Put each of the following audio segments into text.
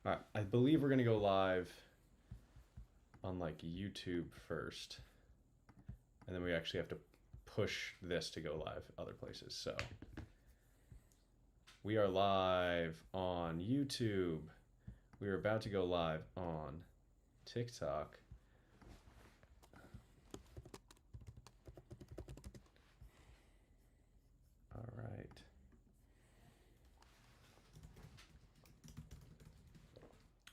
All right, I believe we're gonna go live on like YouTube first, and then we actually have to push this to go live other places. So we are live on YouTube. We are about to go live on TikTok. All right.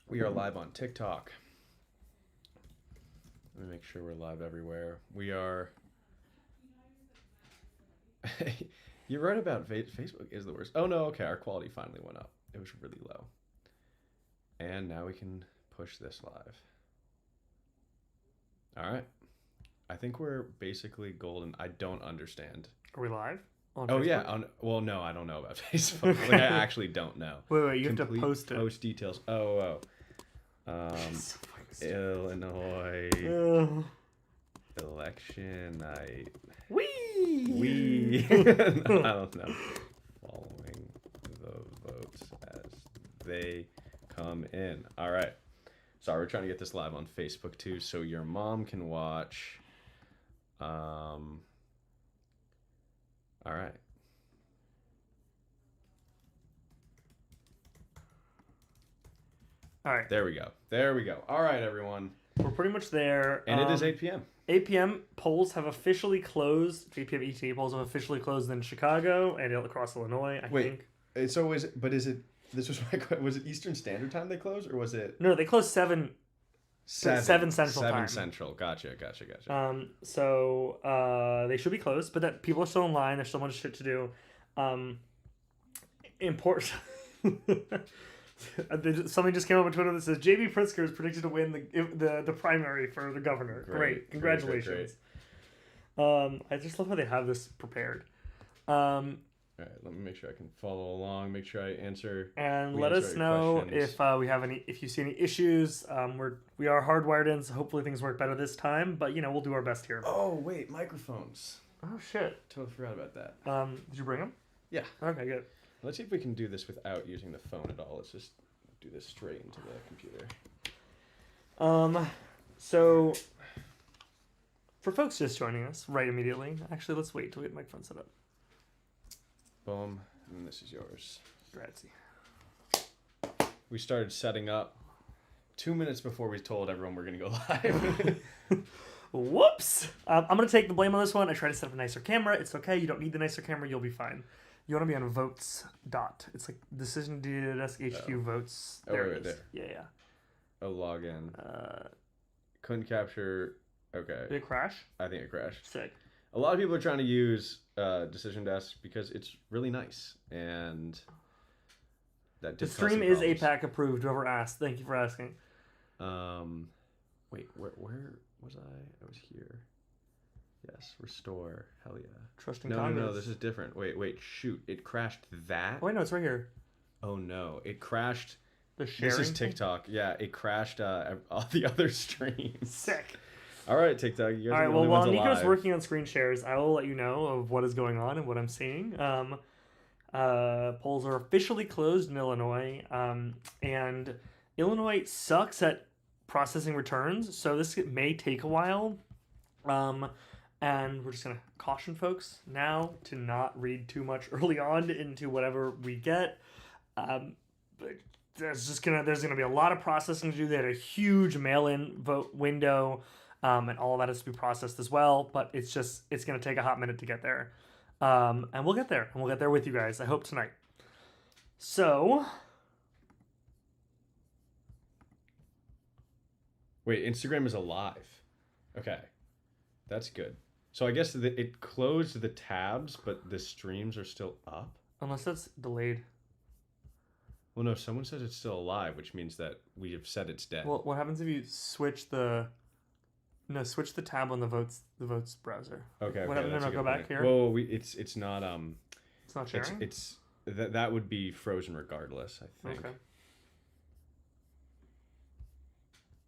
We are live on TikTok. Let me make sure we're live everywhere. We are. You're right about Facebook is the worst. Oh no, okay, our quality finally went up. It was really low. And now we can push this live. All right. I think we're basically golden. I don't understand. Are we live? On Facebook? Yeah. Well, no, I don't know about Facebook. Like, I actually don't know. Wait, you have to post it. Post details. Illinois election night. Wee! I don't know. Following the votes as they come in. All right. Sorry, we're trying to get this live on Facebook too, so your mom can watch. All right. All right. There we go. All right, everyone. We're pretty much there. And it is 8 p.m. 8 p.m. polls have officially closed. 8 p.m. ET polls have officially closed in Chicago and across Illinois, I think. So is it Eastern Standard Time they closed, or was it? No, they closed 7 Central Time. 7 Central. Gotcha. So they should be closed, but that people are still in line. There's so much shit to do. Important. Something just came up on Twitter that says J.B. Pritzker is predicted to win the primary for the governor. Great. Congratulations. Great. I just love how they have this prepared. All right, let me make sure I can follow along. Make sure I answer. And let us know if we have any. If you see any issues, we are hardwired in, so hopefully things work better this time. But we'll do our best here. Oh wait, microphones. Oh shit. Totally forgot about that. Did you bring them? Yeah. Okay, good. Let's see if we can do this without using the phone at all. Let's just do this straight into the computer. So for folks just joining us right immediately, actually, let's wait till we get the microphone set up. Boom, and this is yours. Grazie. We started setting up 2 minutes before we told everyone we're going to go live. Whoops! I'm going to take the blame on this one. I tried to set up a nicer camera. It's okay. You don't need the nicer camera. You'll be fine. You want to be on votes dot. It's like Decision Desk HQ votes. There it is. There. Yeah. Oh, login. Couldn't capture. Okay. Did it crash? I think it crashed. Sick. A lot of people are trying to use Decision Desk because it's really nice, and that the stream is APAC approved. Whoever asked, thank you for asking. Wait, where was I? I was here. Yes, restore. Hell yeah. Trusting Congress. No, this is different. Wait, shoot. It crashed that? Oh, wait, no, it's right here. Oh, no. It crashed. The sharing This is TikTok. Thing? Yeah, it crashed all the other streams. Sick. All right, TikTok. You guys all right, well, while Nico's working on screen shares, I will let you know of what is going on and what I'm seeing. Polls are officially closed in Illinois, and Illinois sucks at processing returns, so this may take a while. And we're just going to caution folks now to not read too much early on into whatever we get. There's going to be a lot of processing to do. They had a huge mail-in vote window, and all of that has to be processed as well. But it's going to take a hot minute to get there. And we'll get there. And we'll get there with you guys, I hope, tonight. So... Wait, Instagram is alive. Okay. That's good. So I guess it closed the tabs, but the streams are still up? Unless that's delayed. Well, no, someone says it's still alive, which means that we have said it's dead. Well, what happens if you switch the tab on the votes browser? Okay. What happens? No, go back here. Well, it's not It's not sharing. It's that would be frozen regardless, I think. Okay.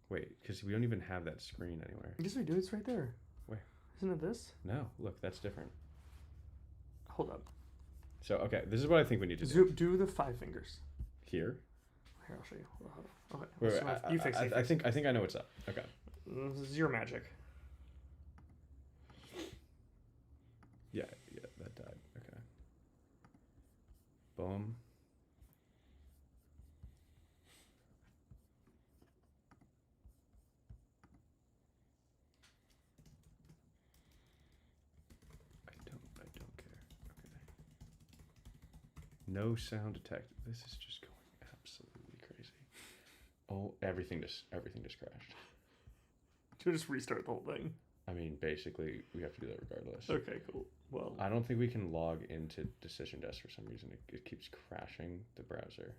Wait, because we don't even have that screen anywhere. Yes, we do. It's right there. Where? Isn't it this? No, look, that's different. Hold up. So, okay, this is what I think we need to do. Do the 5 fingers. Here? Here, I'll show you. Okay. Wait, So you fix it. I think I know what's up. Okay. This is your magic. Yeah, that died. Okay. Boom. I don't care. Okay. No sound detected. This is just going absolutely crazy. Oh, everything just crashed. Should we just restart the whole thing? I mean, basically, we have to do that regardless. Okay, cool. Well, I don't think we can log into Decision Desk for some reason. It keeps crashing the browser.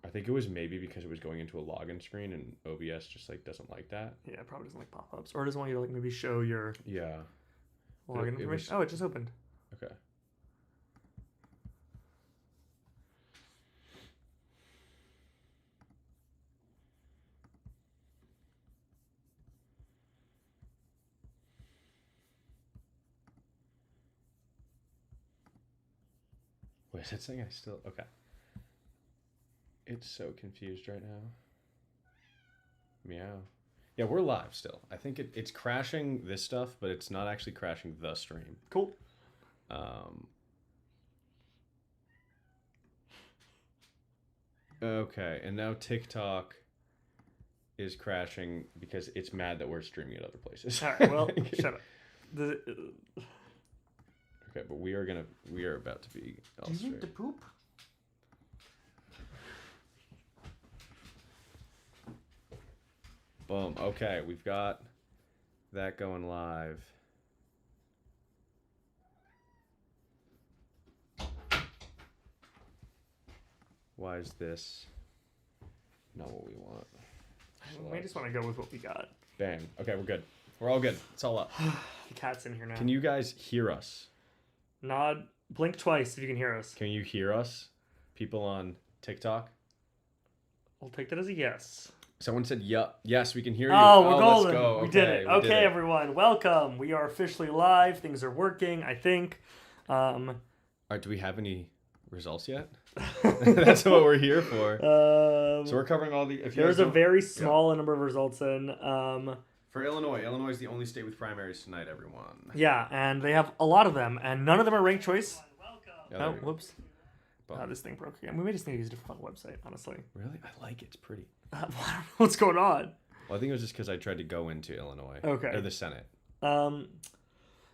I think it was maybe because it was going into a login screen and OBS just like doesn't like that. yeah, it probably doesn't like pop-ups, or doesn't want you to like maybe show your Yeah. login information. Oh, it just opened. Okay. Wait, is it saying I still... Okay. It's so confused right now. Meow. Yeah, we're live still. I think it's crashing this stuff, but it's not actually crashing the stream. Cool. Okay, and now TikTok is crashing because it's mad that we're streaming at other places. All right, well, shut up. Okay, but we are about to be all Do you straight. need to poop? Boom. Okay, we've got that going live. Why is this not what we want? We just want to go with what we got. Bang. Okay, we're good. We're all good. It's all up. The cat's in here now. Can you guys hear us? Nod, blink twice if you can hear us. Can you hear us? People on TikTok? We'll take that as a yes. Someone said, "Yup, yes, we can hear you." Oh, we're golden. Let's go. We did it. we Okay, did it. everyone, welcome. We are officially live. Things are working, I think. All right, do we have any results yet? That's what we're here for. So we're covering all the... There's a very small number of results in. For Illinois. Illinois is the only state with primaries tonight, everyone. Yeah, and they have a lot of them, and none of them are ranked choice. Yeah, Oh, whoops. Boom. This thing broke again. We may just need to use a different website, honestly. Really? I like it. It's pretty. What's going on? Well, I think it was just because I tried to go into Illinois. Okay. Or the Senate.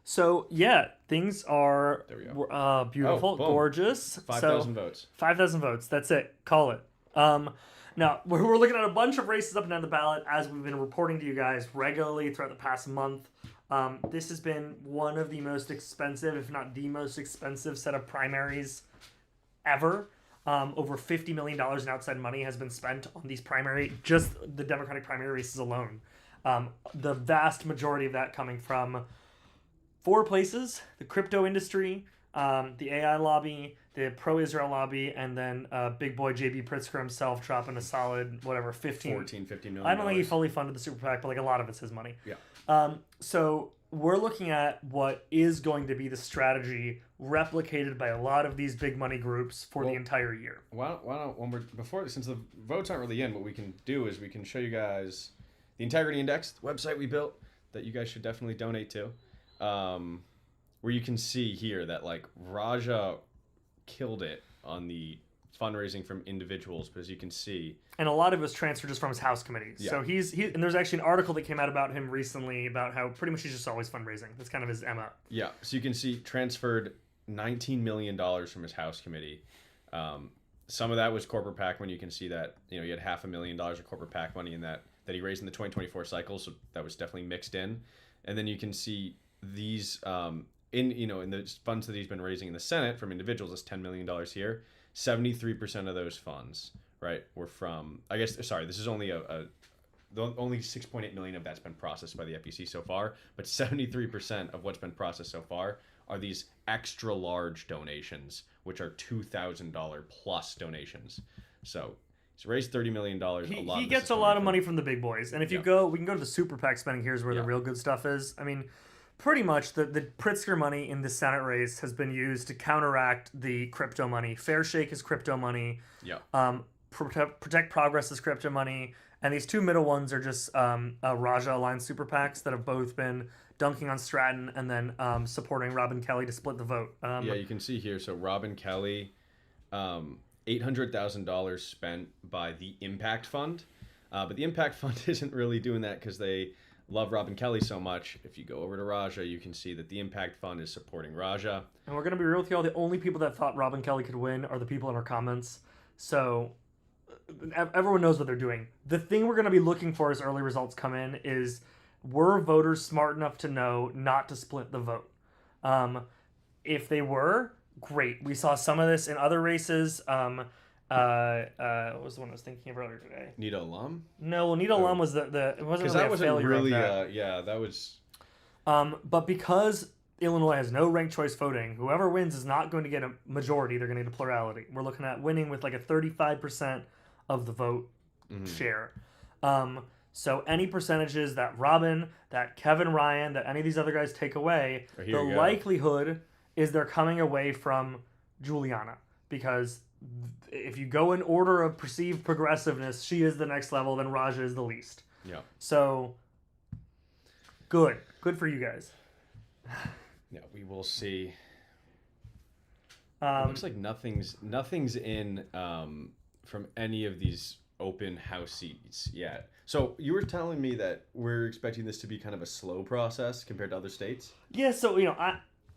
So, yeah, things are There we go. beautiful, Oh, boom. gorgeous. 5,000 votes. 5,000 votes. That's it. Call it. Now, we're looking at a bunch of races up and down the ballot, as we've been reporting to you guys regularly throughout the past month. This has been one of the most expensive, if not the most expensive set of primaries ever. Over $50 million in outside money has been spent on these just the Democratic primary races alone. The vast majority of that coming from 4 places: the crypto industry, the AI lobby, the pro-Israel lobby, and then big boy JB Pritzker himself dropping a solid, whatever, 15 million. I don't think he fully funded the super PAC, but like a lot of it's his money. Yeah. So we're looking at what is going to be the strategy replicated by a lot of these big money groups for the entire year. Why don't, since the votes aren't really in, what we can do is we can show you guys the Integrity Index, the website we built that you guys should definitely donate to. Where you can see here that like Raja killed it on the fundraising from individuals, but as you can see, and a lot of it was transferred just from his House committee. Yeah. So and there's actually an article that came out about him recently about how pretty much he's just always fundraising. That's kind of his MO. Yeah, so you can see transferred $19 million from his House committee. Some of that was corporate PAC money. You can see that he had $500,000 of corporate PAC money in that he raised in the 2024 cycle. So that was definitely mixed in. And then you can see these in the funds that he's been raising in the Senate from individuals. That's $10 million here. 73% of those funds, right, were from. This is only only 6.8 million of that's been processed by the FEC so far, but 73% of what's been processed so far are these extra large donations, which are $2,000 plus donations. So he's raised $30 million. He gets a lot of money from the big boys, and if you go, we can go to the super PAC spending. Here's where the real good stuff is. I mean, pretty much the Pritzker money in the Senate race has been used to counteract the crypto money. Fair Shake is crypto money. Yeah. Protect Progress is crypto money. And these two middle ones are just Raja aligned super PACs that have both been dunking on Stratton and then supporting Robin Kelly to split the vote. Yeah, you can see here. So Robin Kelly, $800,000 spent by the Impact Fund. But the Impact Fund isn't really doing that because they love Robin Kelly so much. If you go over to Raja, you can see that the Impact Fund is supporting Raja. And we're going to be real with y'all. The only people that thought Robin Kelly could win are the people in our comments. So everyone knows what they're doing. The thing we're going to be looking for as early results come in is, were voters smart enough to know not to split the vote? If they were, great. We saw some of this in other races. What was the one I was thinking of earlier today? Nita Lum? No, well, Nita Lum was the it wasn't really that a wasn't failure really, of that. yeah, that was... But because Illinois has no ranked choice voting, whoever wins is not going to get a majority. They're going to get a plurality. We're looking at winning with like a 35% of the vote share. So any percentages that Robin, that Kevin Ryan, that any of these other guys take away, the likelihood is they're coming away from Juliana. Because if you go in order of perceived progressiveness, she is the next level, then Raja is the least. Yeah. So, good. Good for you guys. Yeah, we will see. It looks like nothing's in from any of these open house seats yet. So you were telling me that we're expecting this to be kind of a slow process compared to other states? Yeah, so,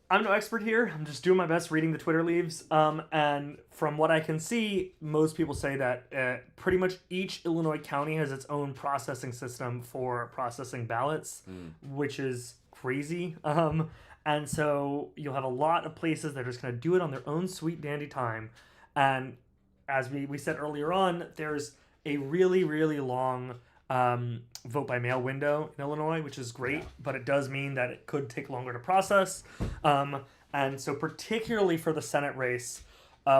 I'm no expert here. I'm just doing my best reading the Twitter leaves. And from what I can see, most people say that pretty much each Illinois county has its own processing system for processing ballots, which is crazy. And so you'll have a lot of places that are just going to do it on their own sweet dandy time. And as we said earlier on, there's a really, really long vote by mail window in Illinois, which is great, but it does mean that it could take longer to process. And so particularly for the Senate race,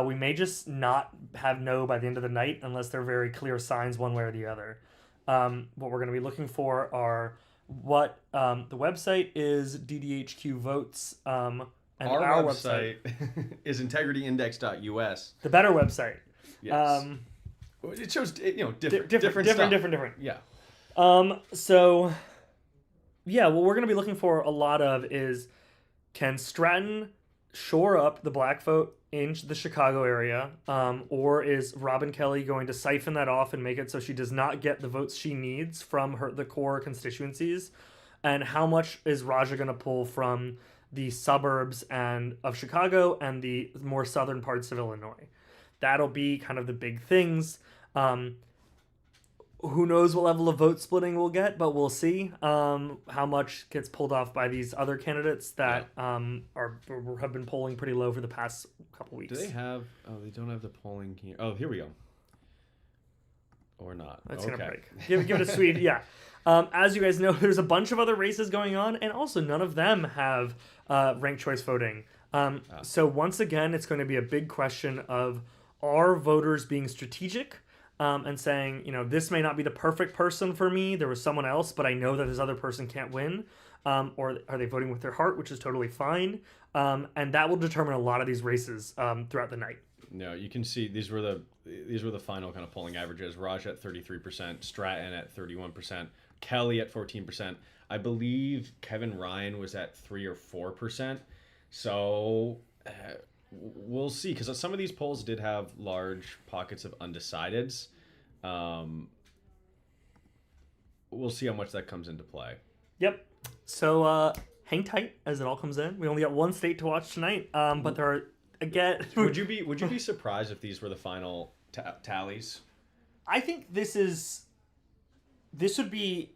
we may just not have no by the end of the night unless there are very clear signs one way or the other. What we're going to be looking for are what the website is DDHQ Votes. And our website is integrityindex.us. The better website. Yes. It shows, different stuff. Yeah. So, yeah, what we're going to be looking for a lot of is, can Stratton shore up the black vote in the Chicago area, or is Robin Kelly going to siphon that off and make it so she does not get the votes she needs from the core constituencies? And how much is Raja going to pull from the suburbs of Chicago and the more southern parts of Illinois? That'll be kind of the big things. Who knows what level of vote splitting we'll get, but we'll see how much gets pulled off by these other candidates that have been polling pretty low for the past couple weeks. Do they have... Oh, they don't have the polling here. Oh, here we go. Or not. That's going to break. Give it a sweet... Yeah. As you guys know, there's a bunch of other races going on, and also none of them have ranked choice voting. So once again, it's going to be a big question of, are voters being strategic and saying, this may not be the perfect person for me. There was someone else, but I know that this other person can't win. Or are they voting with their heart, which is totally fine. And that will determine a lot of these races throughout the night. No, you can see these were the final kind of polling averages. Raj at 33%, Stratton at 31%, Kelly at 14%. I believe Kevin Ryan was at 3 or 4%. So we'll see, because some of these polls did have large pockets of undecideds. We'll see how much that comes into play. Yep. So hang tight as it all comes in. We only got one state to watch tonight, but there are, again... Would you be surprised if these were the final tallies? I think this would be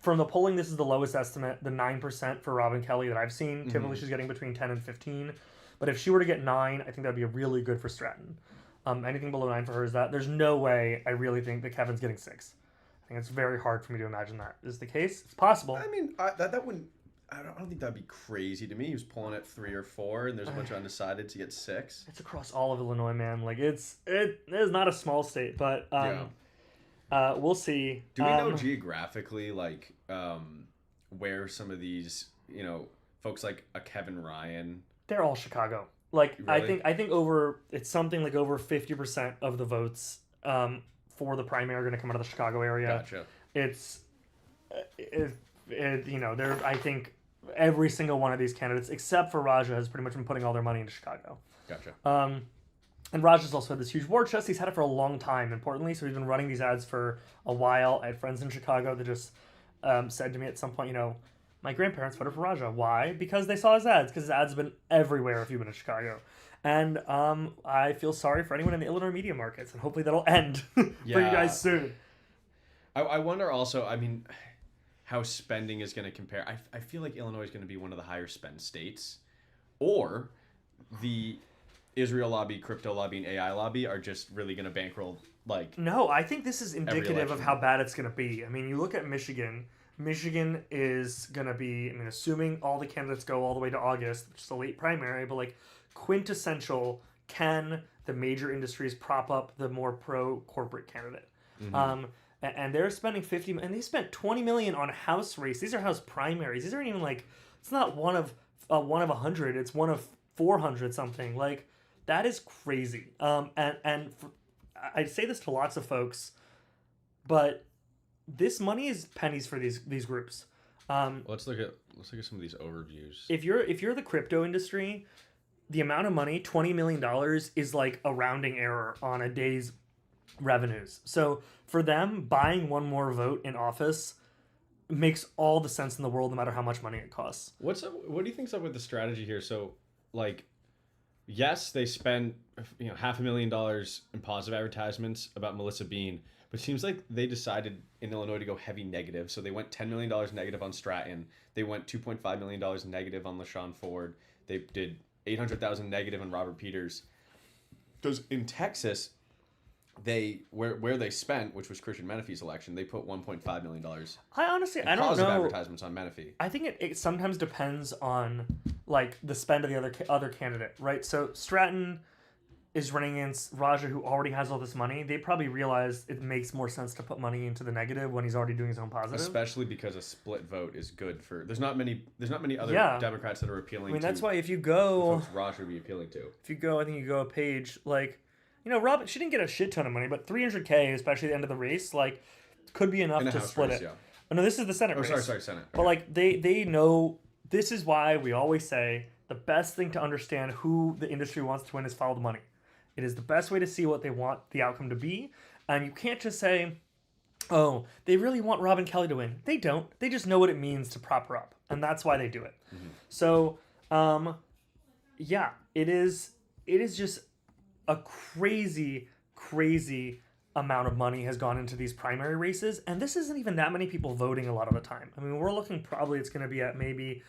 from the polling, this is the lowest estimate, the 9% for Robin Kelly that I've seen. Mm-hmm. Typically she's getting between 10 and 15. But if she were to get 9, I think that'd be really good for Stratton. Anything below 9 for her is that. There's no way I really think that Kevin's getting 6. I think it's very hard for me to imagine that is the case. It's possible. I mean, that wouldn't... I don't think that'd be crazy to me. He was pulling at 3 or 4, and there's a bunch of undecided to get 6. It's across all of Illinois, man. Like, it is not a small state, but we'll see. Do we know geographically, where some of these, folks like a Kevin Ryan. They're all Chicago. Like Really? I think it's something like over 50% of the votes for the primary are going to come out of the Chicago area. Gotcha. It's they're I think every single one of these candidates except for Raja has pretty much been putting all their money into Chicago. Gotcha. And Raja's also had this huge war chest. He's had it for a long time, importantly. So he's been running these ads for a while. I had friends in Chicago that just said to me at some point, my grandparents voted for Raja. Why? Because they saw his ads. Because his ads have been everywhere if you've been in Chicago. And I feel sorry for anyone in the Illinois media markets. And hopefully that'll end for you guys soon. I wonder also, I mean, how spending is going to compare. I feel like Illinois is going to be one of the higher spend states. Or the Israel lobby, crypto lobby, and AI lobby are just really going to bankroll, like... No, I think this is indicative of election. how bad it's going to be. I mean, you look at Michigan. Michigan is going to be, I mean, assuming all the candidates go all the way to August, which is a late primary, but like quintessential, can the major industries prop up the more pro-corporate candidate? Mm-hmm. And they're spending and they spent $20 million on a House race. These are House primaries. These aren't even like, it's not one of 100. It's one of 400 something. Like, that is crazy. I say this to lots of folks, but this money is pennies for these groups. Let's look at some of these overviews. If you're the crypto industry, the amount of money, $20 million, is like a rounding error on a day's revenues. So for them, buying one more vote in office makes all the sense in the world, no matter how much money it costs. What do you think's up with the strategy here? So, like, yes, they spend $500,000 in positive advertisements about Melissa Bean, but it seems like they decided in Illinois to go heavy negative. So they went $10 million negative on Stratton. They went $2.5 million negative on LaShawn Ford. They did $800,000 negative on Robert Peters. Because in Texas, where they spent, which was Christian Menefee's election, they put $1.5 million. I don't know. Advertisements on Menefee. I think it sometimes depends on like the spend of the other candidate, right? So Stratton is running against Raja, who already has all this money. They probably realize it makes more sense to put money into the negative when he's already doing his own positive. Especially because a split vote is good for. There's not many other Democrats that are appealing. I mean, that's why if you go, the folks Raja would be appealing to. If you go, I think you go a page like. Robin, she didn't get a shit ton of money, but $300K, especially at the end of the race, like, could be enough to split it. Yeah. Oh, no, this is the Senate race. Sorry, Senate. But, like, they know, this is why we always say the best thing to understand who the industry wants to win is follow the money. It is the best way to see what they want the outcome to be. And you can't just say, oh, they really want Robin Kelly to win. They don't. They just know what it means to prop her up. And that's why they do it. Mm-hmm. So, yeah, it is just a crazy amount of money has gone into these primary races, and this isn't even that many people voting a lot of the time. I mean, we're looking probably it's going to be at maybe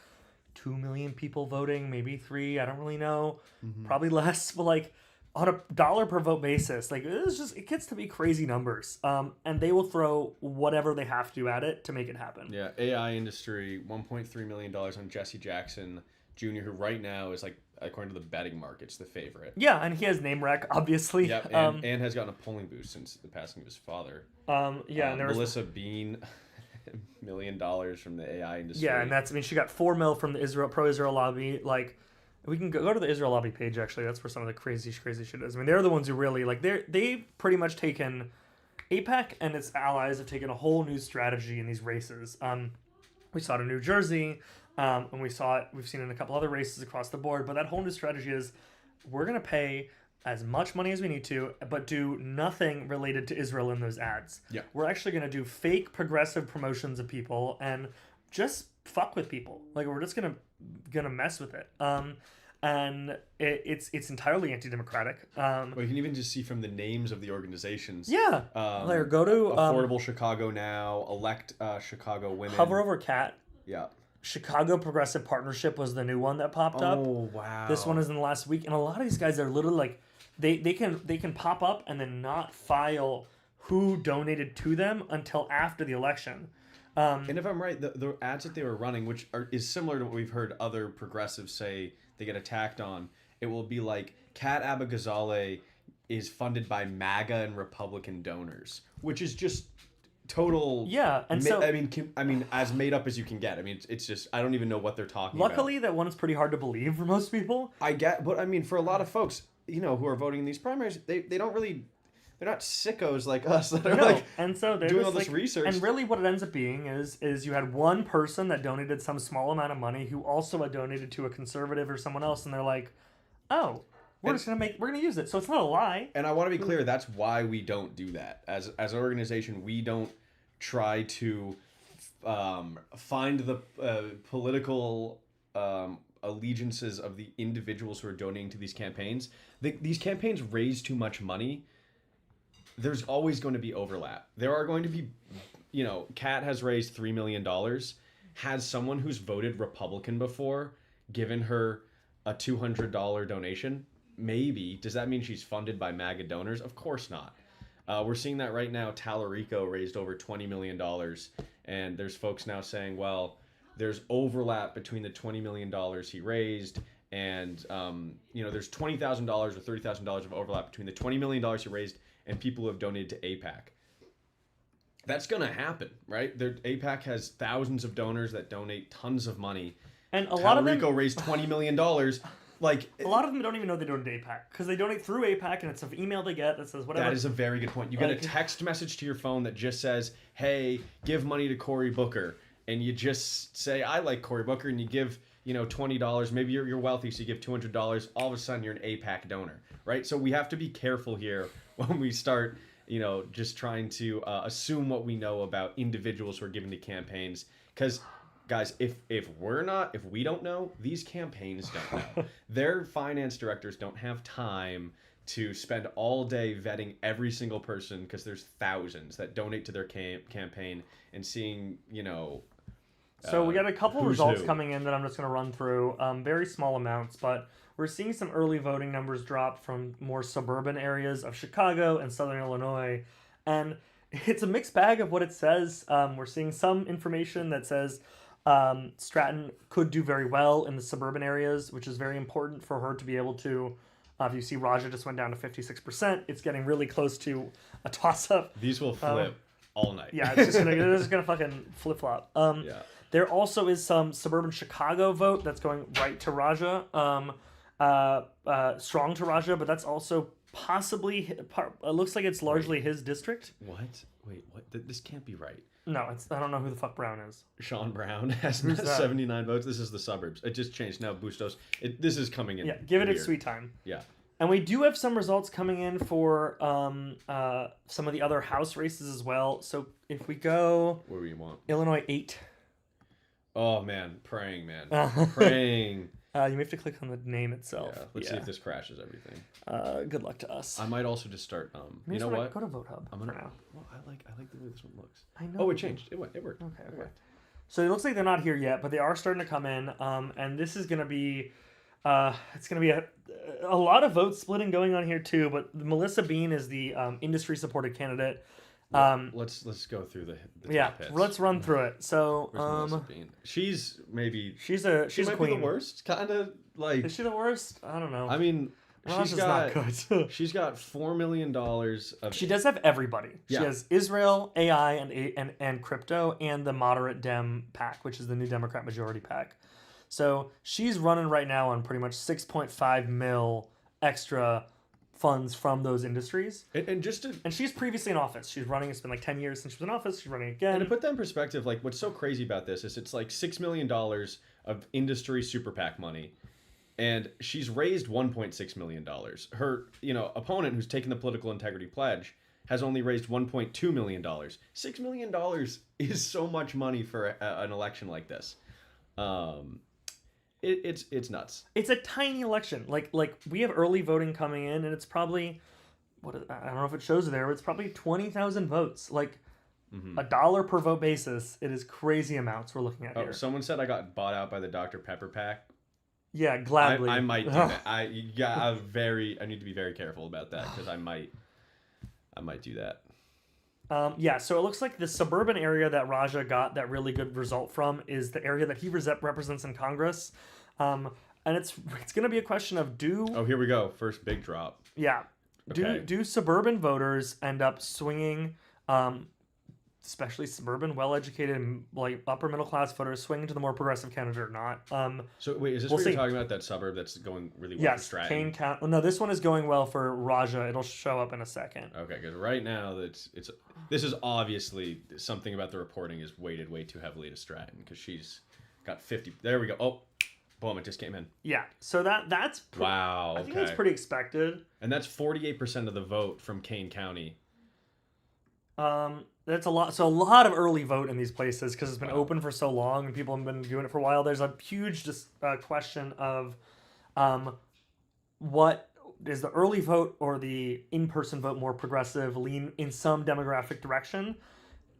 2 million people voting, maybe 3, I don't really know, probably less, but like on a dollar per vote basis, like it gets to be crazy numbers, and they will throw whatever they have to at it to make it happen. Yeah, AI industry, $1.3 million on Jesse Jackson Jr., who right now is like, according to the betting markets, the favorite. Yeah, and he has name rec, obviously. Yep, and has gotten a polling boost since the passing of his father. And Melissa Bean, $1 million from the AI industry. Yeah, and she got $4 million from the pro-Israel lobby. Like, we can go to the Israel lobby page, actually. That's where some of the crazy shit is. I mean, they're the ones who really, like, they've pretty much taken, AIPAC and its allies have taken a whole new strategy in these races. We saw it in New Jersey. And we've seen it in a couple other races across the board, but that whole new strategy is we're going to pay as much money as we need to, but do nothing related to Israel in those ads. Yeah. We're actually going to do fake progressive promotions of people and just fuck with people. Like, we're just going to mess with it. And it's entirely anti-democratic. Well, you can even just see from the names of the organizations. Yeah. Go to Affordable Chicago Now, Elect Chicago Women. Hover over CAT. Yeah. Chicago Progressive Partnership was the new one that popped up. Oh, wow. This one is in the last week. And a lot of these guys are literally like, they can pop up and then not file who donated to them until after the election. And if I'm right, the ads that they were running, which is similar to what we've heard other progressives say they get attacked on, it will be like, Kat Abighazaleh is funded by MAGA and Republican donors, which is just total. Yeah, and so I mean, as made up as you can get. I mean, it's just I don't even know what they're talking about. luckily that one is pretty hard to believe for most people. I get, but I mean, for a lot of folks, who are voting in these primaries, they don't really, they're not sickos like us that are No, and so they're doing just all this research. And really, what it ends up being is you had one person that donated some small amount of money who also had donated to a conservative or someone else, and they're like, "Oh, we're gonna use it." So it's not a lie. And I want to be clear, that's why we don't do that. As an organization, we don't try to find the political allegiances of the individuals who are donating to these campaigns. These campaigns raise too much money. There's always going to be overlap. There are going to be, Kat has raised $3 million. Has someone who's voted Republican before given her a $200 donation? Maybe. Does that mean she's funded by MAGA donors? Of course not. We're seeing that right now. Tallarico raised over $20 million. And there's folks now saying, well, there's overlap between the $20 million he raised and, there's $20,000 or $30,000 of overlap between the $20 million he raised and people who have donated to AIPAC. That's going to happen, right? AIPAC has thousands of donors that donate tons of money. And a lot of them raised $20 million. Like, a lot of them don't even know they donate to AIPAC because they donate through AIPAC and it's an email they get that says whatever. That is a very good point. You get a text message to your phone that just says, hey, give money to Cory Booker. And you just say, I like Cory Booker, and you give, $20. Maybe you're wealthy, so you give $200. All of a sudden, you're an AIPAC donor, right? So we have to be careful here when we start, just trying to assume what we know about individuals who are giving to campaigns. Because, guys, if we don't know, these campaigns don't know. Their finance directors don't have time to spend all day vetting every single person because there's thousands that donate to their campaign and seeing, So we got a couple results who. coming in that I'm just going to run through. Very small amounts, but we're seeing some early voting numbers drop from more suburban areas of Chicago and Southern Illinois. And it's a mixed bag of what it says. We're seeing some information that says Stratton could do very well in the suburban areas, which is very important for her to be able to. If you see Raja just went down to 56%, it's getting really close to a toss-up. These will flip all night. Yeah, it's just gonna fucking flip-flop. Yeah. There also is some suburban Chicago vote that's going right to Raja, strong to Raja, but that's also possibly, it looks like it's largely his district. What? Wait, what? This can't be right. No, I don't know who the fuck Brown is. Sean Brown has 79 votes. This is the suburbs. It just changed. Now Bustos. This is coming in. Yeah, give it weird. its sweet time. Yeah. And we do have some results coming in for some of the other House races as well. So if we go... Where do you want? Illinois 8. Oh, man. Praying, man. Praying. You may have to click on the name itself. Yeah. Let's see if this crashes everything. Good luck to us. I might also just start... you know what? what? Go to Vote Hub for now. Well, I like the way this one looks. I know. Oh, it changed. It worked. Okay. So it looks like they're not here yet, but they are starting to come in. And this is going to be... it's going to be a lot of vote splitting going on here too, but Melissa Bean is the industry supported candidate. Let's go through the top hits. Let's run through it. So Melissa Bean? She's maybe she's a queen. Be the worst, kind of like. Is she the worst? I don't know. I mean, she's not good. She's got $4 million of. She does have everybody. Yeah. She has Israel, AI, and crypto, and the moderate Dem PAC, which is the New Democrat Majority PAC. So she's running right now on pretty much 6.5 mil extra funds from those industries. And she's previously in office. She's running. It's been like 10 years since she was in office. She's running again. And to put that in perspective, like what's so crazy about this is it's like $6 million of industry super PAC money. And she's raised $1.6 million. Her, opponent who's taken the political integrity pledge has only raised $1.2 million. $6 million is so much money for an election like this. It's nuts. It's a tiny election. Like we have early voting coming in, and it's probably I don't know if it shows there, but it's probably 20,000 votes. Like $1 per vote basis. It is crazy amounts we're looking at here. Someone said I got bought out by the Dr. Pepper PAC. Yeah, gladly. I might do that. I need to be very careful about that because I might do that. So it looks like the suburban area that Raja got that really good result from is the area that he represents in Congress. And it's going to be a question of Oh, here we go. First big drop. Yeah. Okay. Do suburban voters end up swinging especially suburban, well-educated, like upper middle class voters swing to the more progressive candidate or not. So wait, is this We'll what see. you're talking about? That suburb that's going really well for Yes, Stratton? Kane County. No, this one is going well for Raja. It'll show up in a second. Okay, because right now this is obviously something about the reporting is weighted way too heavily to Stratton because she's got 50. There we go. Oh, boom! It just came in. Yeah, so that's Wow. I think that's pretty expected. And that's 48% of the vote from Kane County. That's a lot. So a lot of early vote in these places because it's been Wow. open for so long and people have been doing it for a while. There's a huge question of what is the early vote or the in-person vote more progressive, lean in some demographic direction?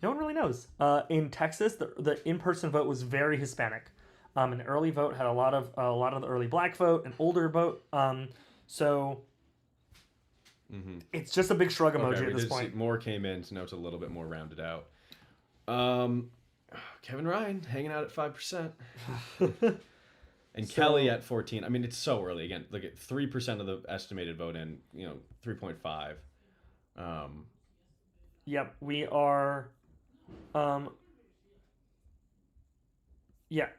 No one really knows. In Texas, the in-person vote was very Hispanic, and the early vote had a lot of the early black vote and older vote. So it's just a big shrug emoji at this point. More came in, so now it's a little bit more rounded out. Kevin Ryan hanging out at 5%. And Kelly at 14. I mean, it's so early. Again, look at 3% of the estimated vote in, 3.5. Yep, we are. Yeah.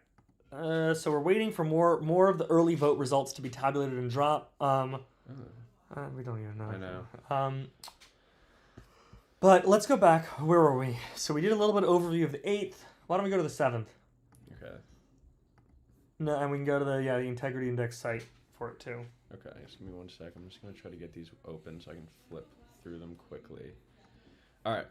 So we're waiting for more of the early vote results to be tabulated and drop. We don't even know. I know. But let's go back. Where were we? So we did a little bit of overview of the 8th. Why don't we go to the 7th? Okay. No, and we can go to the integrity index site for it too. Okay, just give me 1 sec. I'm just gonna try to get these open so I can flip through them quickly. All right,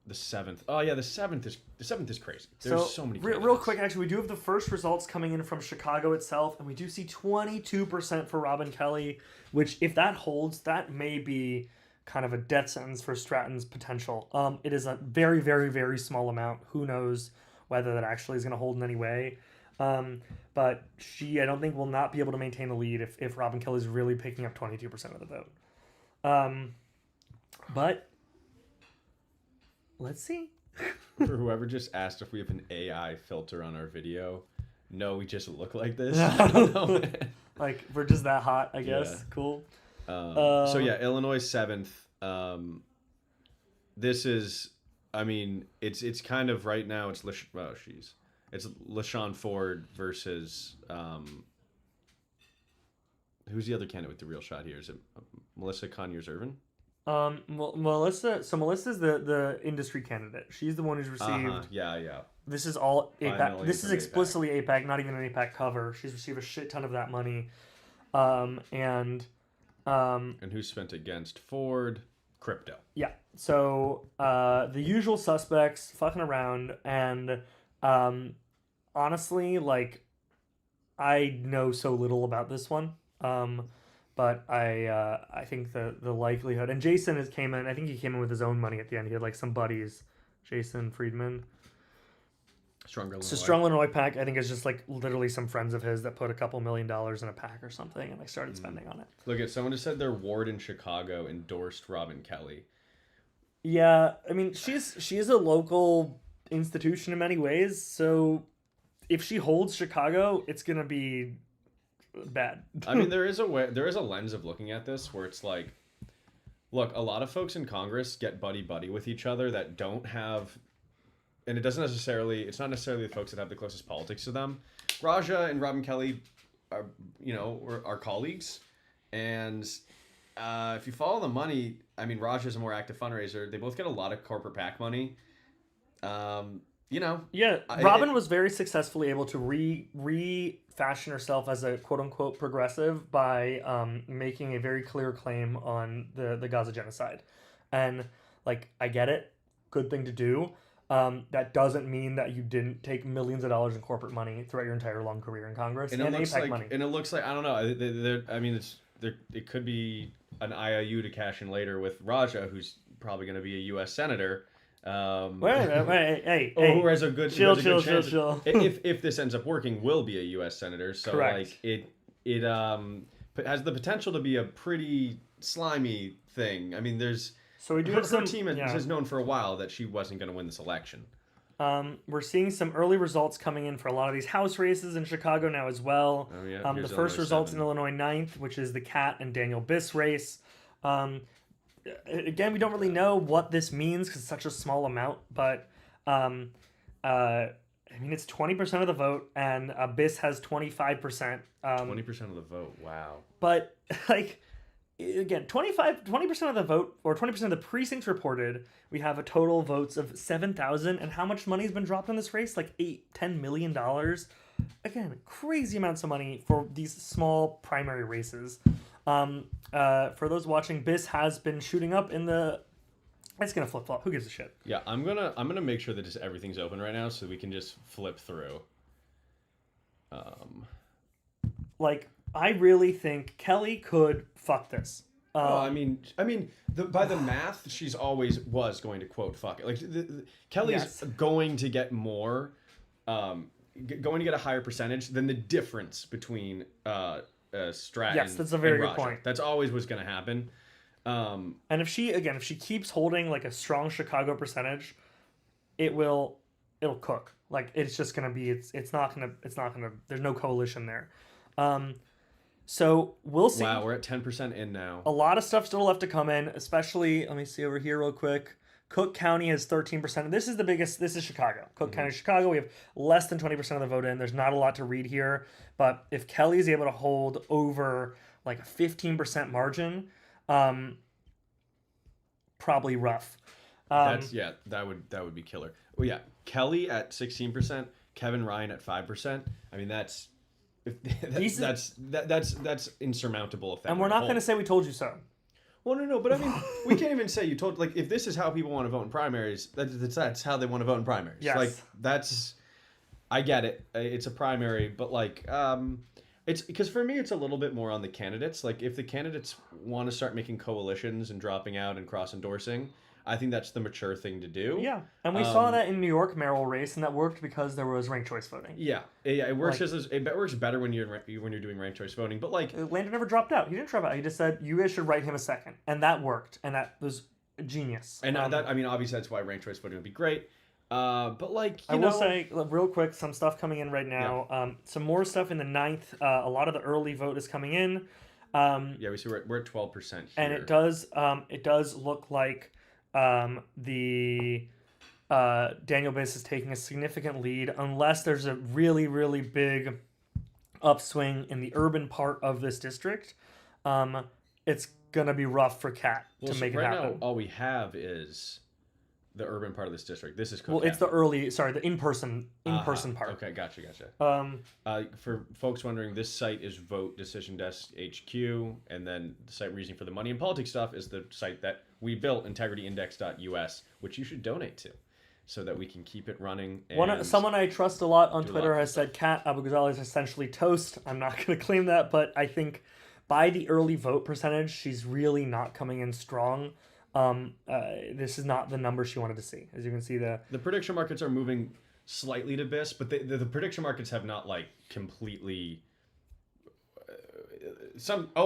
the 7th. Oh yeah, the 7th is crazy. There's so many. Real quick, actually, we do have the first results coming in from Chicago itself, and we do see 22% for Robin Kelly, which if that holds, that may be kind of a death sentence for Stratton's potential. It is a very, very, very small amount. Who knows whether that actually is going to hold in any way. But I don't think, will not be able to maintain the lead if Robin Kelly is really picking up 22% of the vote. But let's see. For whoever just asked if we have an AI filter on our video, no, we just look like this. Like, we're just that hot, I guess. Yeah. Cool. So yeah, Illinois 7th. This is, I mean, it's kind of right now. It's LaShawn Ford versus who's the other candidate with the real shot here? Is it Melissa Conyers-Irvin? Melissa's the industry candidate. She's the one who's received. Yeah. This is all APAC. This is from explicitly APAC, not even an APAC cover. She's received a shit ton of that money. And who spent against Ford? Crypto. Yeah. So the usual suspects fucking around, and honestly, like, I know so little about this one. But I think the likelihood, and Jason came in. I think he came in with his own money at the end. He had like some buddies, Jason Friedman. Strong Illinois. So Strong Illinois PAC, I think, is just like literally some friends of his that put a couple $1 million in a PAC or something, and they started spending on it. Look at someone just said their ward in Chicago endorsed Robin Kelly. Yeah, I mean, she is a local institution in many ways. So if she holds Chicago, it's gonna be bad. I mean, there is a lens of looking at this where it's like, look, a lot of folks in Congress get buddy with each other that don't have. And it's not necessarily the folks that have the closest politics to them. Raja and Robin Kelly are colleagues. And if you follow the money, I mean, Raja's a more active fundraiser. They both get a lot of corporate PAC money. Yeah, Robin was very successfully able to refashion herself as a quote-unquote progressive by making a very clear claim on the Gaza genocide. And, like, I get it. Good thing to do. That doesn't mean that you didn't take millions of dollars in corporate money throughout your entire long career in Congress and APAC money. And it looks like, I don't know. I mean, it could be an IOU to cash in later with Raja, who's probably going to be a U.S. senator. Hey, who has a good chill. If this ends up working, will be a U.S. senator. So correct. Like it has the potential to be a pretty slimy thing. I mean, So we do have some. Her team has known for a while that she wasn't going to win this election. We're seeing some early results coming in for a lot of these House races in Chicago now as well. Oh, yeah. The first results in Illinois 9th, which is the Kat and Daniel Biss race. again, we don't really know what this means because it's such a small amount, but I mean, it's 20% of the vote, and Abyss has 25%. 20% of the vote. Wow. But like, again, 20% of the vote, or 20% of the precincts reported, we have a total votes of 7,000. And how much money has been dropped in this race? Like $10 million. Again, crazy amounts of money for these small primary races. For those watching, Biss has been shooting up in the. It's gonna flip flop. Who gives a shit? Yeah, I'm gonna make sure that just everything's open right now so we can just flip through. Like, I really think Kelly could fuck this. Well, I mean, by the math, she's always was going to quote fuck it. Like Kelly's Yes. going to get more, going to get a higher percentage than the difference between Stratton. Yes, that's a very and good Raja. point. That's always was going to happen. And if she keeps holding like a strong Chicago percentage, it'll cook. Like, it's just gonna be it's not gonna there's no coalition there. So we'll see. Wow, we're at 10% in now. A lot of stuff still left to come in, especially, let me see over here real quick. Cook County has 13%. This is the biggest. This is Chicago. Cook County, Chicago. We have less than 20% of the vote in. There's not a lot to read here. But if Kelly is able to hold over like a 15% margin, probably rough. That would be killer. Well, yeah, Kelly at 16%, Kevin Ryan at 5%. I mean, that's insurmountable. If that And we're were to not hold. going to say we told you so. Well, no, but I mean, we can't even say you told. Like, if this is how people want to vote in primaries, that's how they want to vote in primaries. Yes. Like, I get it. It's a primary, but like, it's because for me, it's a little bit more on the candidates. Like, if the candidates want to start making coalitions and dropping out and cross endorsing, I think that's the mature thing to do. Yeah, and we saw that in New York mayoral race, and that worked because there was ranked choice voting. Yeah, it works. It works better when you're doing ranked choice voting. But like, Landon never dropped out. He didn't drop out. He just said you guys should write him a second, and that worked, and that was genius. And I mean, obviously that's why ranked choice voting would be great. But like, I will say real quick, some stuff coming in right now. Yeah. Some more stuff in the 9th. A lot of the early vote is coming in. Yeah, we see we're at 12% here, And it does look like the Daniel Biss is taking a significant lead, unless there's a really, really big upswing in the urban part of this district. It's gonna be rough for Kat to make it happen. Right now, all we have is the urban part of this district. This is Cook Well, it's County. the in-person part. Okay, gotcha. For folks wondering, this site is Vote Decision Desk HQ, and then the site we're using for the money and politics stuff is the site that we built, integrityindex.us, which you should donate to, so that we can keep it running. And Someone I trust a lot on do a Twitter lot of has said Kat Abu Ghazali is essentially toast. I'm not going to claim that, but I think by the early vote percentage, she's really not coming in strong. This is not the number she wanted to see. As you can see, the prediction markets are moving slightly to Biss, but the prediction markets have not like completely.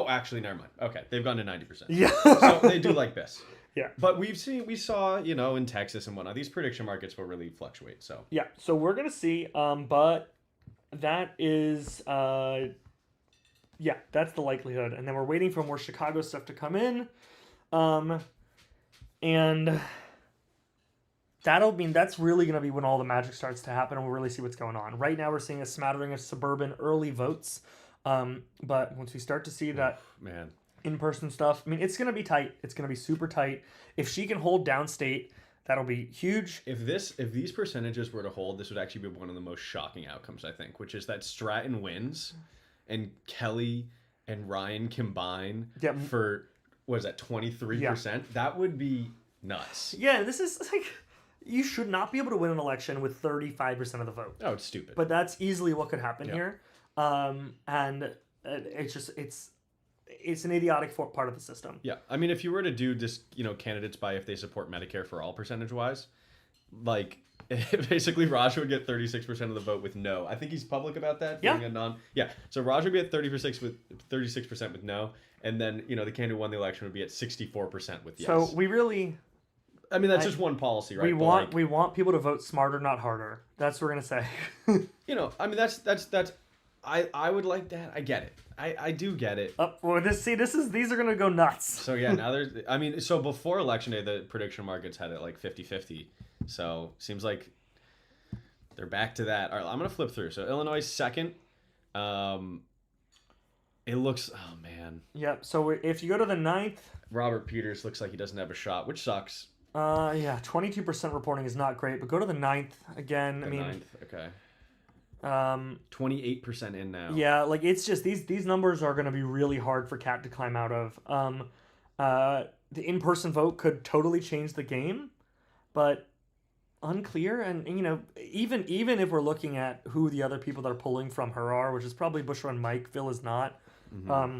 Actually, never mind. Okay, they've gone to 90%. yeah. So they do like Biss. Yeah. But we saw, in Texas and whatnot, these prediction markets will really fluctuate. So Yeah, so we're gonna see, but that is, that's the likelihood, and then we're waiting for more Chicago stuff to come in, and that's really gonna be when all the magic starts to happen, and we'll really see what's going on. Right now, we're seeing a smattering of suburban early votes, but once we start to see that in-person stuff, I mean, it's gonna be tight. It's gonna be super tight. If she can hold downstate, that'll be huge. If these percentages were to hold, this would actually be one of the most shocking outcomes, I think, which is that Stratton wins and Kelly and Ryan combine for, what is that, 23%? That would be nuts. Yeah, this is like, you should not be able to win an election with 35% of the vote. Oh, it's stupid. But that's easily what could happen here. And it's an idiotic part of the system. Yeah, I mean, if you were to do this, candidates by if they support Medicare for all percentage-wise, like, basically Raj would get 36% of the vote with no. I think he's public about that. Yeah. So Raj would be at 36% with no, and then the candidate who won the election would be at 64% with yes. So we really. I mean, that's just one policy, right? We want people to vote smarter, not harder. That's what we're gonna say. I mean, that's I would like that. I get it. I do get it. Well, these are gonna go nuts. So yeah, now so before election day, the prediction markets had it like 50-50. So seems like they're back to that. All right, I'm gonna flip through. So Illinois second. It looks. Oh man. Yep. So if you go to the 9th, Robert Peters looks like he doesn't have a shot, which sucks. Yeah, 22% reporting is not great, but go to the 9th again. The I mean, 9th, okay. 28% in now. Yeah, like it's just these numbers are going to be really hard for Cat to climb out of. The in-person vote could totally change the game, but unclear. And you know, even if we're looking at who the other people that are pulling from her are, which is probably Bushra and Mike, Phil is not. Mm-hmm.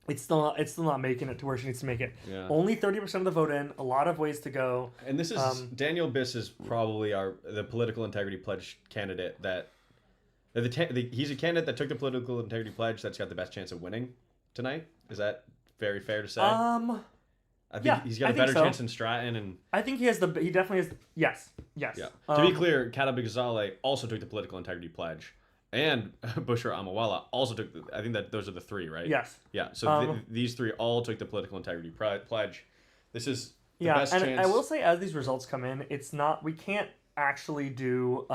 It's still not making it to where she needs to make it. Yeah. Only 30% of the vote in. A lot of ways to go. And this is Daniel Biss is probably the political integrity pledge candidate that. He's a candidate that took the political integrity pledge that's got the best chance of winning tonight. Is that very fair to say? I think he's got a better chance than Stratton, and I think he definitely has. Yes. Yeah. To be clear, Kat Abigzaleh also took the political integrity pledge, and Bushra Amawala also took. I think that those are the three, right? Yes. Yeah. So these three all took the political integrity pledge. This is the best and chance. I will say, as these results come in, it's not. We can't actually do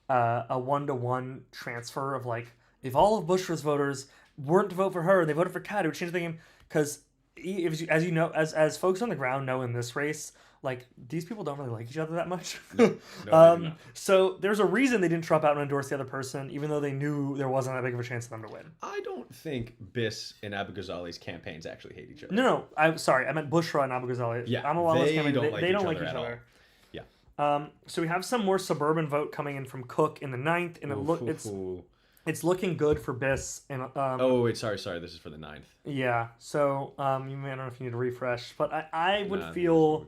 a 1-to-1 transfer of like if all of Bushra's voters weren't to vote for her and they voted for Kat, it would change the game because. As you know, as folks on the ground know in this race, like these people don't really like each other that much. No, so there's a reason they didn't drop out and endorse the other person, even though they knew there wasn't that big of a chance for them to win. I don't think Biss and Abigzaleh's campaigns actually hate each other. No, I'm sorry, I meant Bushra and Abigzaleh. Yeah, they don't like each at other. Yeah. So we have some more suburban vote coming in from Cook in the 9th, and it's looking good for Biss. And oh wait, sorry. This is for the 9th. Yeah. So I don't know if you need a refresh, but I would feel.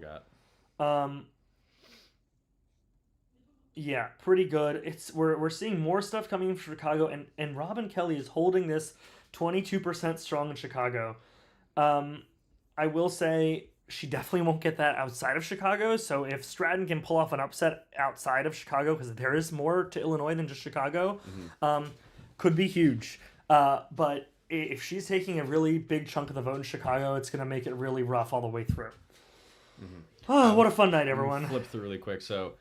Yeah, pretty good. We're seeing more stuff coming in from Chicago, and Robin Kelly is holding this 22% strong in Chicago. I will say she definitely won't get that outside of Chicago. So if Stratton can pull off an upset outside of Chicago, because there is more to Illinois than just Chicago, could be huge. But if she's taking a really big chunk of the vote in Chicago, it's going to make it really rough all the way through. Oh, what a fun night, everyone. Flip through really quick. So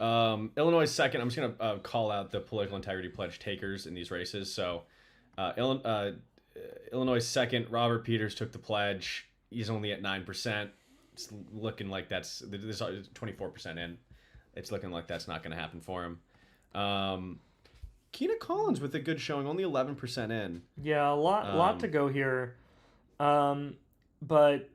Illinois second. I'm just going to call out the political integrity pledge takers in these races. So Illinois second, Robert Peters took the pledge. He's only at 9%. It's looking like this is 24% in. It's looking like that's not going to happen for him. Keena Collins with a good showing, only 11% in. Yeah, a lot to go here. But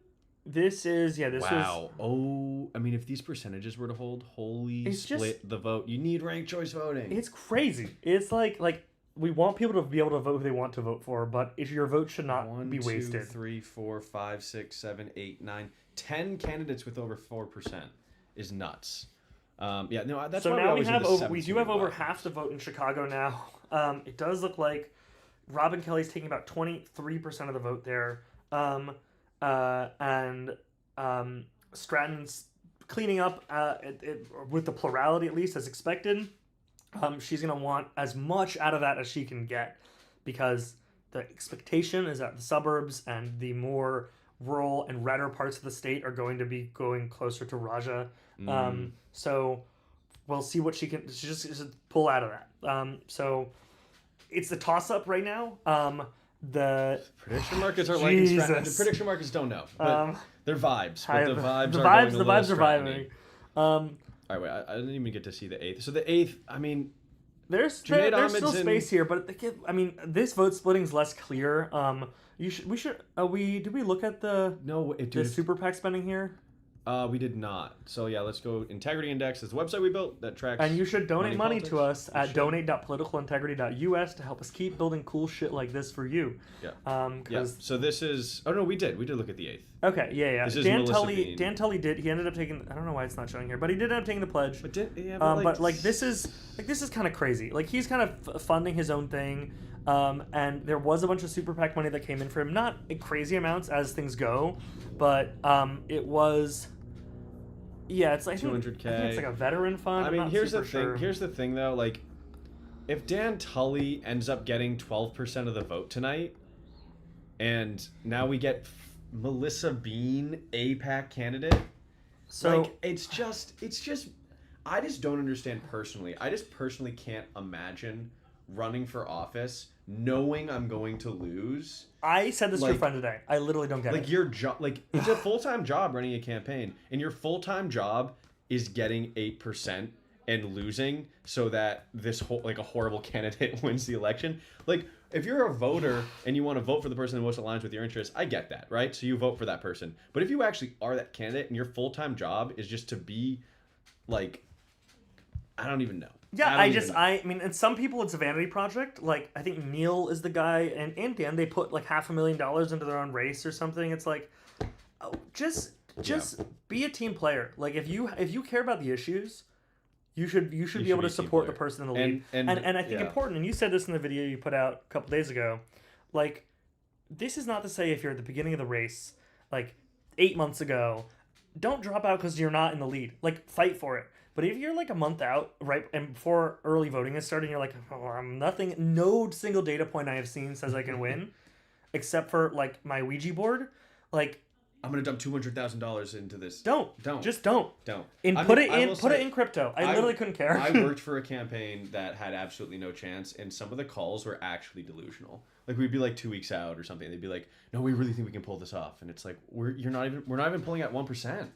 this wow. Oh, I mean, if these percentages were to hold, the vote. You need ranked choice voting. It's crazy. It's like we want people to be able to vote who they want to vote for, but if your vote should not be wasted. 1, 2, 3, 4, 5, 6, 7, 8, 9, 10 candidates with over 4% is nuts. That's so why now we do have over half the vote in Chicago now. It does look like Robin Kelly's taking about 23% of the vote there, and Stratton's cleaning up with the plurality at least as expected. She's going to want as much out of that as she can get because the expectation is that the suburbs and the more rural and redder parts of the state are going to be going closer to Raja. So we'll see what she just pull out of that. So it's the toss-up right now. The prediction markets are like the prediction markets don't know, but they're vibes. But the vibes are vibing. All right, wait. I didn't even get to see the 8th. So the 8th, I mean, there's still space here, but this vote splitting is less clear. Did we look at the super PAC spending here? We did not. So yeah, let's go. Integrity Index is the website we built that tracks. And you should donate money to us at donate.politicalintegrity.us to help us keep building cool shit like this for you. Yeah. So this is. Oh no, we did look at the 8th. Okay. Yeah. This is Dan Tully did. He ended up taking. I don't know why it's not showing here, but he did end up taking the pledge. But this is kind of crazy. Like he's kind of funding his own thing. And there was a bunch of super PAC money that came in for him. Not crazy amounts as things go, but it was. Yeah, it's like 200K. I think it's like a veteran fund. I mean, here's the thing. Here's the thing, though. Like, if Dan Tully ends up getting 12% of the vote tonight, and now we get Melissa Bean, APAC candidate, So like it's just I just don't understand personally. I just personally can't imagine running for office knowing I'm going to lose. I said this to a like- friend today. I literally don't get Like it. your job, like it's a full-time job running a campaign, and your full-time job is getting 8% and losing so that this whole like a horrible candidate wins the election. Like if you're a voter and you want to vote for the person that most aligns with your interests, I get that, right? So you vote for that person. But if you actually are that candidate and your full-time job is just to be like, I don't even know. Yeah, don't even know. I mean, and some people it's a vanity project. Like, I think Neil is the guy, and Dan, they put like $500,000 into their own race or something. It's like, oh, just be a team player. Like, if you care about the issues, you should be able be to a team support the player. person in the lead. And I think important, and you said this in the video you put out a couple days ago, like, this is not to say if you're at the beginning of the race, like 8 months ago, don't drop out because you're not in the lead. Like, fight for it. But if you're like a month out, right, and before early voting is starting, you're like, oh, I'm nothing. No single data point I have seen says I can win, except for like my Ouija board. Like, I'm gonna dump $200,000 into this. don't. Just don't. Don't. And I put mean, I will it say- in crypto. I literally couldn't care. I worked for a campaign that had absolutely no chance, and some of the calls were actually delusional. Like we'd be like 2 weeks out or something. They'd be like, "No, we really think we can pull this off," and it's like we're not even pulling at 1%.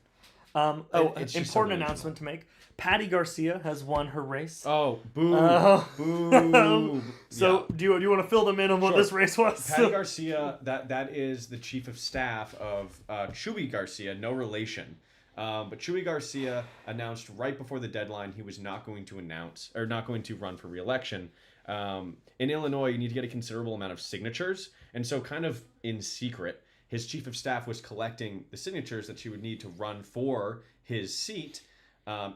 It's just so Important delusional. announcement to make. Patty Garcia has won her race. Oh, boo, Oh. boo. So Yeah. do you want to fill them in on what Sure. this race was? Patty Garcia, that is the chief of staff of Chuy Garcia, no relation. But Chuy Garcia announced right before the deadline he was not going to run for re-election. In Illinois, you need to get a considerable amount of signatures, and so kind of in secret, his chief of staff was collecting the signatures that she would need to run for his seat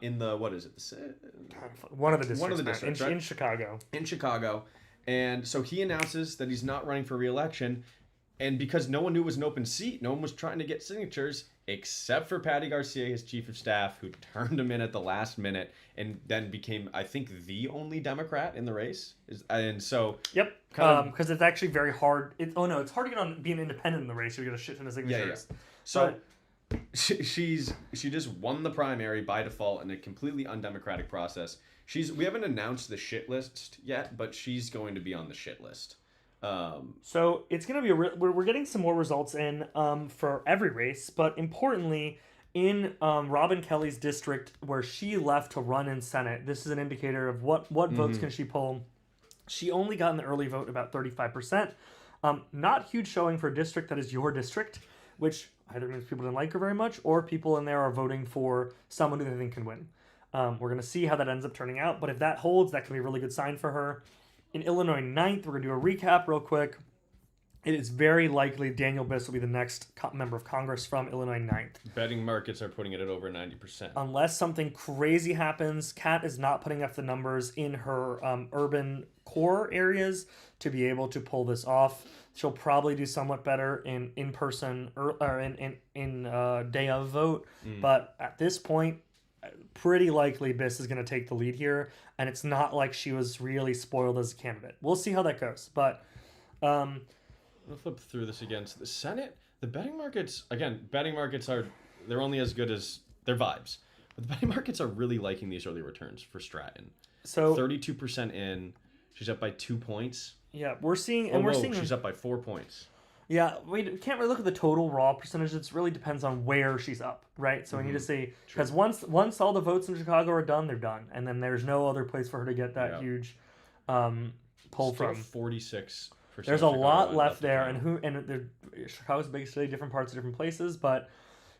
in the what is it? One of the districts. One of the man, districts, in right? Chicago. In Chicago. And so he announces that he's not running for re-election. And because no one knew it was an open seat, no one was trying to get signatures except for Patty Garcia, his chief of staff, who turned him in at the last minute and then became, I think, the only Democrat in the race. And so, Yep. Kind of- Because it's actually very hard. It's hard to get on being independent in the race. You get a shit ton of signatures. So she just won the primary by default in a completely undemocratic process. We haven't announced the shit list yet, but she's going to be on the shit list. So it's gonna be we're getting some more results in for every race, but importantly, in Robin Kelly's district where she left to run in Senate, this is an indicator of what votes can she pull. She only got in the early vote about 35%. Not huge showing for a district that is your district, which either means people didn't like her very much, or people in there are voting for someone who they think can win. We're going to see how that ends up turning out, but if that holds, that can be a really good sign for her. In Illinois 9th, we're going to do a recap real quick. It is very likely Daniel Biss will be the next member of Congress from Illinois 9th. Betting markets are putting it at over 90%. Unless something crazy happens, Kat is not putting up the numbers in her urban core areas to be able to pull this off. She'll probably do somewhat better in person or in day of vote, but at this point, pretty likely Biss is going to take the lead here, and it's not like she was really spoiled as a candidate. We'll see how that goes, but We'll flip through this again. So the Senate, the betting markets, again, they're only as good as their vibes. But the betting markets are really liking these early returns for Stratton. so 32% in. She's up by 2 points. yeah, we're seeing, and Oh, we're no, seeing. she's up by 4 points. Yeah, we can't really look at the total raw percentage. It really depends on where she's up, right? So we need to see, because once all the votes in Chicago are done, they're done, and then there's no other place for her to get that huge pull Still from. 46%. There's a lot left there, and Chicago's a big city, different parts of different places. But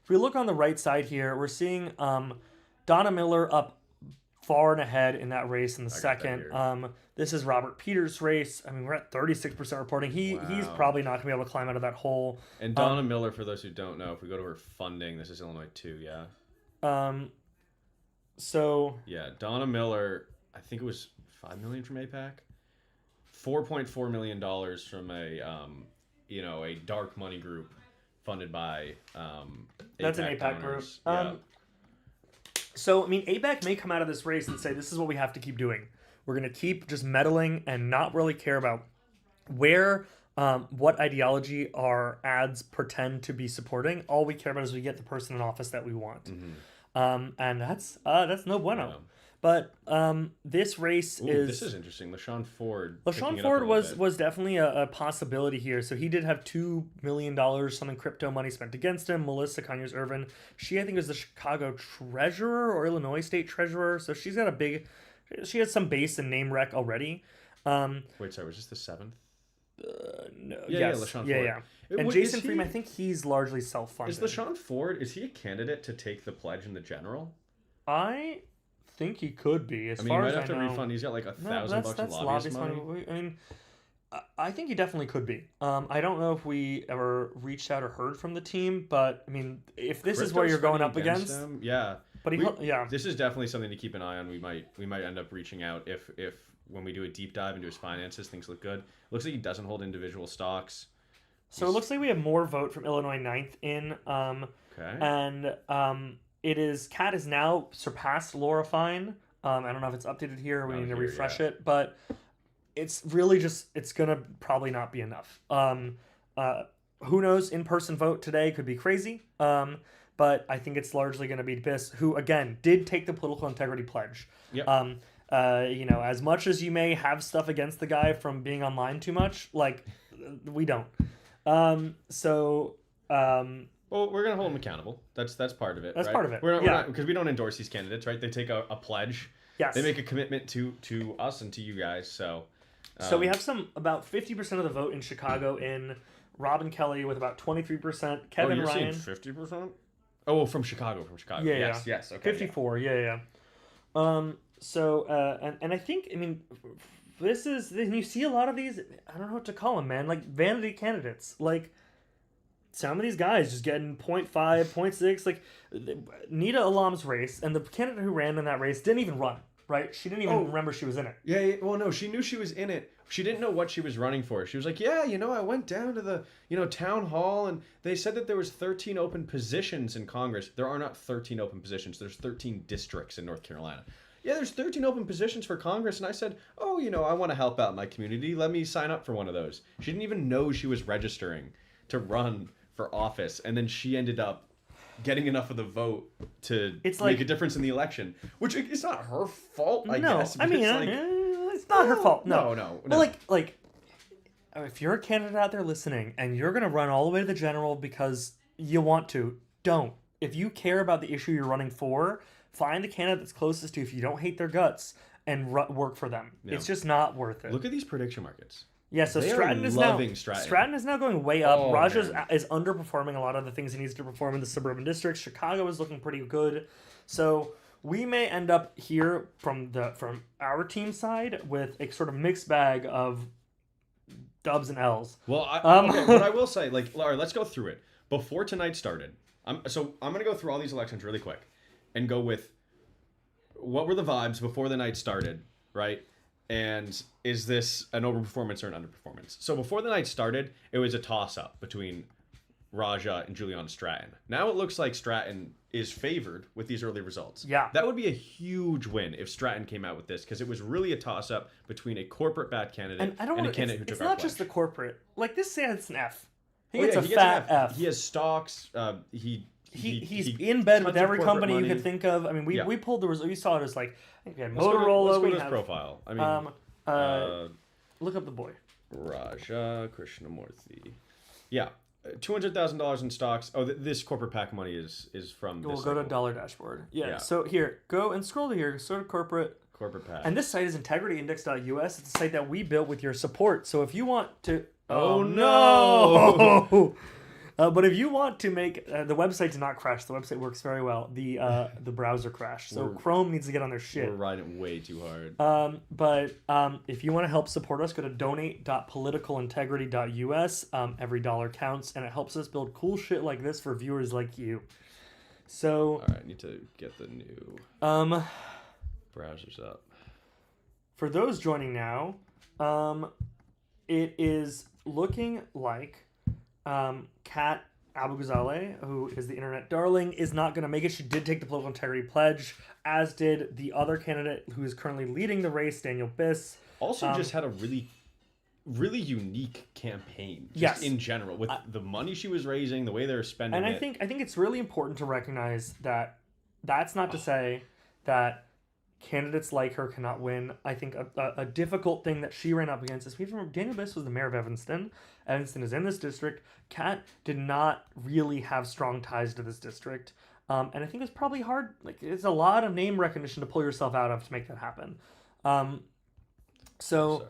if we look on the right side here, we're seeing Donna Miller up far and ahead in that race in the got that second. here. This is Robert Peters' race. I mean, we're at 36% reporting. He's probably not going to be able to climb out of that hole. And Donna Miller, for those who don't know, if we go to her funding, this is Illinois 2, yeah? So Yeah, Donna Miller, I think it was $5 million from APAC. $4.4 million from a dark money group funded by that's an APAC group. donors. Yeah. So, I mean, APAC may come out of this race and say, this is what we have to keep doing. We're going to keep just meddling and not really care about where what ideology our ads pretend to be supporting. All we care about is we get the person in office that we want. And that's no bueno. Yeah. But this race Ooh, this is interesting. LaShawn Ford. LaShawn Ford was definitely a possibility here. So he did have $2 million, some in crypto money spent against him. Melissa Conyers Irvin, she I think was the Chicago treasurer or Illinois state treasurer. So she has some base and name rec already. Wait, sorry, was this the 7th? No, Yeah, yes, LaShawn Ford. yeah. And Jason Freeman, I think he's largely self-funded. Is LaShawn Ford, is he a candidate to take the pledge in the general? I think he could be. As I mean, far he might as have I to know. refund. He's got like $1,000 that's in lobbyist money. I mean, I think he definitely could be. I don't know if we ever reached out or heard from the team, but I mean, if this is what you're going up against, them, yeah. But this is definitely something to keep an eye on. We might end up reaching out if when we do a deep dive into his finances, things look good. Looks like he doesn't hold individual stocks. So it looks like we have more vote from Illinois 9th in. Okay. And Kat has now surpassed Laura Fine. I don't know if it's updated here. We need to refresh it, but it's really it's gonna probably not be enough. Who knows? In-person vote today could be crazy. But I think it's largely going to be Biss, who again did take the political integrity pledge. Yep. As much as you may have stuff against the guy from being online too much, like we don't. Well, we're gonna hold him accountable. That's part of it. That's right? part of it. We're not because we don't endorse these candidates, right? They take a pledge. Yes. They make a commitment to us and to you guys. So we have about 50% of the vote in Chicago in Robin Kelly with about 23%. Kevin Ryan 50%. Oh, from Chicago. Yeah. Yes. Okay. 54. Yeah. And I think, I mean, you see a lot of these, I don't know what to call them, man, like vanity candidates. Like, some of these guys just getting 0.5, 0.6. Like, Nita Alam's race, and the candidate who ran in that race didn't even run, right? She didn't even remember she was in it. Yeah. Well, no, she knew she was in it. She didn't know what she was running for. She was like, yeah, I went down to the, town hall, and they said that there was 13 open positions in Congress. There are not 13 open positions. There's 13 districts in North Carolina. Yeah, there's 13 open positions for Congress. And I said, I want to help out my community. Let me sign up for one of those. She didn't even know she was registering to run for office. And then she ended up getting enough of the vote to make a difference in the election, which it's not her fault, I guess. I mean, it's not her fault. No. Well, like, if you're a candidate out there listening and you're going to run all the way to the general because you want to, don't. If you care about the issue you're running for, find the candidate that's closest to you if you don't hate their guts and work for them. Yeah. It's just not worth it. Look at these prediction markets. Yeah, so Stratton is now going way up. Raja is underperforming a lot of the things he needs to perform in the suburban districts. Chicago is looking pretty good. So we may end up here from our team side with a sort of mixed bag of dubs and L's. Well, but I will say, like, Laura, let's go through it. Before tonight started, I'm going to go through all these elections really quick and go with what were the vibes before the night started, right? And is this an overperformance or an underperformance? So before the night started, it was a toss-up between Raja and Juliana Stratton. Now it looks like Stratton is favored with these early results. Yeah. That would be a huge win if Stratton came out with this, because it was really a toss-up between a corporate bad candidate and a candidate who took our pledge. It's not just the corporate. Like, this says an F. He gets a fat F. He has stocks. He's in bed with every company money. You could think of. I mean, we pulled the result. We saw it as like Motorola. Let's go to his profile. I mean, look up the boy. Raja Krishnamurthy. Yeah, $200,000 in stocks. Oh, this corporate PAC money is from. We'll go to Dollar Dashboard. Yeah. So here, go and scroll to here. Go to corporate PAC. And this site is integrityindex.us. It's a site that we built with your support. So if you want to. Oh no! But if you want to make the website did not crash. The website works very well. The browser crashed. So Chrome needs to get on their shit. We're riding way too hard. But if you want to help support us, go to donate.politicalintegrity.us. Every dollar counts, and it helps us build cool shit like this for viewers like you. So all right, I need to get the new browsers up. For those joining now, it is looking like Kat Abu Ghazaleh, who is the internet darling, is not going to make it. She did take the political integrity pledge, as did the other candidate who is currently leading the race, Daniel Biss. Also, just had a really unique campaign. Just Yes. in general, with the money she was raising, the way they were spending And it. I think it's really important to recognize that that's not to say that candidates like her cannot win. I think a difficult thing that she ran up against is Daniel Biss was the mayor of Evanston. Evanston is in this district. Kat did not really have strong ties to this district. And I think it's probably hard. Like, it's a lot of name recognition to pull yourself out of to make that happen. Sorry.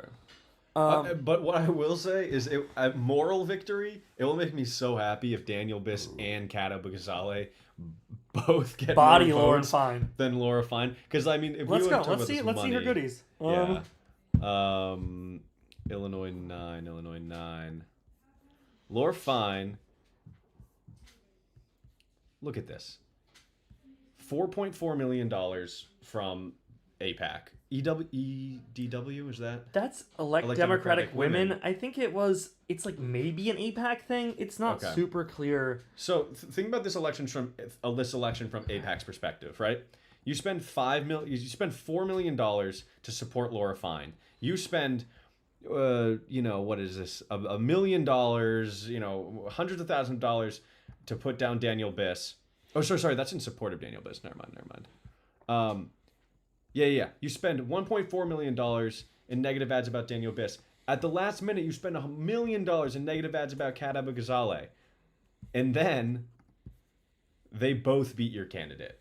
But what I will say is, a moral victory. It will make me so happy if Daniel Biss and Kat Abu Ghazaleh both get Body more Lauren votes Fine. than Laura Fine. Because I mean, if Let's we go. want to talk Let's about see. this Let's see her money- goodies. Illinois 9. Laura Fine. Look at this. $4.4 million from APAC. EDW, is that? That's Elect Democratic Women. I think it's like maybe an APAC thing. It's not Okay. super clear. So think about this election from APAC's perspective, right? You spend $4 million to support Laura Fine. You spend, what is this? $1 million, hundreds of thousands of dollars to put down Daniel Biss. Oh, sorry, that's in support of Daniel Biss. Never mind. Yeah. You spend $1.4 million in negative ads about Daniel Biss. At the last minute, you spend $1 million in negative ads about Kat Abu Ghazaleh. And then they both beat your candidate.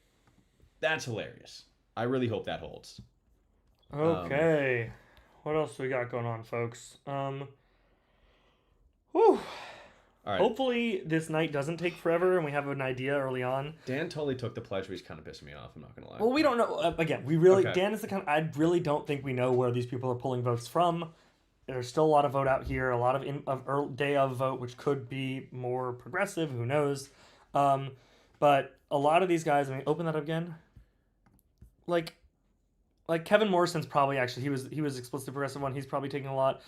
That's hilarious. I really hope that holds. Okay. What else we got going on, folks? Whew. All right. Hopefully this night doesn't take forever and we have an idea early on. Dan Tully took the pledge, but he's kind of pissing me off. I'm not going to lie. Well, we don't know. Again, Okay. Dan is the kind I really don't think we know where these people are pulling votes from. There's still a lot of vote out here, a lot of day of vote, which could be more progressive. Who knows? But a lot of these guys, open that up again. Like Kevin Morrison's probably he was explicitly progressive one. He's probably taking a lot.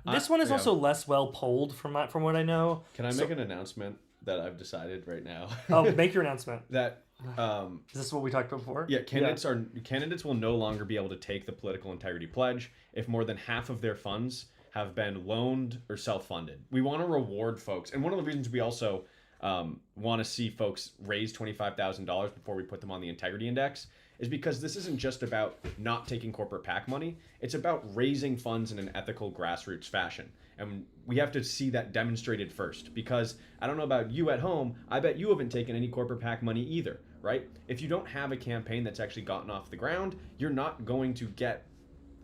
This one is also less well polled from what I know. Can I make an announcement that I've decided right now? Oh, make your announcement. That Is this what we talked about before? yeah, candidates will no longer be able to take the political integrity pledge if more than half of their funds have been loaned or self-funded. We want to reward folks, and one of the reasons we also want to see folks raise $25,000 before we put them on the integrity index is because this isn't just about not taking corporate PAC money. It's about raising funds in an ethical grassroots fashion. And we have to see that demonstrated first, because I don't know about you at home, I bet you haven't taken any corporate PAC money either, right? If you don't have a campaign that's actually gotten off the ground, you're not going to get,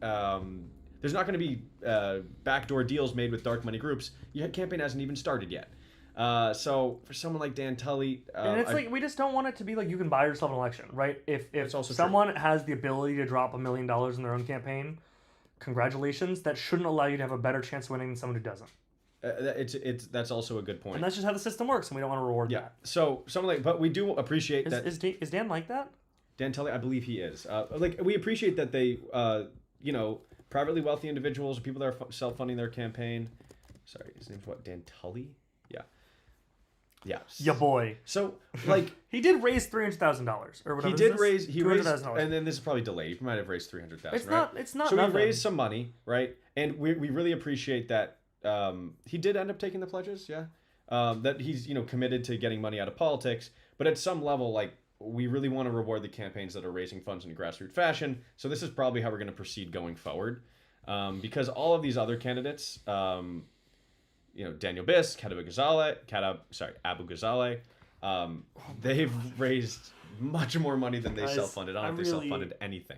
there's not going to be backdoor deals made with dark money groups. Your campaign hasn't even started yet. So for someone like Dan Tully, and it's we just don't want it to be like you can buy yourself an election, right? If also someone has the ability to drop $1 million in their own campaign, congratulations. That shouldn't allow you to have a better chance of winning than someone who doesn't. That's also a good point. And that's just how the system works, and we don't want to reward that. So someone but we do appreciate that. Is Dan like that? Dan Tully, I believe he is. We appreciate that they, privately wealthy individuals, people that are self-funding their campaign. Sorry, his name's what? Dan Tully? Yeah. Ya boy. So, he did raise $300,000 or whatever. He raised, $200,000. and then this is probably delayed. He might have raised $300,000. It's not. So nothing. he raised some money, right? And we really appreciate that. He did end up taking the pledges, yeah. That he's committed to getting money out of politics, but at some level, we really want to reward the campaigns that are raising funds in a grassroots fashion. So this is probably how we're going to proceed going forward, because all of these other candidates. Daniel Biss, Abu Ghazaleh, they've raised much more money than they self-funded. I don't know if they self-funded anything.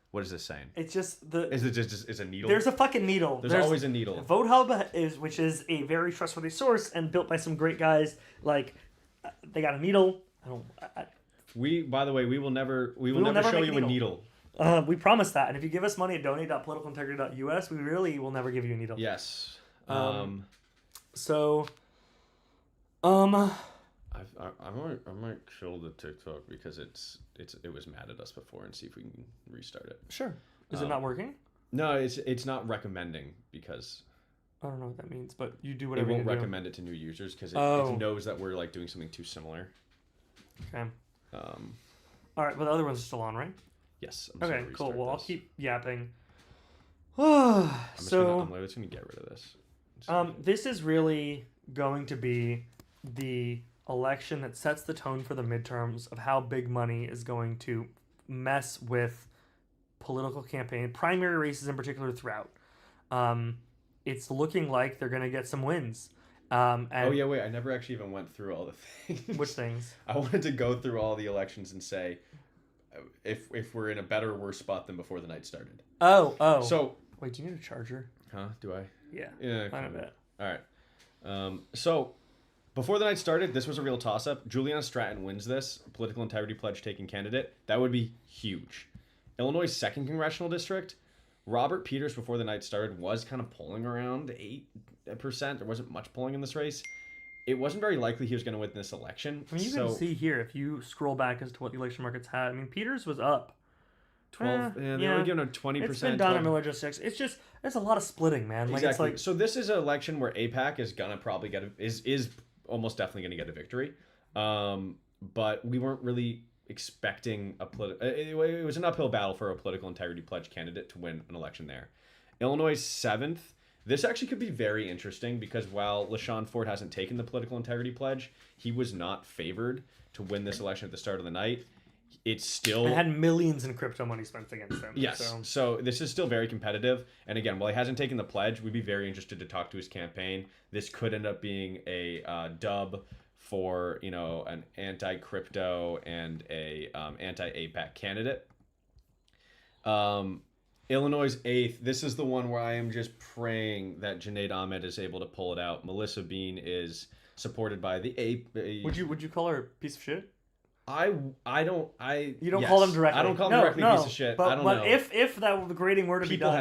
What is this saying? It's just Is it just a needle? There's a fucking needle. There's always a needle. Vote Hub which is a very trustworthy source and built by some great guys. They got a needle. By the way, we will never show you a needle. We promise that. And if you give us money at donate.politicalintegrity.us, we really will never give you a needle. Yes. So, I might kill the TikTok because it was mad at us before, and see if we can restart it. Sure. Is it not working? No, it's not recommending because. I don't know what that means, but you do It whatever you won't do. recommend it to new users because it Oh. knows that we're like doing something too similar. Okay. Um, All right, but the other ones are still on, right? yes. I'm just Okay, gonna cool. restart Well, I'll this. keep yapping. I'm So, literally just gonna get rid of this. this is really going to be the election that sets the tone for the midterms of how big money is going to mess with political campaign, primary races in particular throughout. It's looking like they're going to get some wins. And Oh yeah, wait. I never actually even went through all the things. Which things? I wanted to go through all the elections and say if we're in a better or worse spot than before the night started. Oh. So Wait, do you need a charger? huh? Do I? Yeah. Yeah. Fine a kinda. bit. All right. So before the night started, this was a real toss-up. Juliana Stratton wins this political integrity pledge taking candidate. That would be huge. Illinois' 2nd congressional district. Robert Peters before the night started was kind of polling around 8%. There wasn't much polling in this race. It wasn't very likely he was going to win this election. I mean, you can see here if you scroll back as to what the election markets had. I mean, Peters was up 12. Yeah, they were giving him 20%. It's been Donna Miller just 6. It's just it's a lot of splitting, man. Like Exactly. it's like So this is an election where AIPAC is gonna probably get is almost definitely gonna get a victory. But we weren't really expecting a it was an uphill battle for a political integrity pledge candidate to win an election there. Illinois 7th. This actually could be very interesting because while LaShawn Ford hasn't taken the political integrity pledge, he was not favored to win this election at the start of the night. It's still it had millions in crypto money spent against him. yes. So this is still very competitive. And again, while he hasn't taken the pledge, we'd be very interested to talk to his campaign. This could end up being a dub for an anti-crypto and a anti-APAC candidate. Illinois 8th. This is the one where I am just praying that Junaid Ahmed is able to pull it out. Melissa Bean is supported by the Would you call her a piece of shit? You don't yes. Call them directly. I don't call them directly piece of shit. But, I don't know. If that the grading were to be done,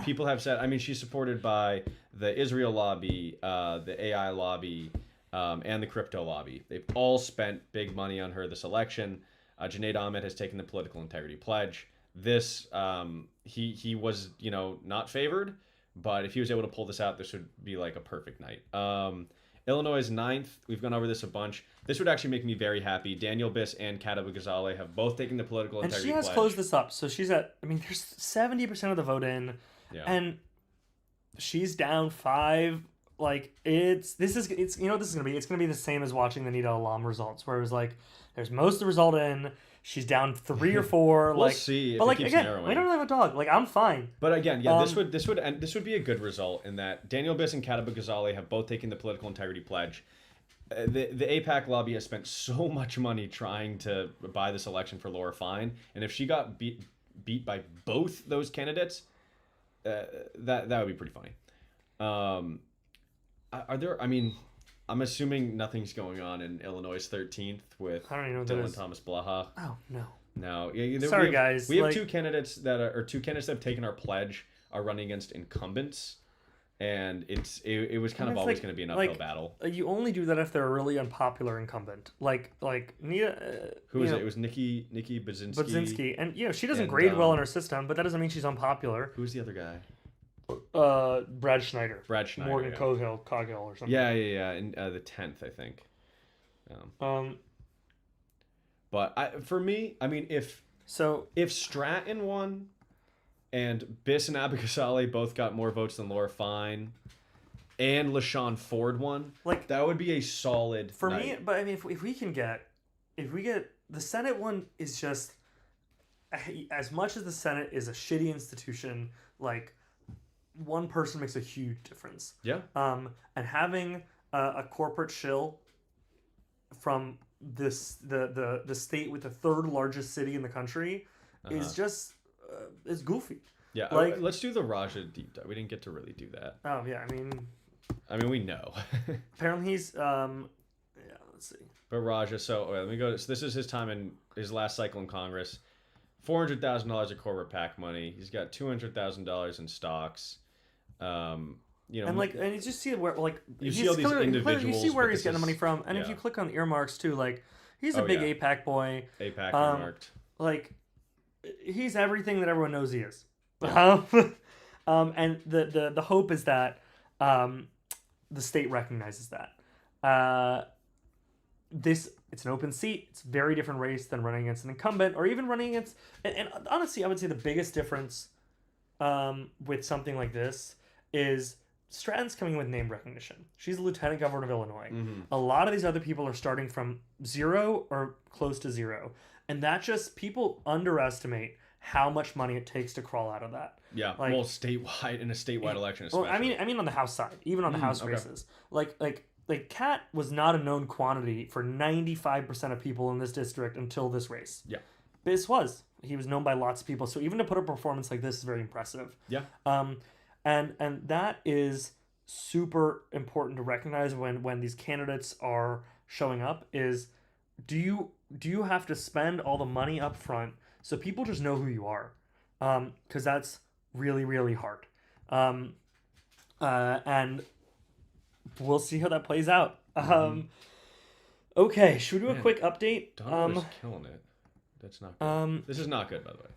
people have said. I mean, she's supported by the Israel lobby, the AI lobby, and the crypto lobby. They've all spent big money on her this election. Junaid Ahmed has taken the political integrity pledge. This he was not favored, but if he was able to pull this out, this would be like a perfect night. Illinois 9th. We've gone over this a bunch. This would actually make me very happy. Daniel Biss and Katabu Ghazaleh have both taken the political integrity pledge. And she has closed this up. So she's at, I mean, there's 70% of the vote in. Yeah. And she's down 5. Like, it's going to be? It's going to be the same as watching the Nita Alam results, where it was like, there's most of the result in. She's down 3 or 4. We'll see. But if it keeps narrowing. we don't have a dog. Like, I'm fine. But again, yeah, this would be a good result in that Daniel Biss and Katabu Ghazaleh have both taken the political integrity pledge. The AIPAC lobby has spent so much money trying to buy this election for Laura Fine, and if she got beat by both those candidates, that would be pretty funny. Are there? I mean, I'm assuming nothing's going on in Illinois 13th with I don't even know what that Dylan is. Thomas Blaha. Oh, no. No, yeah, Sorry, guys. We have two candidates that have taken our pledge are running against incumbents, and it was kind of always going to be an uphill battle. You only do that if they're a really unpopular incumbent, like Nita. Who was it? It was Nikki Budzinski. Budzinski, and she doesn't grade well in her system, but that doesn't mean she's unpopular. Who's the other guy? Brad Schneider. Morgan Coghill or something. Yeah, and the 10th, I think. But for me, I mean, if Stratton won, and Biss and Abu Ghazaleh both got more votes than Laura Fine, and LaShawn Ford won, like that would be a solid for night. me. But I mean, if we get the Senate one is just as much as the Senate is a shitty institution, like one person makes a huge difference. Yeah. And having a corporate shill from the state with the 3rd largest city in the country is just it's goofy. Yeah, like let's do the Raja deep dive. We didn't get to really do that. Oh yeah, I mean we know. Apparently he's let's see. But Raja, so let me go. So this is his time in his last cycle in Congress. $400,000 of corporate PAC money. He's got $200,000 in stocks. And you just see where you see all these individuals. You see where he's getting the money from, and if you click on the earmarks too, like he's a big AIPAC boy. AIPAC earmarked. Like he's everything that everyone knows he is. Yeah. And the hope is that The state recognizes that. Uh, it's an open seat. It's a very different race than running against an incumbent or even running against. And honestly, I would say the biggest difference with something like this is Stratton's coming with name recognition. She's the lieutenant governor of Illinois. Mm-hmm. A lot of these other people are starting from zero or close to zero, and that just people underestimate how much money it takes to crawl out of that. Yeah, Like- well, statewide in a statewide election, especially. Well, I mean on the House side, even on the House okay. races, like Kat was not a known quantity for 95% of people in this district until this race. Yeah. This was. He was known by lots of people. So even to put a performance like this is very impressive. Yeah. And that is super important to recognize when these candidates are showing up is do you have to spend all the money up front so people just know who you are? Because that's really, really hard. And we'll see how that plays out. Okay, should we do a Man, quick update? Donald is killing it. That's not good. This is not good, by the way.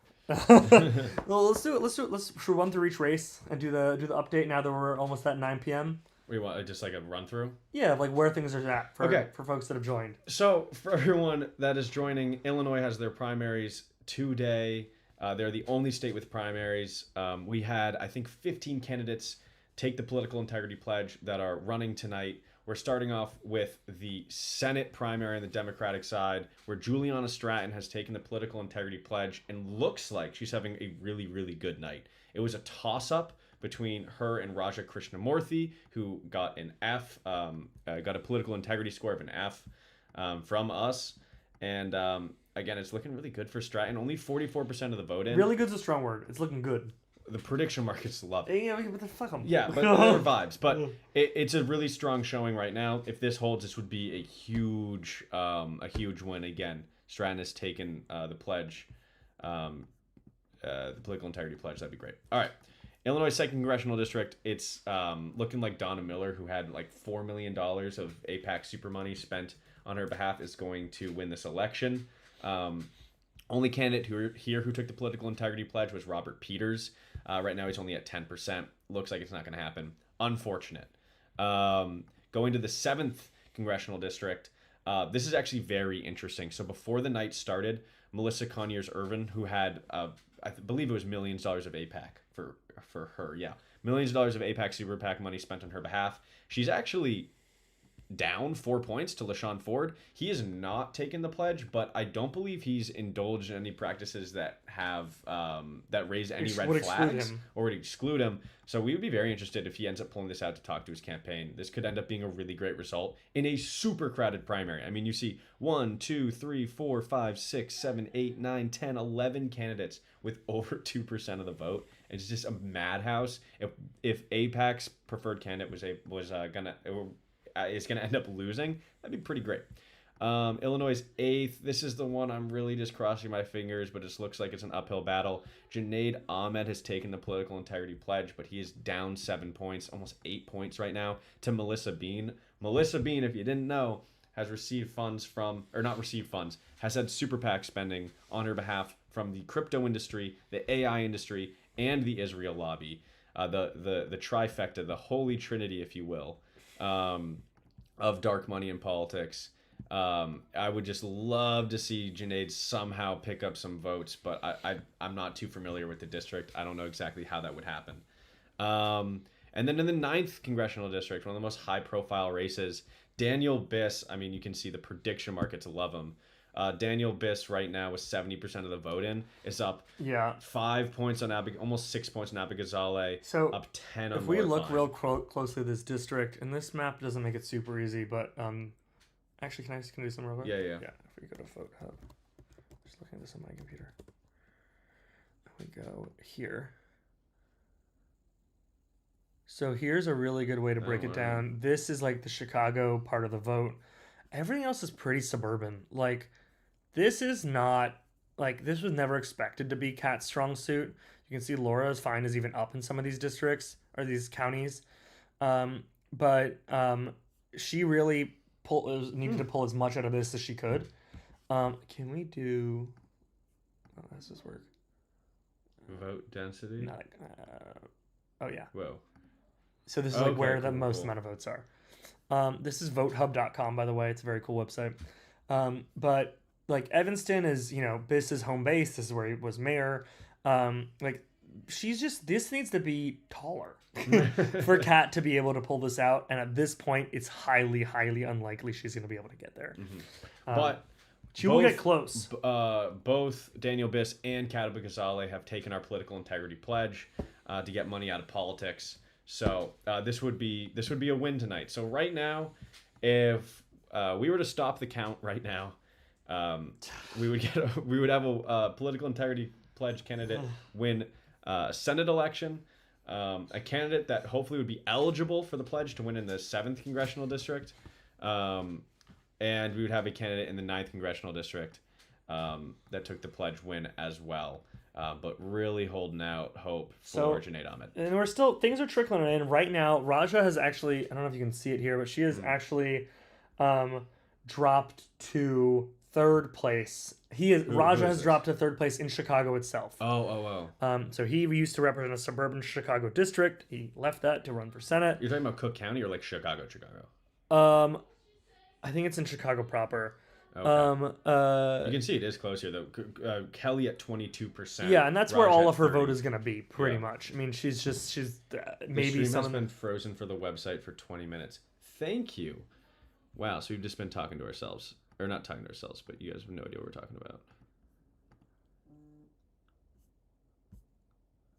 Well, let's do it. Should we run through each race and do the update now that we're almost at 9 p.m. We want just like a run through. Yeah, like where things are at for Okay. for folks that have joined. So for everyone that is joining, Illinois has their primaries today. They're the only state with primaries. We had, I think, 15 candidates take the political integrity pledge that are running tonight. We're starting off with the Senate primary on the Democratic side, where Juliana Stratton has taken the political integrity pledge and looks like she's having a really, really good night. It was a toss-up between her and Raja Krishnamurthy, who got an F, got a political integrity score of an F from us. And again, it's looking really good for Stratton. Only 44% of the vote in. Really good's a strong word. It's looking good. The prediction markets love it. Yeah, but the fuck 'em. Yeah, but they're vibes. But it's a really strong showing right now. If this holds, this would be a huge win. Again, Stratton has taken the pledge, the political integrity pledge. That'd be great. All right, Illinois 2nd Congressional District. It's looking like Donna Miller, who had like $4 million of AIPAC super money spent on her behalf, is going to win this election. Only candidate who took the political integrity pledge was Robert Peters. Right now he's only at 10%. Looks like it's not going to happen. Unfortunate. Going to the 7th Congressional District. This is actually very interesting. So before the night started, Melissa Conyers-Ervin, who had, I believe it was millions of dollars of AIPAC for her. Yeah, millions of dollars of AIPAC Super PAC money spent on her behalf. She's actually down 4 points to LaShawn Ford. He has not taken the pledge, but I don't believe he's indulged in any practices that have that raise any red flags or would exclude him. So we would be very interested if he ends up pulling this out to talk to his campaign. This could end up being a really great result in a super crowded primary. I mean, you see 1, 2, 3, 4, 5, 6, 7, 8, 9, 10, 11 candidates with over 2% of the vote. It's just a madhouse. If AIPAC's preferred candidate is going to end up losing, that'd be pretty great. Illinois 8th. This is the one I'm really just crossing my fingers, but it looks like it's an uphill battle. Junaid Ahmed has taken the political integrity pledge, but he is down 7 points, almost 8 points right now, to Melissa Bean. Melissa Bean, if you didn't know, has received funds from, or not received funds, has had super PAC spending on her behalf from the crypto industry, the AI industry, and the Israel lobby. The trifecta, the holy trinity, if you will, of dark money in politics. I would just love to see Junaid somehow pick up some votes, but I'm not too familiar with the district. I don't know exactly how that would happen. And then in the 9th Congressional District, one of the most high-profile races, Daniel Biss, I mean, you can see the prediction markets love him. Daniel Biss right now with 70% of the vote in is up 5 points on almost 6 points on Abigazale, So up 10 on if we look Lorifine. real closely at this district, and this map doesn't make it super easy, but actually, can I do some real quick? Yeah. Yeah. If we go to Vote Hub, just looking at this on my computer. We go here. So here's a really good way to break it down. This is like the Chicago part of the vote. Everything else is pretty suburban. Like, this is not, like, this was never expected to be Kat's strong suit. You can see Laura's fine is even up in some of these districts, or these counties. But she really needed to pull as much out of this as she could. Can we do, oh, how does this work? Vote density? Not, oh, yeah. Whoa. So this is like Okay, where the cool, most cool. amount of votes are. This is votehub.com, by the way. It's a very cool website. But like Evanston is, Biss's home base. This is where he was mayor. Like this needs to be taller for Kat to be able to pull this out. And at this point, it's highly, highly unlikely she's going to be able to get there. But She will get close. both Daniel Biss and Katiba Ghazale have taken our political integrity pledge to get money out of politics. So this would be a win tonight. So right now, if we were to stop the count right now, we would have a political integrity pledge candidate win a Senate election, a candidate that hopefully would be eligible for the pledge to win in the 7th congressional district. And we would have a candidate in the 9th congressional district that took the pledge win as well. But really holding out hope for Junaid Ahmed. And things are trickling in. Right now, Raja has actually, I don't know if you can see it here, but she has actually dropped to 3rd place. Raja has dropped to 3rd place in Chicago itself. Oh. So he used to represent a suburban Chicago district. He left that to run for Senate. You're talking about Cook County or like Chicago? I think it's in Chicago proper. Okay. You can see it is close here though. Kelly at 22%. Yeah, and that's where Raj all at of her 30. vote is going to be, pretty much. I mean, she's maybe stream some has been frozen for the website for 20 minutes. Thank you. Wow, so we've just been talking to ourselves. Or not talking to ourselves, but you guys have no idea what we're talking about.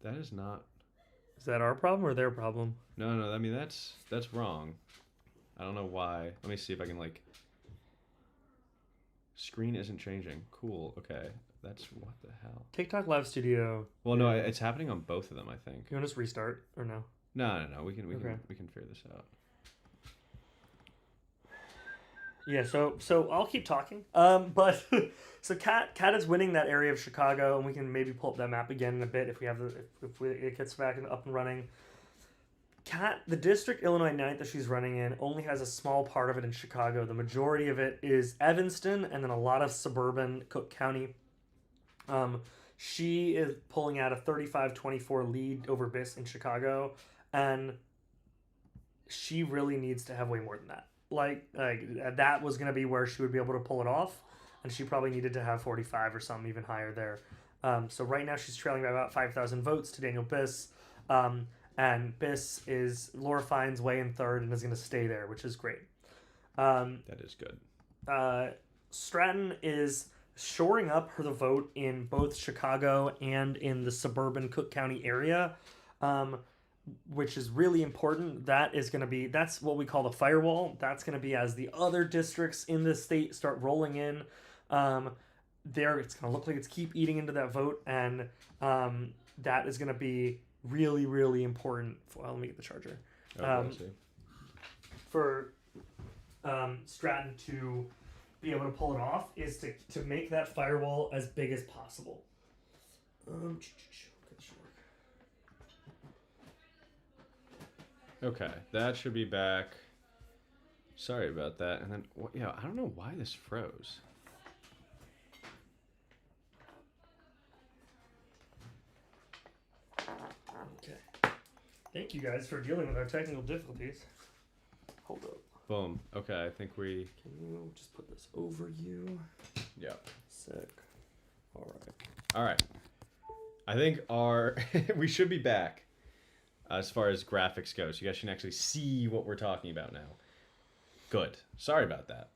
That is not... Is that our problem or their problem? No, I mean, that's wrong. I don't know why. Let me see if I can, like... Screen isn't changing. Cool, okay. That's... What the hell? TikTok Live Studio. Well, no, it's happening on both of them, I think. You want to just restart or no? No. We can figure this out. Yeah, so I'll keep talking. But so Kat is winning that area of Chicago, and we can maybe pull up that map again in a bit if it gets back up and running. Kat, the district Illinois 9th that she's running in only has a small part of it in Chicago. The majority of it is Evanston, and then a lot of suburban Cook County. She is pulling out a 35-24 lead over Biss in Chicago, and she really needs to have way more than that. Like that was going to be where she would be able to pull it off, and she probably needed to have 45 or something even higher there. So right now she's trailing by about 5,000 votes to Daniel Biss, and Biss is Laura Fine's way in 3rd and is going to stay there, which is great. That is good. Stratton is shoring up the vote in both Chicago and in the suburban Cook County area, which is really important. That's what we call the firewall. That's going to be as the other districts in the state start rolling in. It's going to look like it's keep eating into that vote, and that is going to be really, really important. Let me get the charger. For Stratton to be able to pull it off is to make that firewall as big as possible. Okay, that should be back. Sorry about that. And then, I don't know why this froze. Okay. Thank you guys for dealing with our technical difficulties. Hold up. Boom. Okay, I think we... Can you just put this over you? Yeah. Sick. All right. I think we should be back as far as graphics go, so you guys can actually see what we're talking about now. Good. Sorry about that.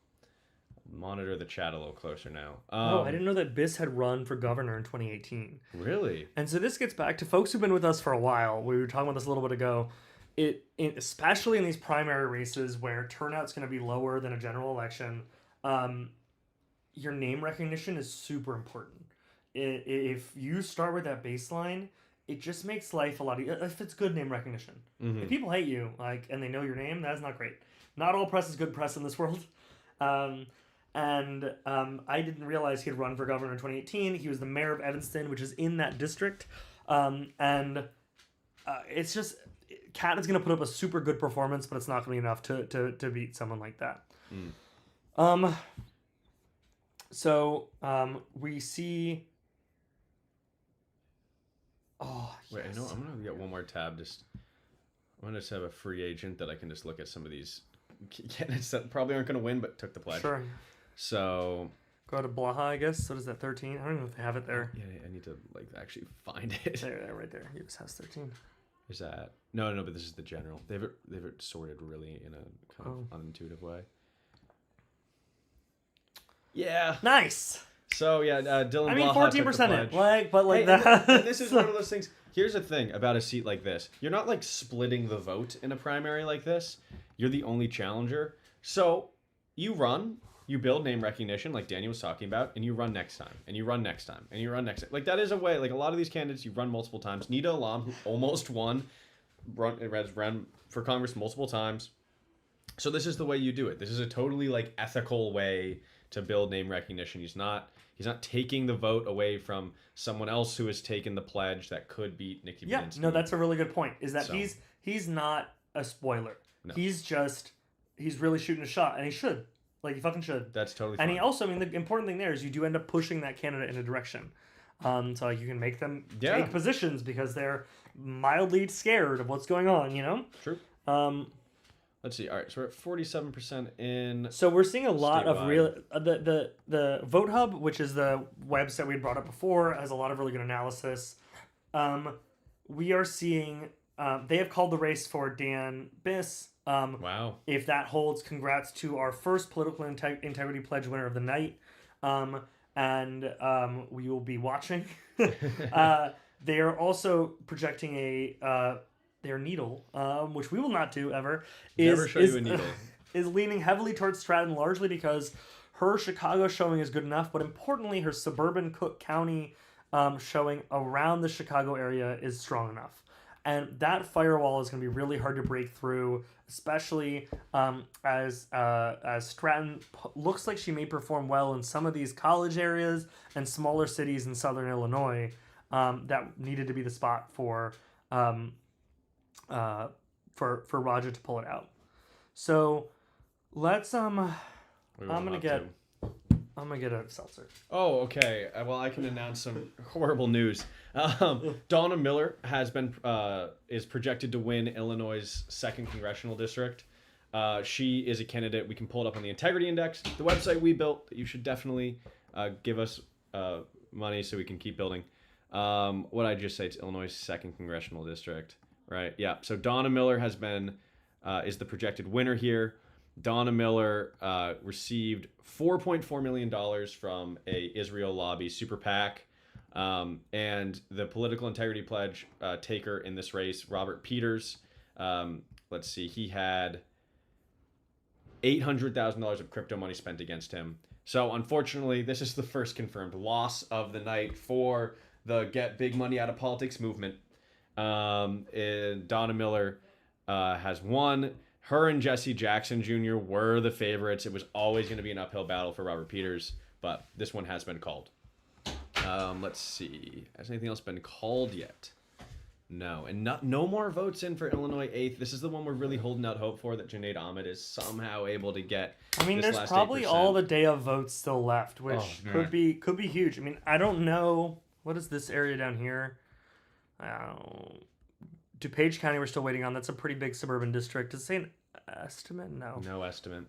Monitor the chat a little closer now. I didn't know that Biss had run for governor in 2018. Really? And so this gets back to folks who've been with us for a while. We were talking about this a little bit ago. Especially in these primary races where turnout's going to be lower than a general election, your name recognition is super important. If you start with that baseline, it just makes life a lot easier. If it's good name recognition. Mm-hmm. If people hate you, and they know your name, that's not great. Not all press is good press in this world. I didn't realize he had run for governor in 2018. He was the mayor of Evanston, which is in that district. It's just... Kat is going to put up a super good performance, but it's not going to be enough to beat someone like that. We see... Oh, Wait, yes. I'm going to get one more tab. Just I want to just have a free agent that I can just look at some of these candidates that probably aren't going to win, but took the pledge. Sure. So Go to Blaha, I guess. What is that, 13? I don't know if they have it there. yeah, I need to like actually find it. There, right there. US has 13. Is that no? But this is the general. They've it sorted really in a kind of unintuitive way. Yeah. Nice. So yeah, Dylan. I mean, Blaha 14% took it, but Hey, that. and this is one of those things. Here's the thing about a seat like this: you're not like splitting the vote in a primary like this. You're the only challenger, so you run. You build name recognition, like Daniel was talking about, and you run next time, and you run next time, and you run next time. Like, that is a way. Like, a lot of these candidates, you run multiple times. Nita Alam, who almost ran for Congress multiple times. So this is the way you do it. This is a totally, like, ethical way to build name recognition. He's not taking the vote away from someone else who has taken the pledge that could beat Nikki Bedinsky. No, that's a really good point. Is that So- he's not a spoiler. No. He's really shooting a shot, and he should. Like, he fucking should. That's totally And fine. he also, I mean, the important thing there is you do end up pushing that candidate in a direction. So like, you can make them take positions because they're mildly scared of what's going on, you know? True. Let's see. All right, so we're at 47% in. So we're seeing a lot of Statewide. real... the Vote Hub, which is the website we had brought up before, has a lot of really good analysis. We are seeing... they have called the race for Dan Biss. Wow. If that holds, congrats to our first political integrity pledge winner of the night. And we will be watching. They are also projecting their needle, which we will not do ever. Never show you a needle. Is leaning heavily towards Stratton, largely because her Chicago showing is good enough, but importantly, her suburban Cook County showing around the Chicago area is strong enough. And that firewall is going to be really hard to break through, especially as Stratton looks like she may perform well in some of these college areas and smaller cities in southern Illinois that needed to be the spot for Raja to pull it out. So let's I'm gonna get a seltzer. Oh, okay. Well, I can announce some horrible news. Donna Miller is projected to win Illinois' 2nd congressional district. She is a candidate. We can pull it up on the Integrity Index, the website we built. You should definitely give us money so we can keep building. What I just say, it's Illinois' 2nd congressional district, right? Yeah. So Donna Miller is the projected winner here. Donna Miller received $4.4 million from a Israel lobby super PAC. And the political integrity pledge taker in this race, Robert Peters, let's see, he had $800,000 of crypto money spent against him. So unfortunately, this is the first confirmed loss of the night for the Get Big Money Out of Politics movement. And Donna Miller has won. Her and Jesse Jackson Jr. were the favorites. It was always going to be an uphill battle for Robert Peters, but this one has been called. Let's see. Has anything else been called yet? No. And no more votes in for Illinois 8th. This is the one we're really holding out hope for, that Junaid Ahmed is somehow able to get. I mean, this there's last probably 8%. all the day of votes still left, which could be huge. I mean, I don't know. What is this area down here? DuPage County we're still waiting on. That's a pretty big suburban district. Does it say an estimate? No. No estimate.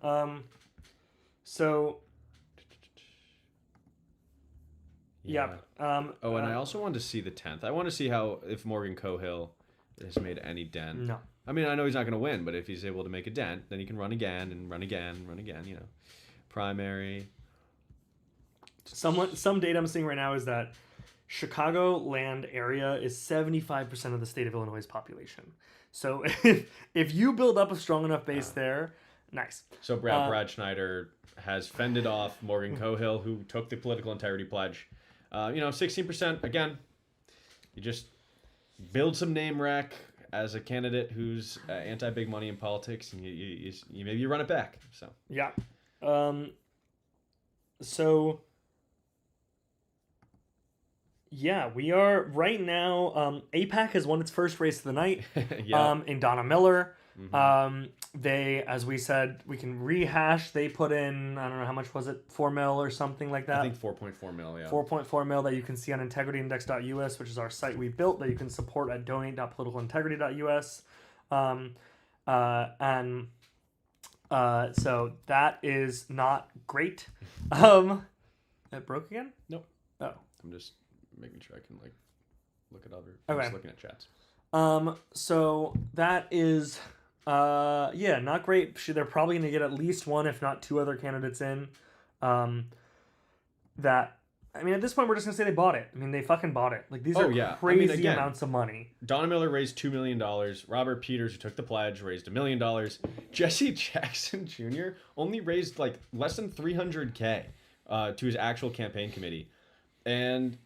So... Yeah. Yeah. And I also wanted to see the 10th. I want to see if Morgan Cohill has made any dent. No. I mean, I know he's not going to win, but if he's able to make a dent, then he can run again and run again and run again, you know. Primary. Some data I'm seeing right now is that Chicago land area is 75% of the state of Illinois' population. So if you build up a strong enough base there, nice. So Brad Schneider has fended off Morgan Cohill, who took the political integrity pledge. 16%, again, you just build some name rec as a candidate who's anti-big money in politics, and you maybe you run it back. So yeah. So yeah, we are right now. APAC has won its first race of the night. yeah. In Donna Miller. They, as we said, we can rehash. They put in, I don't know, how much was it? 4 mil or something like that. I think 4.4 mil, yeah. 4.4 mil that you can see on integrityindex.us, which is our site we built that you can support at donate.politicalintegrity.us. Um, and so that is not great. It broke again? Nope. Oh. I'm just making sure I can like look at other. Okay. I'm just looking at chats. So that is, yeah, not great. They're probably going to get at least one, if not two other candidates in. That, I mean, at this point, we're just going to say they bought it. I mean, they fucking bought it. Like, these are crazy again, amounts of money. Donna Miller raised $2 million. Robert Peters, who took the pledge, raised $1 million. Jesse Jackson Jr. only raised like less than $300K to his actual campaign committee. And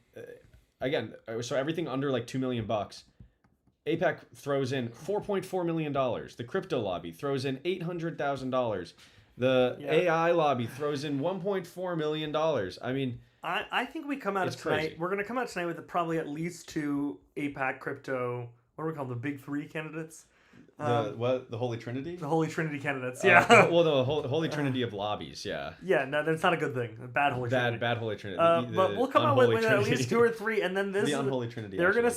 again, so everything under like $2 million. AIPAC throws in $4.4 million. The crypto lobby throws in $800,000. The AI lobby throws in $1.4 million. I mean, I think we come out of tonight. Crazy. We're going to come out tonight with probably at least two AIPAC crypto. What do we call them? The big three candidates. The Holy Trinity? The Holy Trinity candidates. Yeah. Well, the Holy Trinity of lobbies. Yeah. Yeah. No, that's not a good thing. Bad Holy Trinity. Bad Holy Trinity. But we'll come out with at least two or three, and then this. The unholy Trinity. They're gonna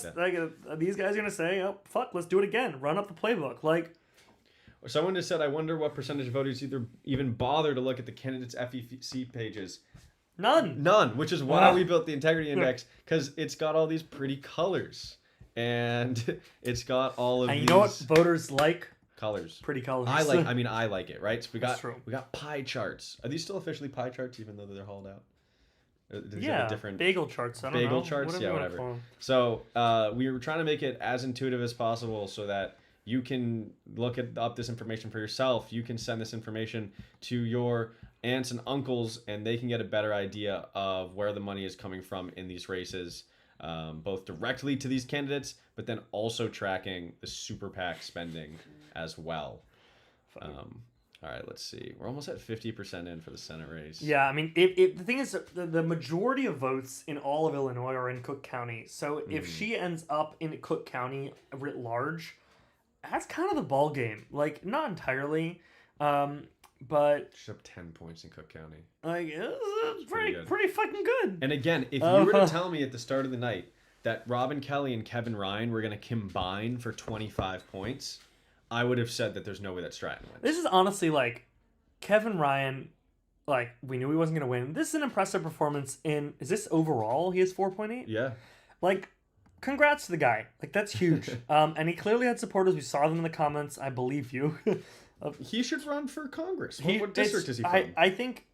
these guys are gonna say, "Oh fuck, let's do it again. Run up the playbook." Like. Someone just said, I wonder what percentage of voters even bother to look at the candidates' FEC pages. None, which is why we built the Integrity Index, because it's got all these pretty colors. And it's got all of these... And you know what voters like? Colors. Pretty colors. I like it, right? So we got pie charts. Are these still officially pie charts, even though they're hauled out? Yeah, different bagel charts. I don't know. Bagel charts? Yeah, whatever. So we were trying to make it as intuitive as possible so that you can look up this information for yourself. You can send this information to your aunts and uncles, and they can get a better idea of where the money is coming from in these races, both directly to these candidates, but then also tracking the super PAC spending as well. All right, let's see. We're almost at 50% in for the Senate race. Yeah, I mean, if the thing is, the majority of votes in all of Illinois are in Cook County. So if she ends up in Cook County writ large, that's kind of the ball game. Like, not entirely, but she's up 10 points in Cook County. Like, it's pretty fucking good. And again, if you were to tell me at the start of the night that Robin Kelly and Kevin Ryan were going to combine for 25 points, I would have said that there's no way that Stratton wins. This is honestly like Kevin Ryan. Like, we knew he wasn't going to win. This is an impressive performance in. Is this overall? He has 4.8. Yeah. Like. Congrats to the guy. Like, that's huge. And he clearly had supporters. We saw them in the comments. I believe you. He should run for Congress. What district is he from? I think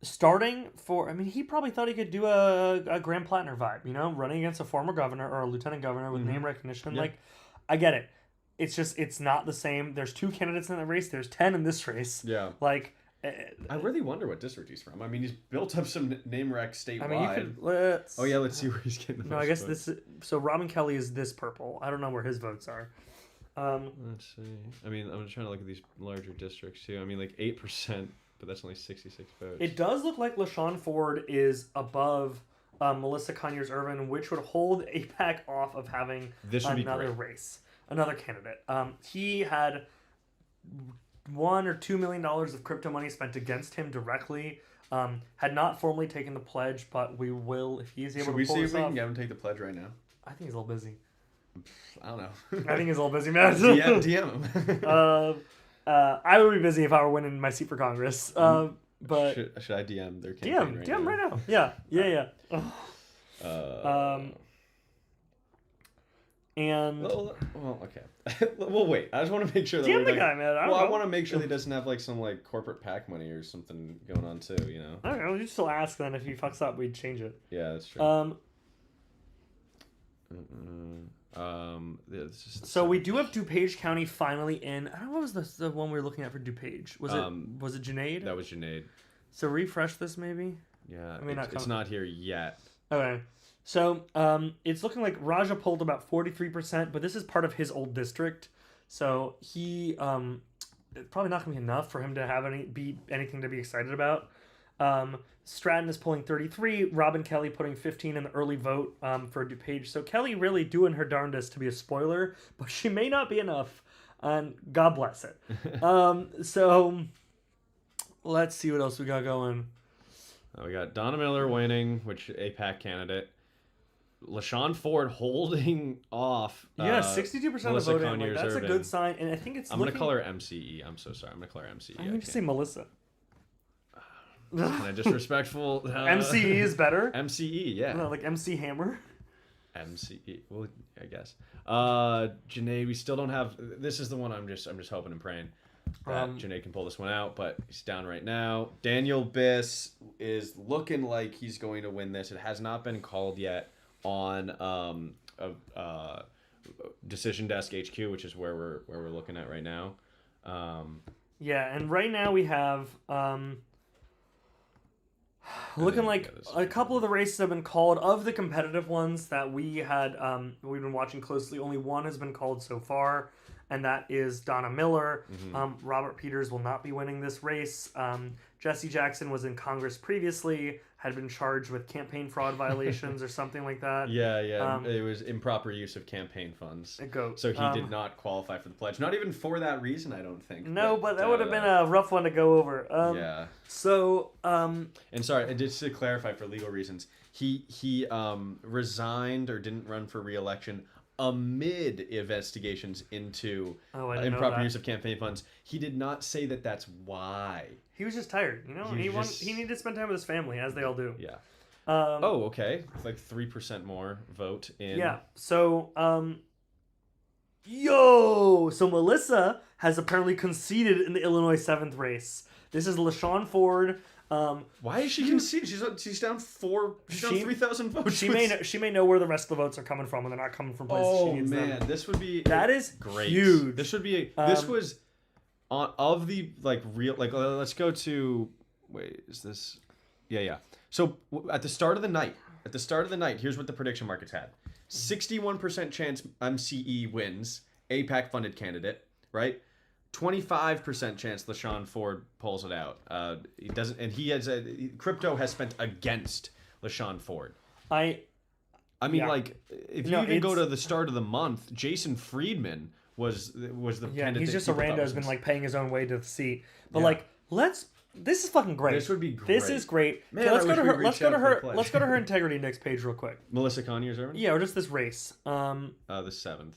starting for... I mean, he probably thought he could do a Graham Plattner vibe, you know? Running against a former governor or a lieutenant governor with name recognition. Yeah. Like, I get it. It's just, it's not the same. There's 2 candidates in the race. There's 10 in this race. Yeah. Like... I really wonder what district he's from. I mean, he's built up some name rec statewide. I mean, you could, oh yeah, let's see where he's getting the most I guess votes. this. So Robin Kelly is this purple. I don't know where his votes are. Let's see. I mean, I'm trying to look at these larger districts too. I mean, like 8%, but that's only 66 votes. It does look like LaShawn Ford is above Melissa Conyers-Irvin, which would hold AIPAC off of having another race, another candidate. He had $1 or $2 million of crypto money spent against him directly. Had not formally taken the pledge, but we will if he's able to pull this off. Should we see if we can get him to take the pledge right now? I think he's a little busy. I don't know. I think he's a little busy, man. DM him. I would be busy if I were winning my seat for Congress. But should I DM their campaign DM right now? Yeah. And well, okay. We'll wait. I just want to make sure that DM the guy, man. I want to make sure that he doesn't have like some like corporate PAC money or something going on too. You know. I don't know. You still ask. Then if he fucks up, we'd change it. Yeah, that's true. So we do have DuPage County finally in. I don't know what was the one we were looking at for DuPage. Was it Junaid? That was Junaid. So refresh this maybe. Yeah, it's not here yet. Okay. So it's looking like Raja pulled about 43%, but this is part of his old district. So he it's probably not going to be enough for him to have anything to be excited about. Stratton is pulling 33, Robin Kelly putting 15 in the early vote for DuPage. So Kelly really doing her darndest to be a spoiler, but she may not be enough, and God bless it. So let's see what else we got going. We got Donna Miller winning, which AIPAC candidate. LaShawn Ford holding off. Yeah, 62% of the Melissa vote in. Like, Conyers that's a Urban. good sign, and I think it's. I'm looking... gonna call her MCE. I'm so sorry. I'm gonna call her MCE. I'm gonna say Melissa. Kind of disrespectful. MCE is better. MCE, yeah. No, like MC Hammer. MCE. Well, I guess. Janae, we still don't have. This is the one I'm just hoping and praying that Janae can pull this one out, but he's down right now. Daniel Biss is looking like he's going to win this. It has not been called yet on Decision Desk HQ, which is where we're looking at right now. Yeah, and right now we have looking like a couple of the races have been called. Of the competitive ones that we had we've been watching closely, only one has been called so far, and that is Donna Miller. Robert Peters will not be winning this race. Jesse Jackson was in Congress previously, had been charged with campaign fraud violations or something like that. Yeah. It was improper use of campaign funds. So he did not qualify for the pledge. Not even for that reason, I don't think. No, but that would have been a rough one to go over. Yeah. So, and sorry, and just to clarify for legal reasons, he resigned or didn't run for re-election amid investigations into improper use of campaign funds. He did not say that that's why. He was just tired, you know. He needed to spend time with his family, as they all do. Yeah. Okay. It's like 3% more vote in. Yeah. So, so Melissa has apparently conceded in the Illinois 7th race. This is LaShawn Ford. Why is she conceded? She's down 3,000 votes. She may know where the rest of the votes are coming from, and they're not coming from places she needs them. This would be great. Huge. This would be this was of the real let's go to is this yeah. So at the start of the night, here's what the prediction markets had: 61% chance MCE wins, APAC funded candidate, right? 25% chance LaShawn Ford pulls it out. He doesn't, and crypto has spent against LaShawn Ford. I mean, if you even go to the start of the month, Jason Friedman was the candidate. He's just a rando who's been paying his own way to the seat. But this is fucking great. This would be great. This is great. Man, okay, let's go to her integrity index page real quick. Melissa Conyers Urban? Yeah, or just this race. The 7th.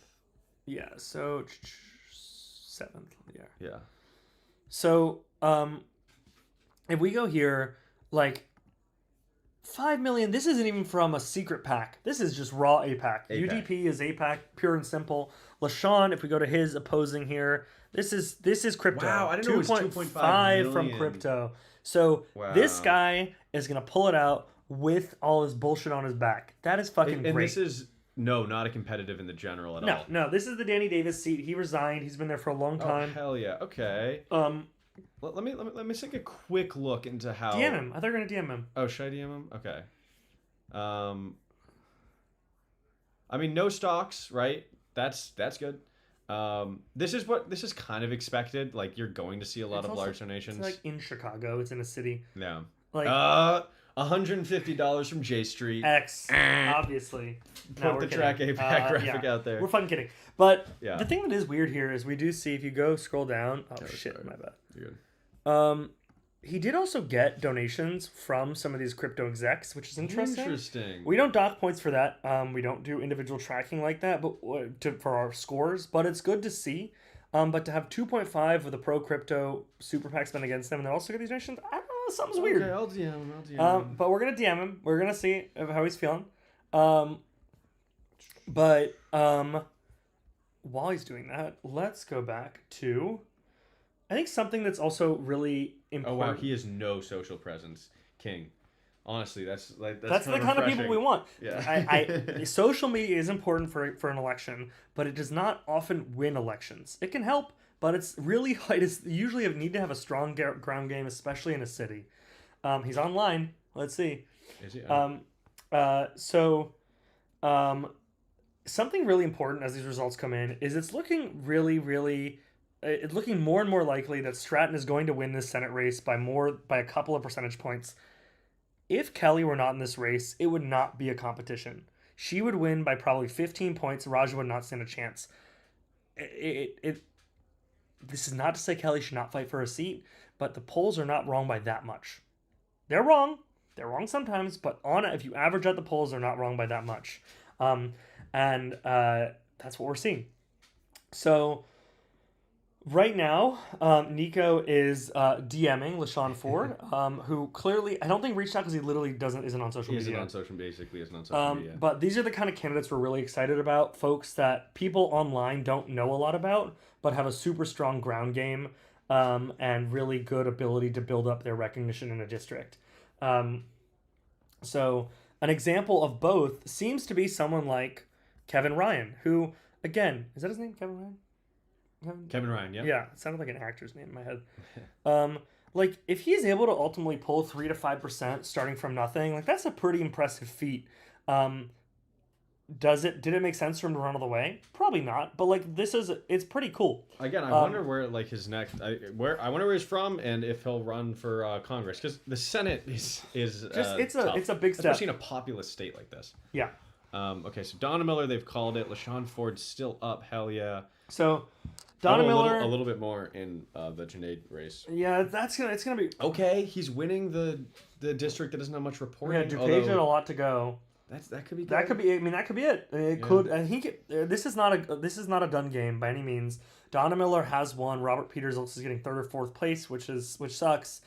Yeah, so 7th. Yeah. So, if we go here, 5 million, this isn't even from a secret pack. This is just raw APAC. UDP is APAC, pure and simple. LaShawn, if we go to his opposing here, this is crypto. Wow, I didn't know it was 2.5 from crypto. So this guy is going to pull it out with all his bullshit on his back. That is fucking great. And this is... No, not a competitive in the general at all. No, this is the Danny Davis seat. He resigned. He's been there for a long time. Oh, hell yeah. Okay. Let me take a quick look into how... DM him. I thought you were going to DM him. Oh, should I DM him? Okay. I mean, no stocks, right? That's good. This is kind of expected. You're going to see a lot of large donations. It's in Chicago. It's in a city. Yeah. $150 from J Street. Obviously. Put the track APAC graphic out there. We're fucking kidding. But the thing that is weird here is we do see, if you go scroll down... Oh, shit, my bad. You're good. He did also get donations from some of these crypto execs, which is interesting. We don't dock points for that. We don't do individual tracking like that but for our scores, but it's good to see. But to have 2.5 with a pro crypto super PAC spent against them, and they also get these donations, I don't know, something's weird. Okay, I'll DM him. But we're going to DM him. We're going to see how he's feeling. But while he's doing that, let's go back to... I think something that's also really important... Oh, wow, he has no social presence. King. Honestly, that's the kind of people we want. Yeah. Social media is important for an election, but it does not often win elections. It can help, but it's really usually need to have a strong ground game, especially in a city. He's online. Let's see. Is he? Something really important as these results come in is it's looking it's looking more and more likely that Stratton is going to win this Senate race by a couple of percentage points. If Kelly were not in this race, it would not be a competition. She would win by probably 15 points. Raja would not stand a chance. This is not to say Kelly should not fight for a seat, but the polls are not wrong by that much. They're wrong, They're wrong sometimes, but on it, if you average out the polls, they're not wrong by that much. And that's what we're seeing. So right now, Nico is DMing LaShawn Ford, who clearly I don't think reached out because he literally isn't on social He media. isn't on social media. But these are the kind of candidates we're really excited about. Folks that people online don't know a lot about, but have a super strong ground game and really good ability to build up their recognition in a district. So an example of both seems to be someone like Kevin Ryan, who, again, is that his name, Kevin Ryan? Kevin Ryan, yeah. Yeah, it sounded like an actor's name in my head. Like, if he's able to ultimately pull 3 to 5% starting from nothing, like, that's a pretty impressive feat. Did it make sense for him to run all the way? Probably not, but like it's pretty cool. Again, I wonder where like his next I wonder where he's from and if he'll run for Congress, because the Senate is Just it's tough, a big step, especially in a populous state like this. Yeah. Okay, so Donna Miller, they've called it. LaShawn Ford's still up. Hell yeah. So Donna Miller a little bit more in the Junaid race. Yeah, it's gonna be okay. He's winning the district that doesn't have much reporting. Yeah, DuPage had a lot to go. That could be. That could be. I mean, that could be it. It could. And he could. This is not a done game by any means. Donna Miller has won. Robert Peters also is getting third or fourth place, which sucks.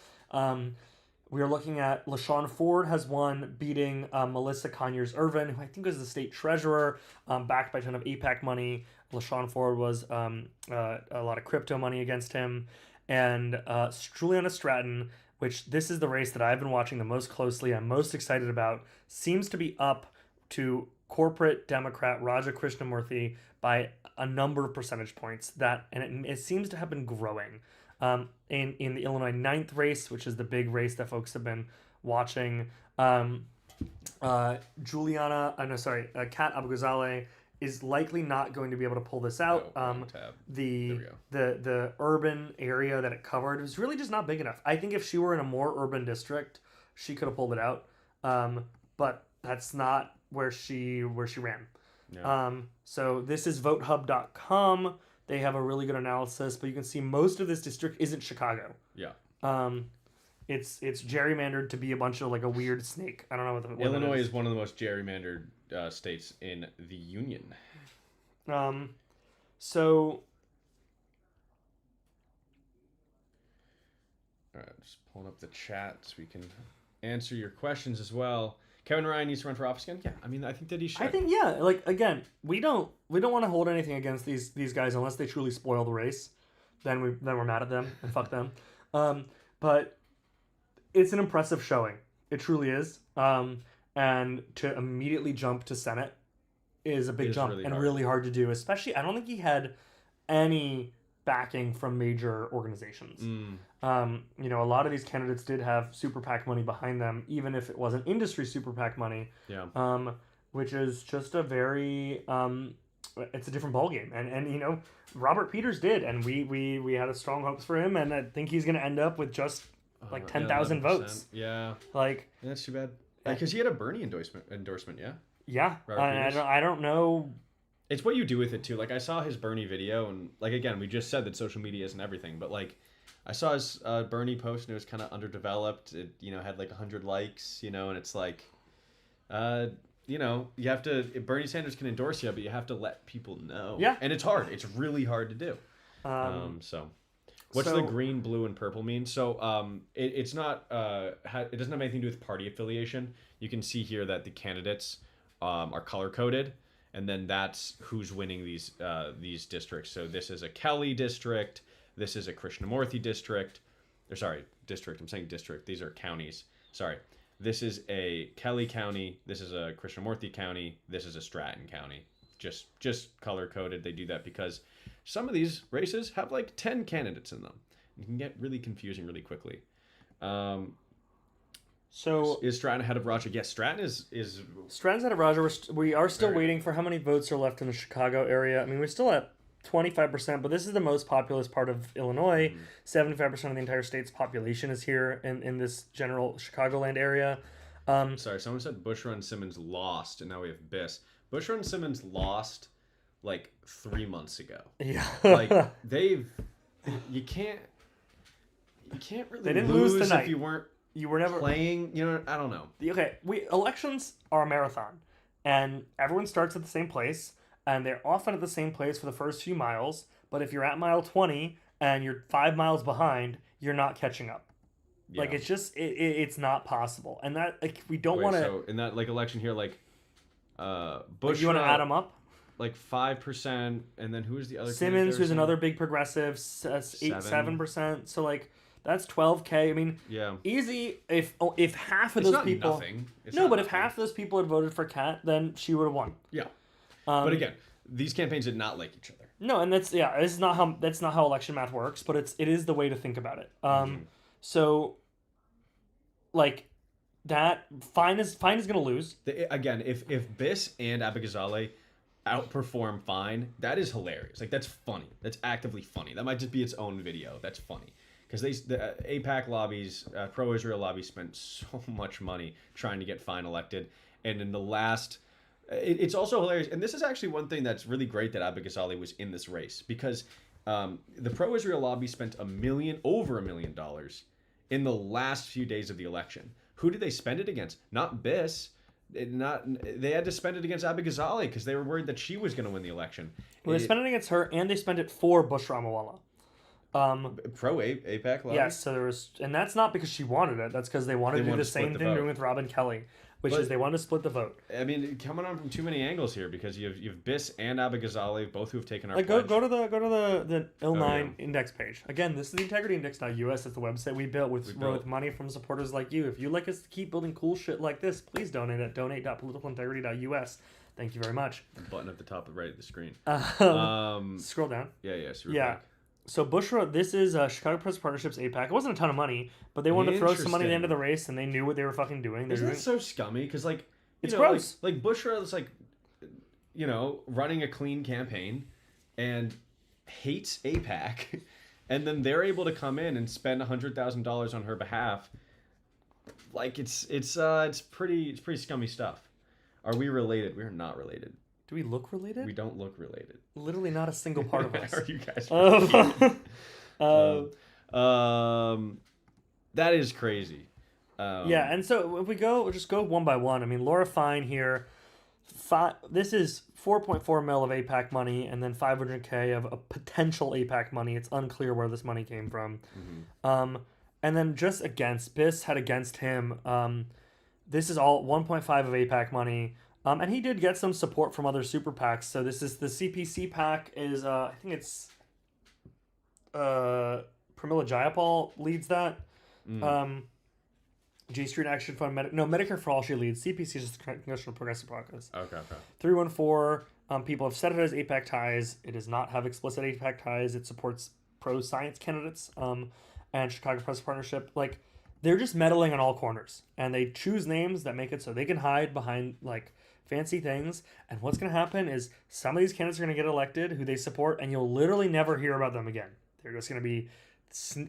We are looking at LaShawn Ford has won, beating Melissa Conyers Irvin, who I think was the state treasurer, backed by a ton of APAC money. LaShawn Ford was a lot of crypto money against him, and Juliana Stratton, which this is the race that I've been watching the most closely, I'm most excited about, seems to be up to corporate Democrat Raja Krishnamurthy by a number of percentage points. It seems to have been growing. In the Illinois 9th race, which is the big race that folks have been watching, Kat Abu-Ghazaleh is likely not going to be able to pull this out. The urban area that it covered was really just not big enough. I think if she were in a more urban district, she could have pulled it out. But that's not where she ran. Yeah. So this is votehub.com. They have a really good analysis, but you can see most of this district isn't Chicago. Yeah. It's gerrymandered to be a bunch of like a weird snake. I don't know what Illinois is one of the most gerrymandered states in the union. So. All right, just pulling up the chat so we can answer your questions as well. Kevin Ryan needs to run for office again? Yeah, I mean, I think that he should. I think, yeah. Like, again, we don't want to hold anything against these guys unless they truly spoil the race. Then we're mad at them and fuck them. But it's an impressive showing. It truly is. And to immediately jump to Senate is a big jump really hard to do. Especially, I don't think he had any backing from major organizations. A lot of these candidates did have super PAC money behind them, even if it wasn't industry super PAC money. Yeah. Which is just a very it's a different ballgame. And Robert Peters did, and we had strong hopes for him, and I think he's going to end up with just like 10,000 votes. Yeah. Like, that's too bad. Because he had a Bernie endorsement, yeah. Yeah. I don't know. It's what you do with it too. Like, I saw his Bernie video, and like, again, we just said that social media isn't everything, but like, I saw his Bernie post and it was kind of underdeveloped. It had like 100 likes, and it's like, you have to. Bernie Sanders can endorse you, but you have to let people know. Yeah, and it's hard. It's really hard to do. So, what's the green, blue, and purple mean? So, it's not. It doesn't have anything to do with party affiliation. You can see here that the candidates are color coded. And then that's who's winning these districts. So this is a Kelly district. This is a Krishnamurthy district. District. I'm saying district. These are counties. Sorry. This is a Kelly county. This is a Krishnamurthy county. This is a Stratton county. Just color coded. They do that because some of these races have like 10 candidates in them. You can get really confusing really quickly. So is Stratton ahead of Raja? Yes, Stratton is. Stratton's ahead of Raja. We are still waiting for how many votes are left in the Chicago area. I mean, we're still at 25%, but this is the most populous part of Illinois. 75% of the entire state's population is here in this general Chicagoland area. Sorry, someone said Bushrun Simmons lost, and now we have Biss. Bushrun Simmons lost like 3 months ago. Yeah, like you can't really they didn't lose tonight. if you weren't You were never playing. I don't know. okay. Elections are a marathon, and everyone starts at the same place, and they're often at the same place for the first few miles. But if you're at mile 20 and you're 5 miles behind, you're not catching up. Yeah. Like it's just it's not possible, and that like we don't Wait, want to. So in that like election here, like, Bush. You want to add them up? Like 5%, and then who is the other? Simmons, who's another big progressive, 7%. So like that's 12K. I mean, yeah, easy. If half of it's those not people, nothing. It's no, not but if nothing. half of those people had voted for Kat, then she would have won. Yeah, but again, these campaigns did not like each other. No, and that's not how election math works, but it is the way to think about it. So, like, that Fine is gonna lose. Again, if Biss and Abigail outperform Fine, that is hilarious. Like, that's funny. That's actively funny. That might just be its own video. That's funny. Because the AIPAC lobbies, pro-Israel lobbies, spent so much money trying to get Fine elected. And in the last... It's also hilarious. And this is actually one thing that's really great that Abigail was in this race. Because the pro-Israel lobby spent over $1 million in the last few days of the election. Who did they spend it against? Not Biss. They had to spend it against Abigail because they were worried that she was going to win the election. Well, they spent it against her, and they spent it for Bushra Mawala. Pro AIPAC lobby? Yes, so there was, and that's not because she wanted it. That's because they wanted to do the same thing they're doing with Robin Kelly, which is they wanted to split the vote. I mean, coming on from too many angles here because you have Biss and Abigail, both who have taken our like pledge. go to the IL9 index page. Again, this is the integrityindex.us. That's the website we built with money from supporters like you. If you'd like us to keep building cool shit like this, please donate at donate.politicalintegrity.us. Thank you very much. The button at the top right of the screen. Scroll down. Yeah. Yeah. So Bushra, this is Chicago Press Partnerships AIPAC. It wasn't a ton of money, but they wanted to throw some money at the end of the race, and they knew what they were fucking doing. Isn't it so scummy? Because like, it's gross. Like Bushra is like, running a clean campaign, and hates AIPAC, and then they're able to come in and spend $100,000 on her behalf. Like it's pretty scummy stuff. Are we related? We are not related. Do we look related? We don't look related. Literally not a single part of us. Are you guys that is crazy. Yeah, and so if we just go one by one. I mean, Laura Fine here. This is 4.4 mil of AIPAC money, and then 500K of a potential AIPAC money. It's unclear where this money came from. Mm-hmm. And then just against Biss had against him. This is all 1.5 of AIPAC money. And he did get some support from other super PACs. So this is the CPC PAC is I think it's Pramila Jayapal leads that. J Street Action Fund Medicare for All she leads. CPC is just the Congressional Progressive Caucus. Okay. 314 people have said it has AIPAC ties. It does not have explicit AIPAC ties. It supports pro-science candidates. And Chicago Press Partnership, like, they're just meddling on all corners, and they choose names that make it so they can hide behind like fancy things. And what's going to happen is some of these candidates are going to get elected who they support, and you'll literally never hear about them again. They're just going to be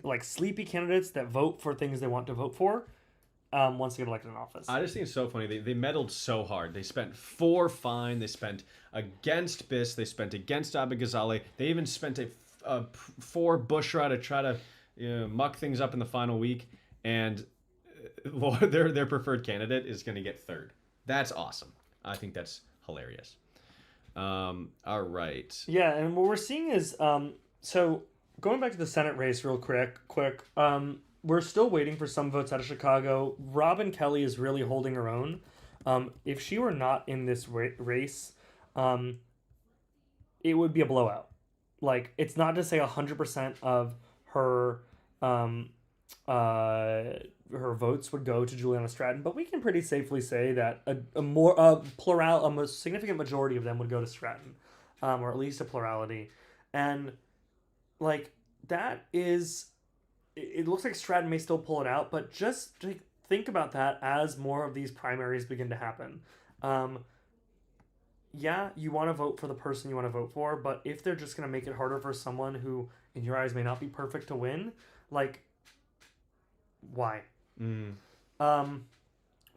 like sleepy candidates that vote for things they want to vote for once they get elected in office. I just think it's so funny. They meddled so hard. They spent for Fine. They spent against Biss. They spent against Abigail. They even spent for Bushra to try to muck things up in the final week. And their preferred candidate is going to get third. That's awesome. I think that's hilarious. All right. Yeah, and what we're seeing is so going back to the Senate race real quick. We're still waiting for some votes out of Chicago. Robin Kelly is really holding her own. If she were not in this race, it would be a blowout. Like, it's not to say 100% of her her votes would go to Juliana Stratton, but we can pretty safely say that a significant majority of them would go to Stratton, or at least a plurality. And like, that is, it looks like Stratton may still pull it out, but just think about that as more of these primaries begin to happen. Yeah, you want to vote for the person you want to vote for, but if they're just going to make it harder for someone who in your eyes may not be perfect to win, like, why?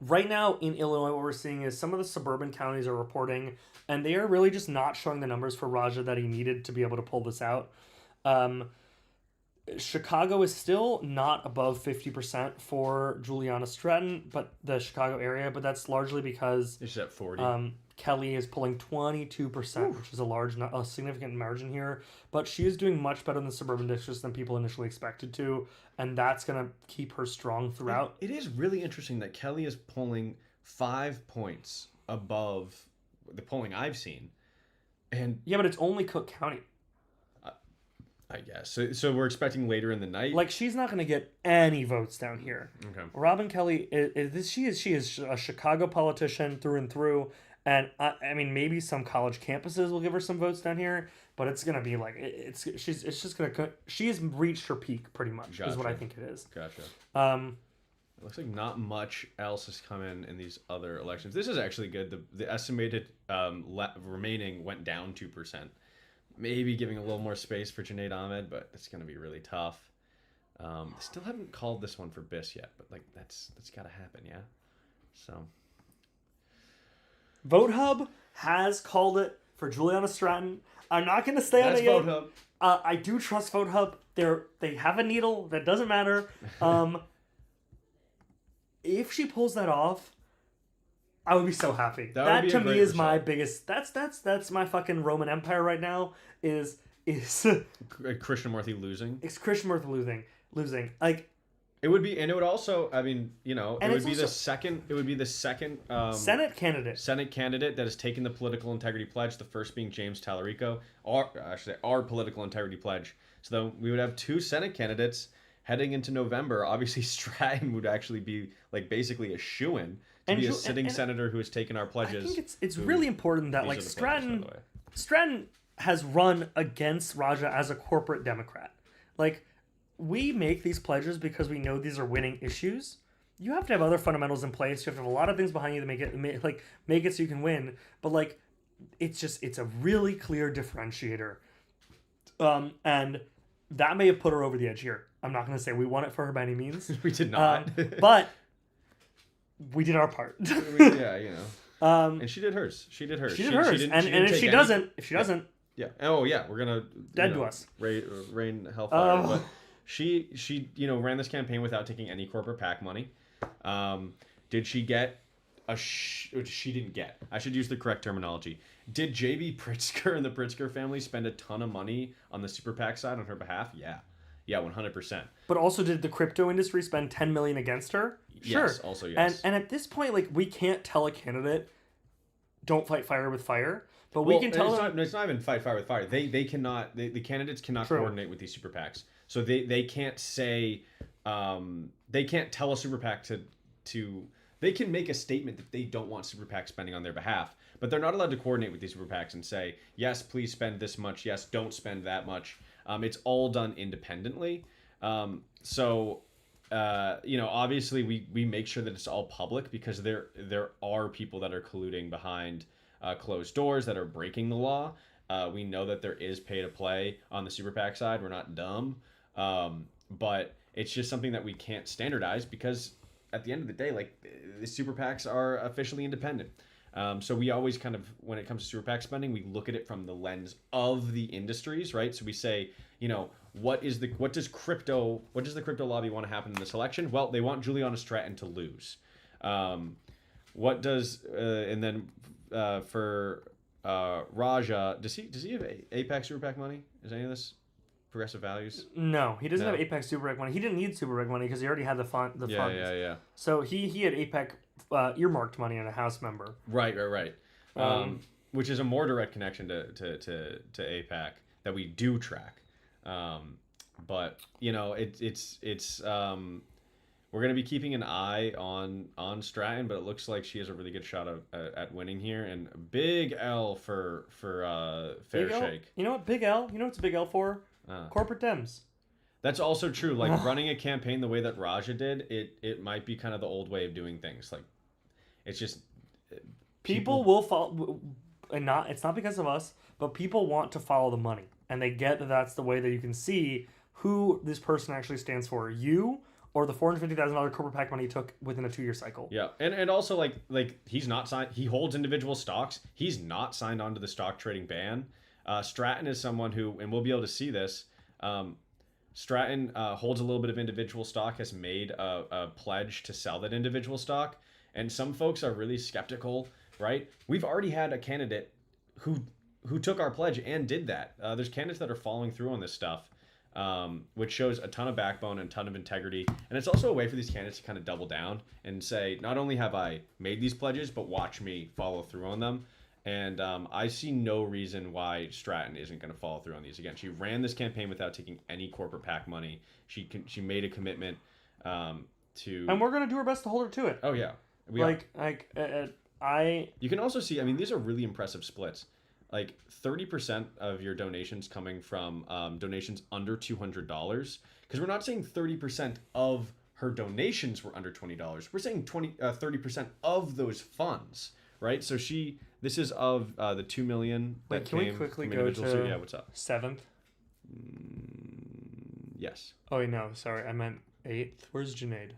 Right now in Illinois, what we're seeing is some of the suburban counties are reporting, and they are really just not showing the numbers for Raja that he needed to be able to pull this out. Chicago is still not above 50% for Juliana Stratton, but the Chicago area, but that's largely because She's at 40. Kelly is pulling 22%, which is a significant margin here. But she is doing much better in the suburban districts than people initially expected to, and that's going to keep her strong throughout. It is really interesting that Kelly is pulling 5 points above the polling I've seen. And yeah, but it's only Cook County. I guess. So we're expecting later in the night. Like, she's not going to get any votes down here. Okay. Robin Kelly, she is a Chicago politician through and through. And I mean, maybe some college campuses will give her some votes down here, but it's gonna be like she has reached her peak pretty much. Gotcha. Is what I think it is. Gotcha. It looks like not much else has come in these other elections. This is actually good. The estimated remaining went down 2%. Maybe giving a little more space for Junaid Ahmed, but it's gonna be really tough. Still haven't called this one for Biss yet, but like that's gotta happen, yeah. So. Vote Hub has called it for Juliana Stratton. I'm not going to stay on it yet. Vote Hub. I do trust Vote Hub. They have a needle. That doesn't matter. If she pulls that off, I would be so happy. That to me is my biggest. That's my fucking Roman Empire right now. Is Krishnamurthy losing? It's Krishnamurthy losing. Like. It would be, and it would also, I mean, it would be the second Senate candidate that has taken the political integrity pledge, the first being James Tallarico, our political integrity pledge. So we would have 2 Senate candidates heading into November. Obviously, Stratton would actually be like basically a shoo-in to be a sitting senator who has taken our pledges. I think it's really important that like Stratton has run against Raja as a corporate Democrat. Like, we make these pledges because we know these are winning issues. You have to have other fundamentals in place. You have to have a lot of things behind you to make it so you can win. But like, it's a really clear differentiator. And that may have put her over the edge here. I'm not going to say we won it for her by any means. We did not. But we did our part. Yeah, and she did hers. She did hers. And if she doesn't, yeah. Oh yeah, we're gonna dead to us. Rain hellfire. But she ran this campaign without taking any corporate PAC money. Did she get she didn't get. I should use the correct terminology. Did JB Pritzker and the Pritzker family spend a ton of money on the super PAC side on her behalf? Yeah, 100%. But also, did the crypto industry spend $10 million against her? Sure. Yes, also yes. And at this point, like, we can't tell a candidate, don't fight fire with fire. But we can tell them... It's not even fight fire with fire. They cannot... The candidates cannot coordinate with these super PACs. So they can't say... they can't tell a super PAC to... They can make a statement that they don't want super PAC spending on their behalf, but they're not allowed to coordinate with these super PACs and say, yes, please spend this much. Yes, don't spend that much. It's all done independently. Obviously we make sure that it's all public because there are people that are colluding behind closed doors that are breaking the law. We know that there is pay to play on the super PAC side. We're not dumb. But it's just something that we can't standardize because at the end of the day, like, the super PACs are officially independent. So we always kind of, when it comes to super PAC spending, we look at it from the lens of the industries, right? So we say, what does the crypto lobby want to happen in this election? Well, they want Juliana Stratton to lose. For Raja, does he have APAC super PAC money? Is any of this Progressive Values? No, he doesn't have APAC super PAC money. He didn't need super PAC money because he already had the funds. Yeah. So he had APAC earmarked money on a House member. Right. Which is a more direct connection to APAC that we do track. But it's we're gonna be keeping an eye on Stratton, but it looks like she has a really good shot at winning here, and big L for Fair Shake. You know what? Big L. You know what's a big L for? Corporate Dems. That's also true. Like, running a campaign the way that Raja did, it might be kind of the old way of doing things. Like, it's just people will follow, and it's not because of us, but people want to follow the money, and they get that that's the way that you can see who this person actually stands for. You or the $450,000 corporate PAC money he took within a 2-year cycle. Yeah, and also like he's not signed. He holds individual stocks. He's not signed on to the stock trading ban. Stratton is someone who, and we'll be able to see this. Stratton holds a little bit of individual stock, has made a pledge to sell that individual stock, and some folks are really skeptical, right? We've already had a candidate who took our pledge and did that. There's candidates that are following through on this stuff, which shows a ton of backbone and a ton of integrity. And it's also a way for these candidates to kind of double down and say, not only have I made these pledges, but watch me follow through on them. And I see no reason why Stratton isn't going to follow through on these. Again, she ran this campaign without taking any corporate PAC money. She made a commitment to... And we're going to do our best to hold her to it. Oh, yeah. You can also see, I mean, these are really impressive splits. Like 30% of your donations coming from donations under $200, because we're not saying 30% of her donations were under $20. We're saying 30% of those funds, right? So this is of the 2 million. Wait, can we quickly go to yeah, what's up? 7th? Yes. Oh no, sorry, I meant 8th. Where's Junaid?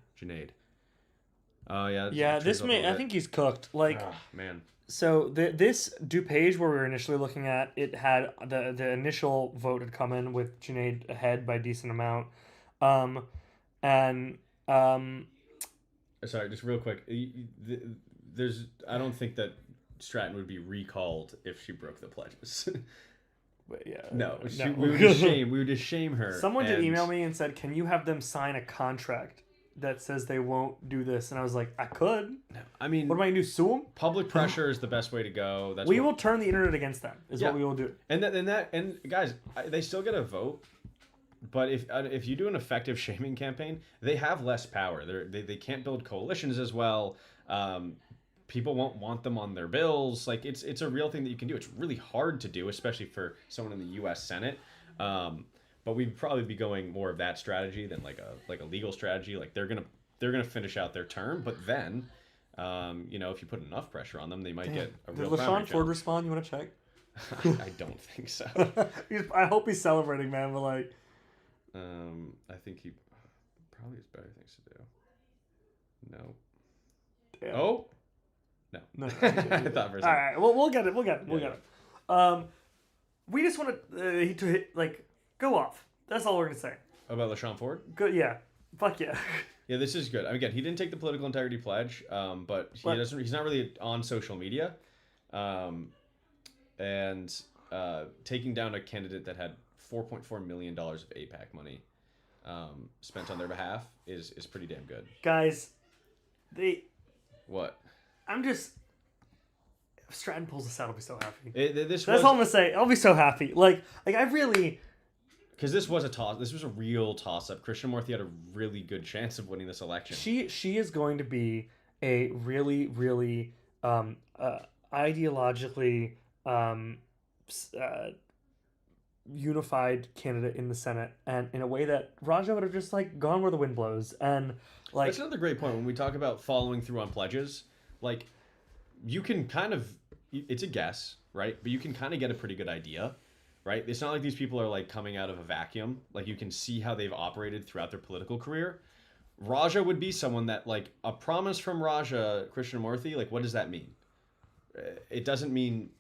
Oh yeah. Yeah, this may. I think he's cooked. Like, oh, man. So this DuPage where we were initially looking at, it had the initial vote had come in with Junaid ahead by a decent amount, Sorry, just real quick. There's I don't think that Stratton would be recalled if she broke the pledges. Yeah, no. We would just shame her. Someone did email me and said, "Can you have them sign a contract that says they won't do this?" And I was like, "I could." No, I mean, what am I gonna do? Sue them? Public pressure is the best way to go. We will turn the internet against them. Is what we will do. And guys, they still get a vote. But if you do an effective shaming campaign, they have less power. They can't build coalitions as well. People won't want them on their bills. Like it's a real thing that you can do. It's really hard to do, especially for someone in the U.S. Senate. But we'd probably be going more of that strategy than like a legal strategy. Like they're gonna finish out their term, but then, if you put enough pressure on them, they might get a real. Did LaShawn Ford respond? You want to check? I don't think so. I hope he's celebrating, man. But like, I think he probably has better things to do. No. Damn. Oh. No. I thought for a second. All right. Well, we'll get it. We just want to go off. That's all we're gonna say about LaShawn Ford. Good. Yeah. Fuck yeah. Yeah, this is good. I mean, again, he didn't take the political integrity pledge, but he's not really on social media, and taking down a candidate that had $4.4 million of APAC money spent on their behalf is pretty damn good. Guys, what? I'm just. If Stratton pulls this out, I'll be so happy. That's all I'm gonna say. I'll be so happy. Like I really. Because this was a toss. This was a real toss-up. Krishnamurthy had a really good chance of winning this election. She is going to be a really, really ideologically unified candidate in the Senate, and in a way that Raja would have just gone where the wind blows. And that's another great point when we talk about following through on pledges. Like, you can kind of, it's a guess, right? But you can kind of get a pretty good idea. Right? It's not like these people are coming out of a vacuum. Like, you can see how they've operated throughout their political career. Raja would be someone that a promise from Raja Krishnamurthy, what does that mean? It doesn't mean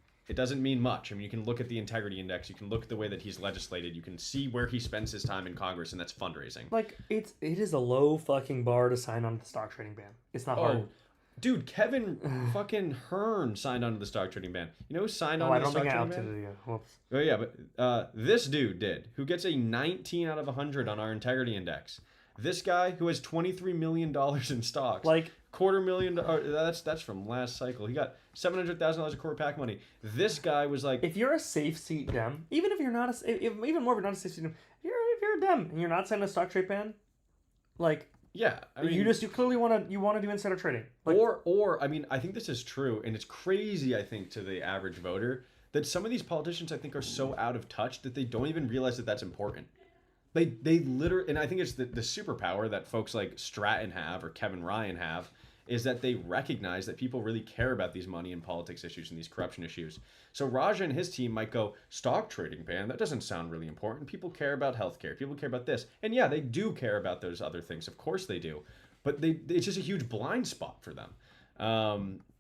much. I mean, you can look at the integrity index, you can look at the way that he's legislated, you can see where he spends his time in Congress, and that's fundraising. It is a low fucking bar to sign on to the stock trading ban. It's not hard. Dude, Kevin fucking Hearn signed on to the stock trading ban. You know who signed on to the stock trading ban? I don't think I outdid it yet. Whoops. Oh, yeah, but this dude did, who gets a 19 out of 100 on our integrity index. This guy who has $23 million in stocks. $250,000. That's from last cycle. He got $700,000 of corporate PAC money. This guy was if you're a safe seat Dem, even if you're not even more if you're not a safe seat Dem, if you're a Dem and you're not signing a stock trade ban, yeah, I mean, you clearly want to do insider trading. Or I mean, I think this is true, and it's crazy, I think, to the average voter, that some of these politicians, I think, are so out of touch that they don't even realize that that's important. They literally, and I think it's the superpower that folks like Stratton have or Kevin Ryan have, is that they recognize that people really care about these money and politics issues and these corruption issues. So Raja and his team might go, stock trading ban, that doesn't sound really important. People care about healthcare. People care about this. And yeah, they do care about those other things. Of course they do. But it's just a huge blind spot for them.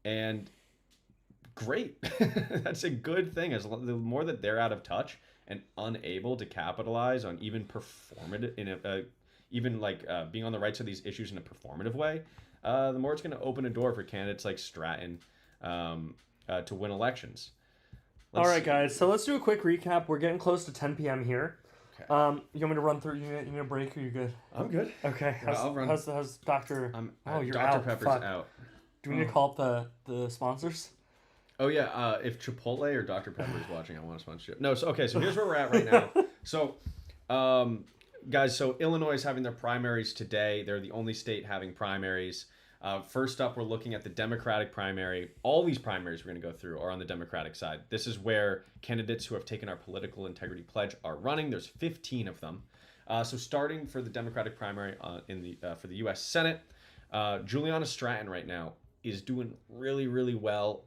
And great. That's a good thing. The more that they're out of touch and unable to capitalize on even performative in being on the right side of these issues in a performative way, the more it's going to open a door for candidates like Stratton to win elections. All right, guys. So let's do a quick recap. We're getting close to 10 p.m. here. Okay. You want me to run through? You need a break? Or you good? I'm good. Okay. I'll run. How's Doctor? You're Dr. out. Pepper's Fuck. out. Do we need to call up the sponsors? Oh yeah, if Chipotle or Dr. Pepper is watching, I want a sponsorship. No, so here's where we're at right now. So, guys, so Illinois is having their primaries today. They're the only state having primaries. First up, we're looking at the Democratic primary. All these primaries we're going to go through are on the Democratic side. This is where candidates who have taken our political integrity pledge are running. There's 15 of them. So starting for the Democratic primary for the U.S. Senate, Juliana Stratton right now is doing really, really well.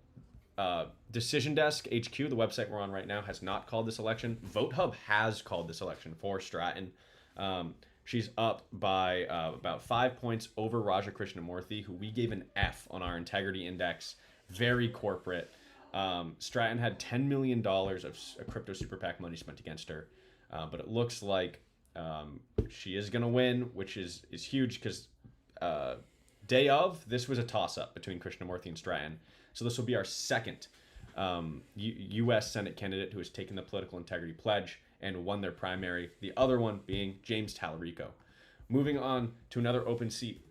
Decision Desk HQ, the website we're on right now, has not called this election. VoteHub has called this election for Stratton. She's up by about 5 points over Raja Krishnamurthy, who we gave an F on our integrity index. Very corporate. Stratton had $10 million of crypto super PAC money spent against her, but it looks like she is going to win, which is huge because day of, this was a toss-up between Krishnamurthy and Stratton. So this will be our second U.S. Senate candidate who has taken the political integrity pledge and won their primary, the other one being James Tallarico. Moving on to another open seat,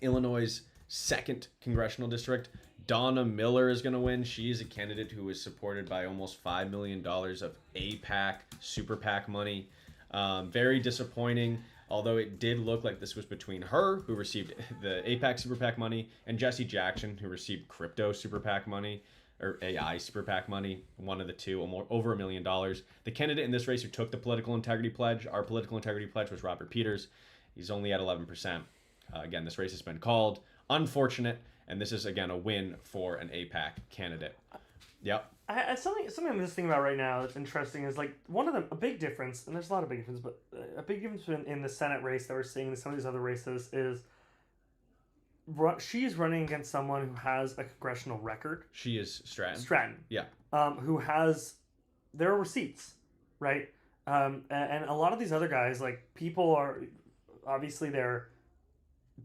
Illinois' 2nd congressional district, Donna Miller is going to win. She is a candidate who is supported by almost $5 million of APAC, Super PAC money. Very disappointing, although it did look like this was between her, who received the APAC Super PAC money, and Jesse Jackson, who received crypto Super PAC money, or AI Super PAC money, one of the two, over $1 million. The candidate in this race who took the political integrity pledge, our political integrity pledge, was Robert Peters. He's only at 11%. Again, this race has been called. Unfortunate, and this is, again, a win for an APAC candidate. Yep. Something I'm just thinking about right now that's interesting is like a big difference, and there's a lot of big differences, but a big difference in the Senate race that we're seeing in some of these other races is she's running against someone who has a congressional record. She is Stratton. Yeah. Who has their receipts, right? And a lot of these other guys, like, people are obviously they're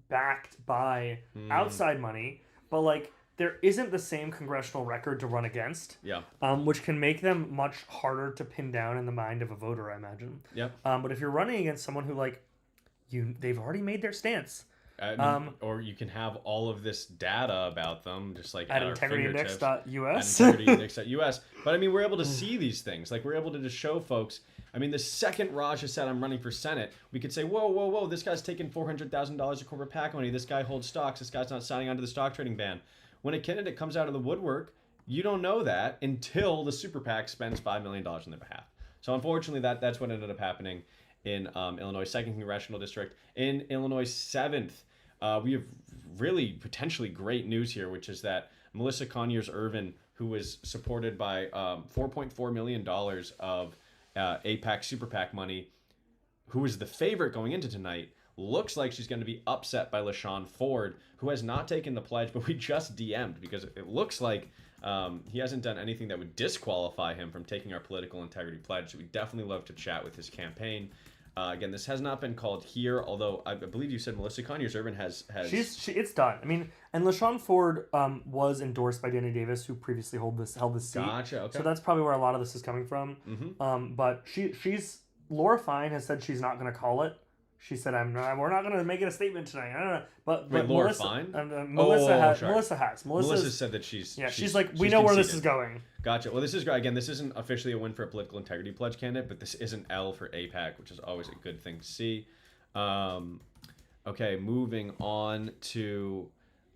backed by outside money, but like there isn't the same congressional record to run against. Yeah. Which can make them much harder to pin down in the mind of a voter, I imagine. Yep. But if you're running against someone who they've already made their stance. Or you can have all of this data about them, just like at integrityindex.us. At integrityindex.us. But I mean, we're able to see these things. Like, we're able to just show folks. I mean, the second Raja said, "I'm running for Senate," we could say, whoa, this guy's taking $400,000 of corporate PAC money. This guy holds stocks. This guy's not signing onto the stock trading ban. When a candidate comes out of the woodwork, you don't know that until the super PAC spends $5 million on their behalf. So unfortunately, that's what ended up happening in Illinois' 2nd congressional district. In Illinois' 7th, we have really potentially great news here, which is that Melissa Conyers-Ervin, who was supported by $4.4 million of APAC Super PAC money, who was the favorite going into tonight, looks like she's going to be upset by LaShawn Ford, who has not taken the pledge, but we just DM'd because it looks like he hasn't done anything that would disqualify him from taking our political integrity pledge. So we definitely love to chat with his campaign. Again, this has not been called here, although I believe you said Melissa Conyers-Ervin has... It's done. I mean, and LaShawn Ford was endorsed by Danny Davis, who previously held this seat. Gotcha, okay. So that's probably where a lot of this is coming from. Mm-hmm. But Laura Fine has said she's not going to call it. She said, we're not going to make it a statement tonight. I don't know. But Laura Melissa, Fine? Melissa has. Melissa said that she's like, we know where this is going. Gotcha. Well, this is great. Again, this isn't officially a win for a political integrity pledge candidate, but this is an L for APAC, which is always a good thing to see. Okay, moving on to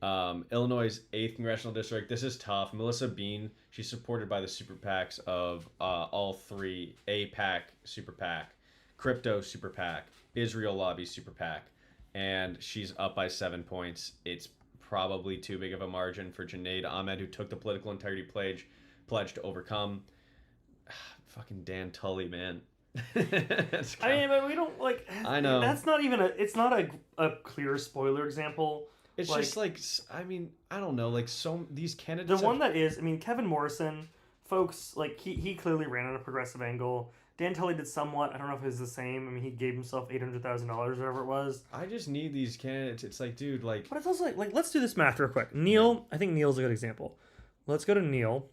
Illinois' 8th congressional district. This is tough. Melissa Bean, she's supported by the super PACs of all three: APAC Super PAC, Crypto Super PAC, Israel Lobby Super PAC, and she's up by 7 points. It's probably too big of a margin for Junaid Ahmed, who took the political integrity pledge to overcome. Fucking Dan Tully, man. I mean, but we don't like. I know that's not even it's not a clear spoiler example. It's just like, I mean, I don't know, like these candidates. The one that is, I mean, Kevin Morrison folks like he clearly ran on a progressive angle. Dan Tully did somewhat. I don't know if it was the same. I mean, he gave himself $800,000, whatever it was. I just need these candidates. It's like, dude, like. But it's also like let's do this math real quick. Neil, I think Neil's a good example. Let's go to Neil.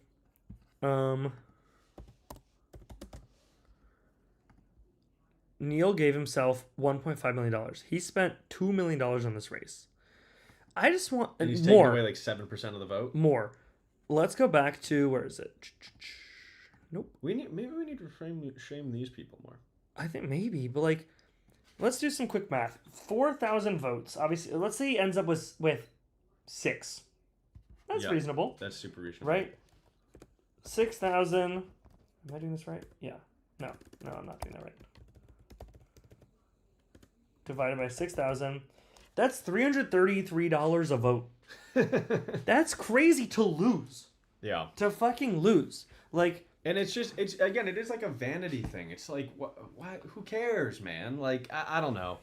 Neil gave himself $1.5 million. He spent $2 million on this race. I just want And he's more. taking away like 7% of the vote. More. Let's go back to where is it? Nope. Maybe we need to shame these people more. I think maybe, but like, let's do some quick math. 4,000 votes. Obviously, let's say he ends up with 6. That's reasonable, That's super reasonable. right? 6,000. Am I doing this right? Yeah. No, I'm not doing that right. Divided by 6,000. That's $333 a vote. That's crazy to lose. Yeah. To fucking lose. Like, and it is like a vanity thing. It's like, what who cares, man? Like, I don't know.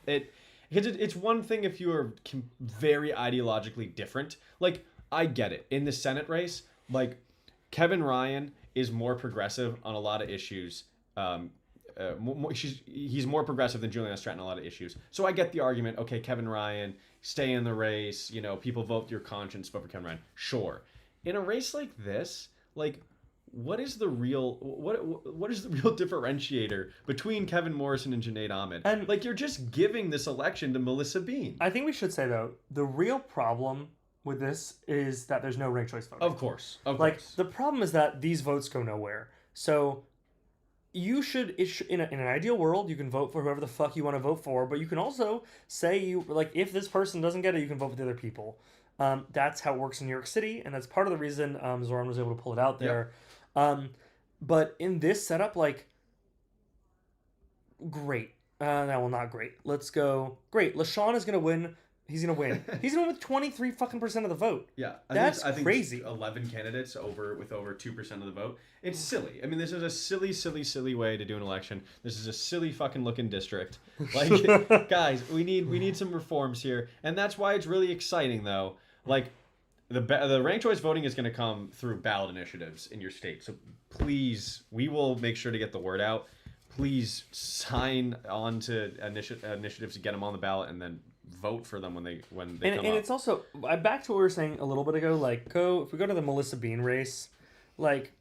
It's one thing if you are very ideologically different. Like, I get it. In the Senate race, like, Kevin Ryan is more progressive on a lot of issues. He's more progressive than Juliana Stratton on a lot of issues. So I get the argument, okay, Kevin Ryan, stay in the race, people vote your conscience, vote for Kevin Ryan. Sure. In a race like this, like, what is the real differentiator between Kevin Morrison and Junaid Ahmed? And like, you're just giving this election to Melissa Bean. I think we should say though, the real problem with this is that there's no ranked choice voting. Of course. The problem is that these votes go nowhere. So you should, in an ideal world, you can vote for whoever the fuck you want to vote for, but you can also say if this person doesn't get it, you can vote for the other people. That's how it works in New York City, and that's part of the reason Zoran was able to pull it out there. Yep. But in this setup, like, great. Well, not great. Let's go. Great. LaShawn is going to win. He's going to win. He's going to win with 23 fucking % of the vote. Yeah. That's crazy. 11 candidates with over 2% of the vote. It's silly. I mean, this is a silly way to do an election. This is a silly fucking looking district. Like, guys, we need some reforms here. And that's why it's really exciting, though. Like, the ranked choice voting is going to come through ballot initiatives in your state. So please, we will make sure to get the word out. Please sign on to initiatives to get them on the ballot, and then vote for them when they come up. And it's also, back to what we were saying a little bit ago, like, if we go to the Melissa Bean race, like,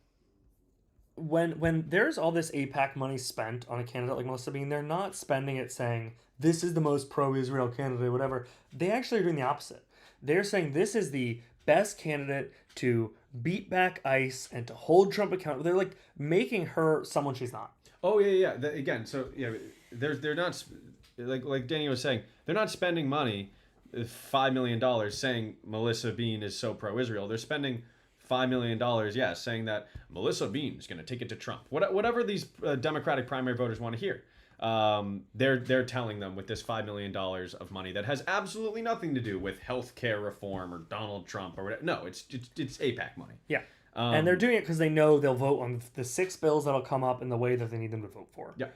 when there's all this AIPAC money spent on a candidate like Melissa Bean, they're not spending it saying, this is the most pro-Israel candidate, whatever. They actually are doing the opposite. They're saying this is the best candidate to beat back ICE and to hold Trump accountable. They're, like, making her someone she's not. Oh, yeah. They're not, like Danny was saying, they're not spending money, $5 million, saying Melissa Bean is so pro-Israel. They're spending $5 million, saying that Melissa Bean is going to take it to Trump. Whatever these Democratic primary voters want to hear. They're telling them with this $5 million of money that has absolutely nothing to do with healthcare reform or Donald Trump or whatever. No, it's AIPAC money. Yeah. And they're doing it because they know they'll vote on the 6 bills that'll come up in the way that they need them to vote for. Yeah.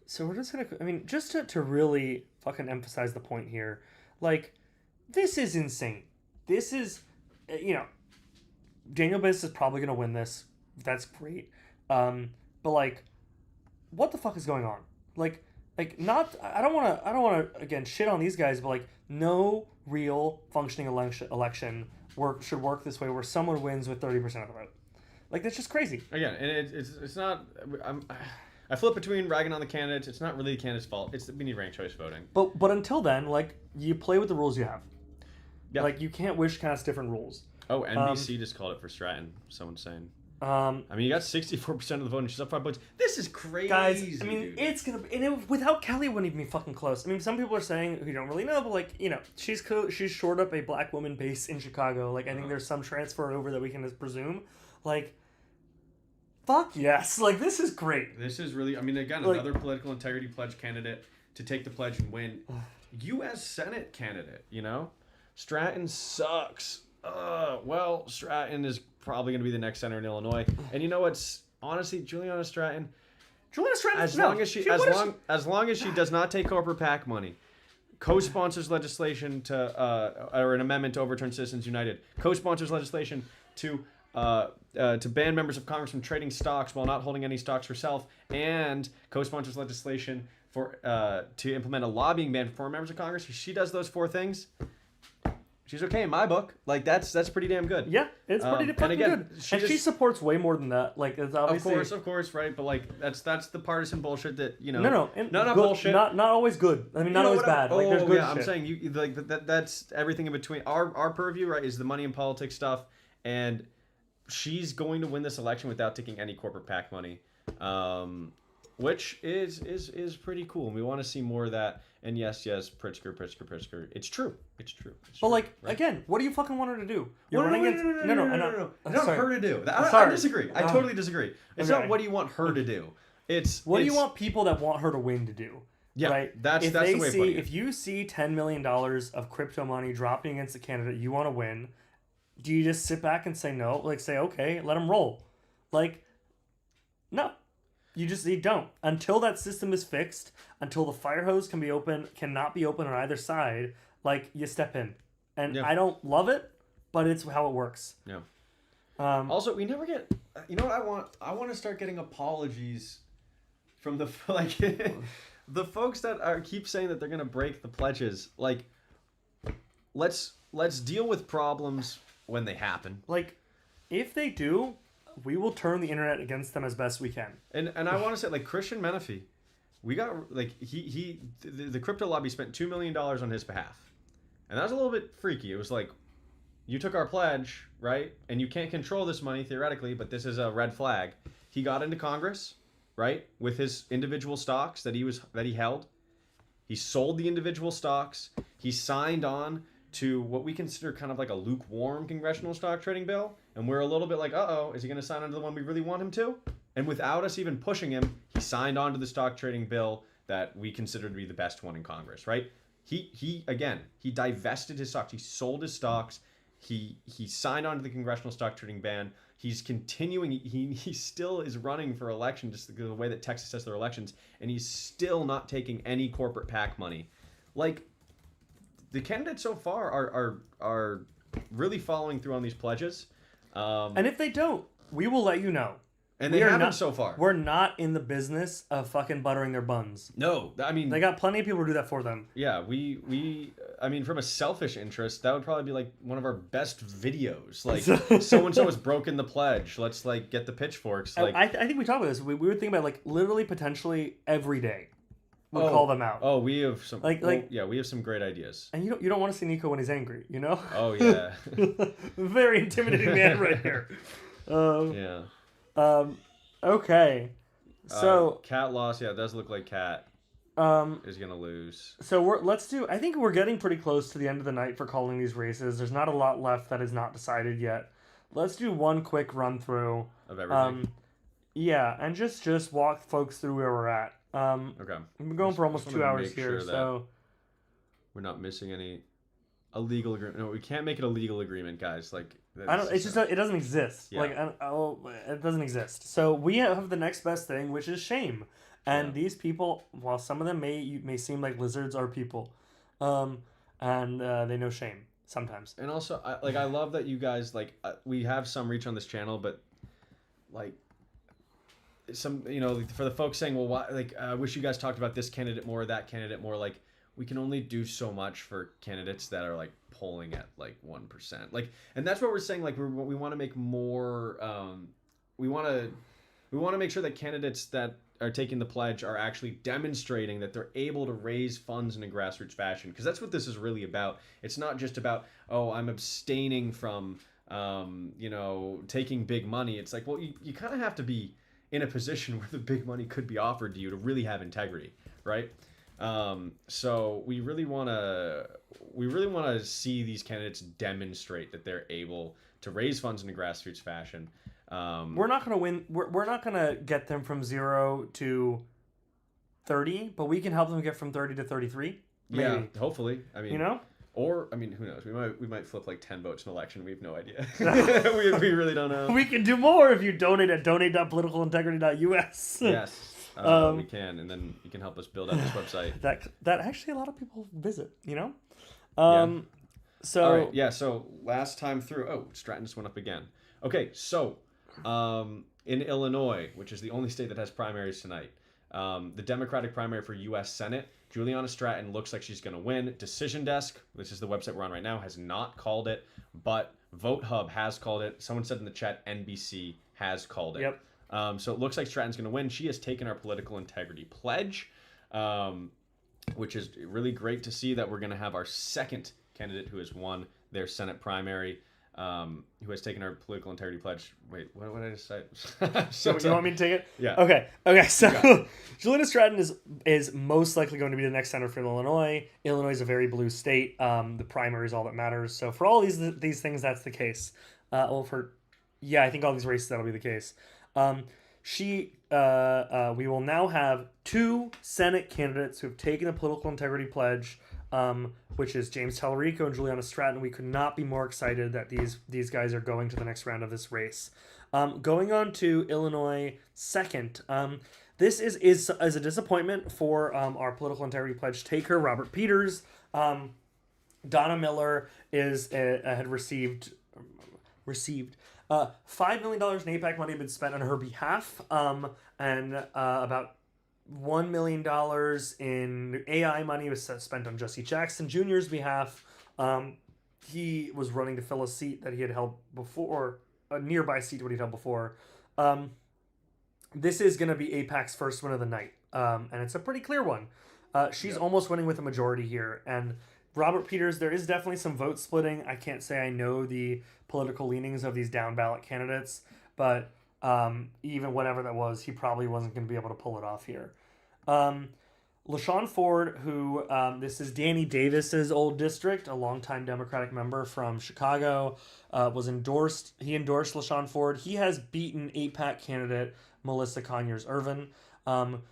So we're just going to, just to really fucking emphasize the point here, like, this is insane. This is, Daniel Biss is probably going to win this. That's great. But, like, what the fuck is going on? Like, not, I don't want to, again, shit on these guys, but, like, no real functioning election should work this way where someone wins with 30% of the vote. Like, that's just crazy. Again, and it's not, I flip between ragging on the candidates. It's not really the candidate's fault. We need ranked choice voting. But until then, like, you play with the rules you have. Yeah. Like, you can't wish cast different rules. Oh, NBC just called it for Stratton. Someone's saying. You got 64% of the vote and she's up 5 points. This is crazy, guys. dude. It's gonna be, without Kelly, it wouldn't even be fucking close. Some people are saying who don't really know, but, like, she's shored up a black woman base in Chicago. Like, I think there's some transfer over that we can just presume. Like, fuck yes. Like, this is great. This is really, again, like, another political integrity pledge candidate to take the pledge and win. U.S. Senate candidate, Stratton sucks. Well, Stratton is probably going to be the next senator in Illinois. And you know what's, honestly, Juliana Stratton, as long as she does not take corporate PAC money, co-sponsors legislation to, or an amendment to overturn Citizens United, co-sponsors legislation to to ban members of Congress from trading stocks while not holding any stocks herself, and co-sponsors legislation for to implement a lobbying ban for foreign members of Congress. If she does those 4 things, she's okay in my book. Like that's pretty damn good. Yeah, it's pretty fucking good. She supports way more than that. Like it's obviously of course, right? But like that's the partisan bullshit that No, not good, bullshit. Not always good. I mean, not always bad. Like there's good shit. I'm saying you like that's everything in between. Our purview, right, is the money and politics stuff, and she's going to win this election without taking any corporate PAC money. Which is pretty cool, and we want to see more of that. And yes, Pritzker. It's true. But like again, what do you fucking want her to do? You're running against no. It's not her to do. I disagree. I totally disagree. It's not what do you want her to do. It's what do you want people that want her to win to do? Yeah, right. That's the way of putting it. If you see $10 million of crypto money dropping against a candidate you want to win, do you just sit back and say no? Like say okay, let them roll. Like no. You don't. Until that system is fixed, until the fire hose cannot be open on either side, like you step in. And I don't love it, but it's how it works. Yeah. Also, we never get, you know what I want? I want to start getting apologies from the, like, the folks that keep saying that they're going to break the pledges. Like, let's deal with problems when they happen. Like, if they do, we will turn the internet against them as best we can. And I want to say, like, Christian Menefee, we got, like, the crypto lobby spent $2 million on his behalf. And that was a little bit freaky. It was like, you took our pledge, right? And you can't control this money, theoretically, but this is a red flag. He got into Congress, right? With his individual stocks that he held. He sold the individual stocks. He signed on to what we consider kind of like a lukewarm congressional stock trading bill. And we're a little bit like, is he going to sign on to the one we really want him to? And without us even pushing him, he signed on to the stock trading bill that we consider to be the best one in Congress, right? He divested his stocks. He sold his stocks. He signed on to the congressional stock trading ban. He's continuing. He still is running for election, just the way that Texas does their elections, and he's still not taking any corporate PAC money. Like, the candidates so far are really following through on these pledges. And if they don't, we will let you know. And they haven't so far. We're not in the business of fucking buttering their buns. No, I mean... They got plenty of people to do that for them. Yeah, I mean, from a selfish interest, that would probably be, like, one of our best videos. Like, so-and-so has broken the pledge. Let's, like, get the pitchforks. Like, I think we talked about this. We were thinking about, like, literally, potentially, every day. We'll call them out. Oh, we have some... we have some great ideas. And you don't want to see Nico when he's angry, you know? Oh, yeah. Very intimidating man right here. Yeah. Okay. So Cat lost. Yeah, it does look like Cat is gonna lose. So I think we're getting pretty close to the end of the night for calling these races. There's not a lot left that is not decided yet. Let's do one quick run through of everything. Yeah, and just walk folks through where we're at. Okay. We've been going for almost 2 hours here, so we're not missing any illegal agreement. No, we can't make it a legal agreement, guys. Like, I don't. It's just it doesn't exist. Yeah. Like, it doesn't exist. So we have the next best thing, which is shame. And these people, while some of them may seem like lizards, are people, and they know shame sometimes. And also, I love that you guys we have some reach on this channel, but like some for the folks saying, well, why, like, I wish you guys talked about this candidate more, that candidate more. Like, we can only do so much for candidates that are like polling at like 1%. Like, and that's what we're saying. Like, we want to make more. We want to make sure that candidates that are taking the pledge are actually demonstrating that they're able to raise funds in a grassroots fashion, because that's what this is really about. It's not just about, I'm abstaining from taking big money. It's like, well, you kind of have to be in a position where the big money could be offered to you to really have integrity, right? So we really want to see these candidates demonstrate that they're able to raise funds in a grassroots fashion. We're not going to win. We're not going to get them from 0 to 30, but we can help them get from 30 to 33. Maybe. Yeah, hopefully. I mean, or I mean, who knows? We might flip like 10 votes in an election. We have no idea. we really don't know. We can do more if you donate at donate.politicaliintegrity.us. Yes. We can, and then you can help us build out this website. That actually a lot of people visit, Yeah. So all right, yeah. So last time through, Stratton just went up again. Okay, so in Illinois, which is the only state that has primaries tonight, the Democratic primary for U.S. Senate, Juliana Stratton looks like she's going to win. Decision Desk, this is the website we're on right now, has not called it, but Vote Hub has called it. Someone said in the chat, NBC has called it. Yep. So it looks like Stratton's going to win. She has taken our political integrity pledge, which is really great to see that we're going to have our second candidate who has won their Senate primary, who has taken our political integrity pledge. Wait, what did I just say? you want me to take it? Yeah. Okay. So Juliana Stratton is most likely going to be the next senator from Illinois. Illinois is a very blue state. The primary is all that matters. So for all these things, that's the case. I think all these races that'll be the case. We will now have 2 Senate candidates who have taken the political integrity pledge, which is James Tallarico and Juliana Stratton. We could not be more excited that these guys are going to the next round of this race. Going on to Illinois second. This is a disappointment for our political integrity pledge taker, Robert Peters. Donna Miller had received $5 million in AIPAC money had been spent on her behalf, and about $1 million in AI money was spent on Jesse Jackson Jr.'s behalf. He was running to fill a seat that he had held before, a nearby seat to what he'd held before. This is going to be AIPAC's first win of the night, and it's a pretty clear one. She's almost winning with a majority here, and Robert Peters, there is definitely some vote splitting. I can't say I know the political leanings of these down ballot candidates, but even whatever that was, he probably wasn't going to be able to pull it off here. LaShawn Ford, who this is Danny Davis's old district, a longtime Democratic member from Chicago, was endorsed. He endorsed LaShawn Ford. He has beaten AIPAC candidate Melissa Conyers-Ervin.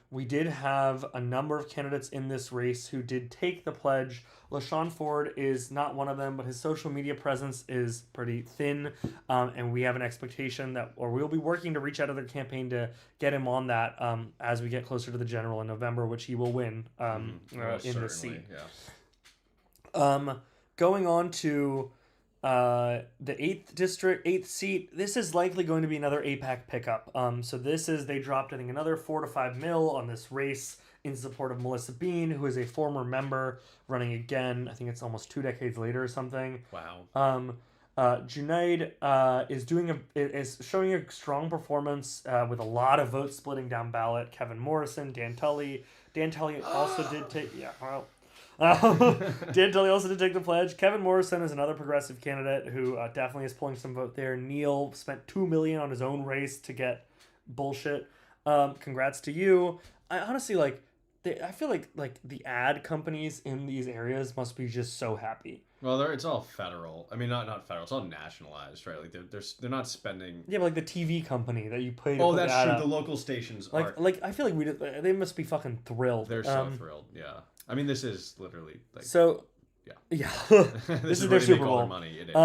We did have a number of candidates in this race who did take the pledge. LaShawn Ford is not one of them, but his social media presence is pretty thin, and we have an expectation we'll be working to reach out to their campaign to get him on that as we get closer to the general in November, which he will win in this seat. Yeah. Going on to the 8th seat, this is likely going to be another AIPAC pickup. So they dropped, I think, another $4 to $5 million on this race in support of Melissa Bean, who is a former member running again. I think it's almost 2 decades later or something. Wow. Junaid is showing a strong performance with a lot of votes splitting down ballot. Kevin Morrison, Dan Tully also did take Dan Tully also did take the pledge. Kevin Morrison is another progressive candidate who definitely is pulling some vote there. Neil spent $2 million on his own race to get bullshit. Congrats to you. I honestly I feel like the ad companies in these areas must be just so happy. Well, it's all federal. I mean, not federal. It's all nationalized, right? Like they're not spending. Yeah, but like the TV company that you pay. Oh, that's true. The local stations are. I feel like they must be fucking thrilled. They're so thrilled. Yeah. I mean, this is literally Yeah. this is their Super Bowl. All their money. It is.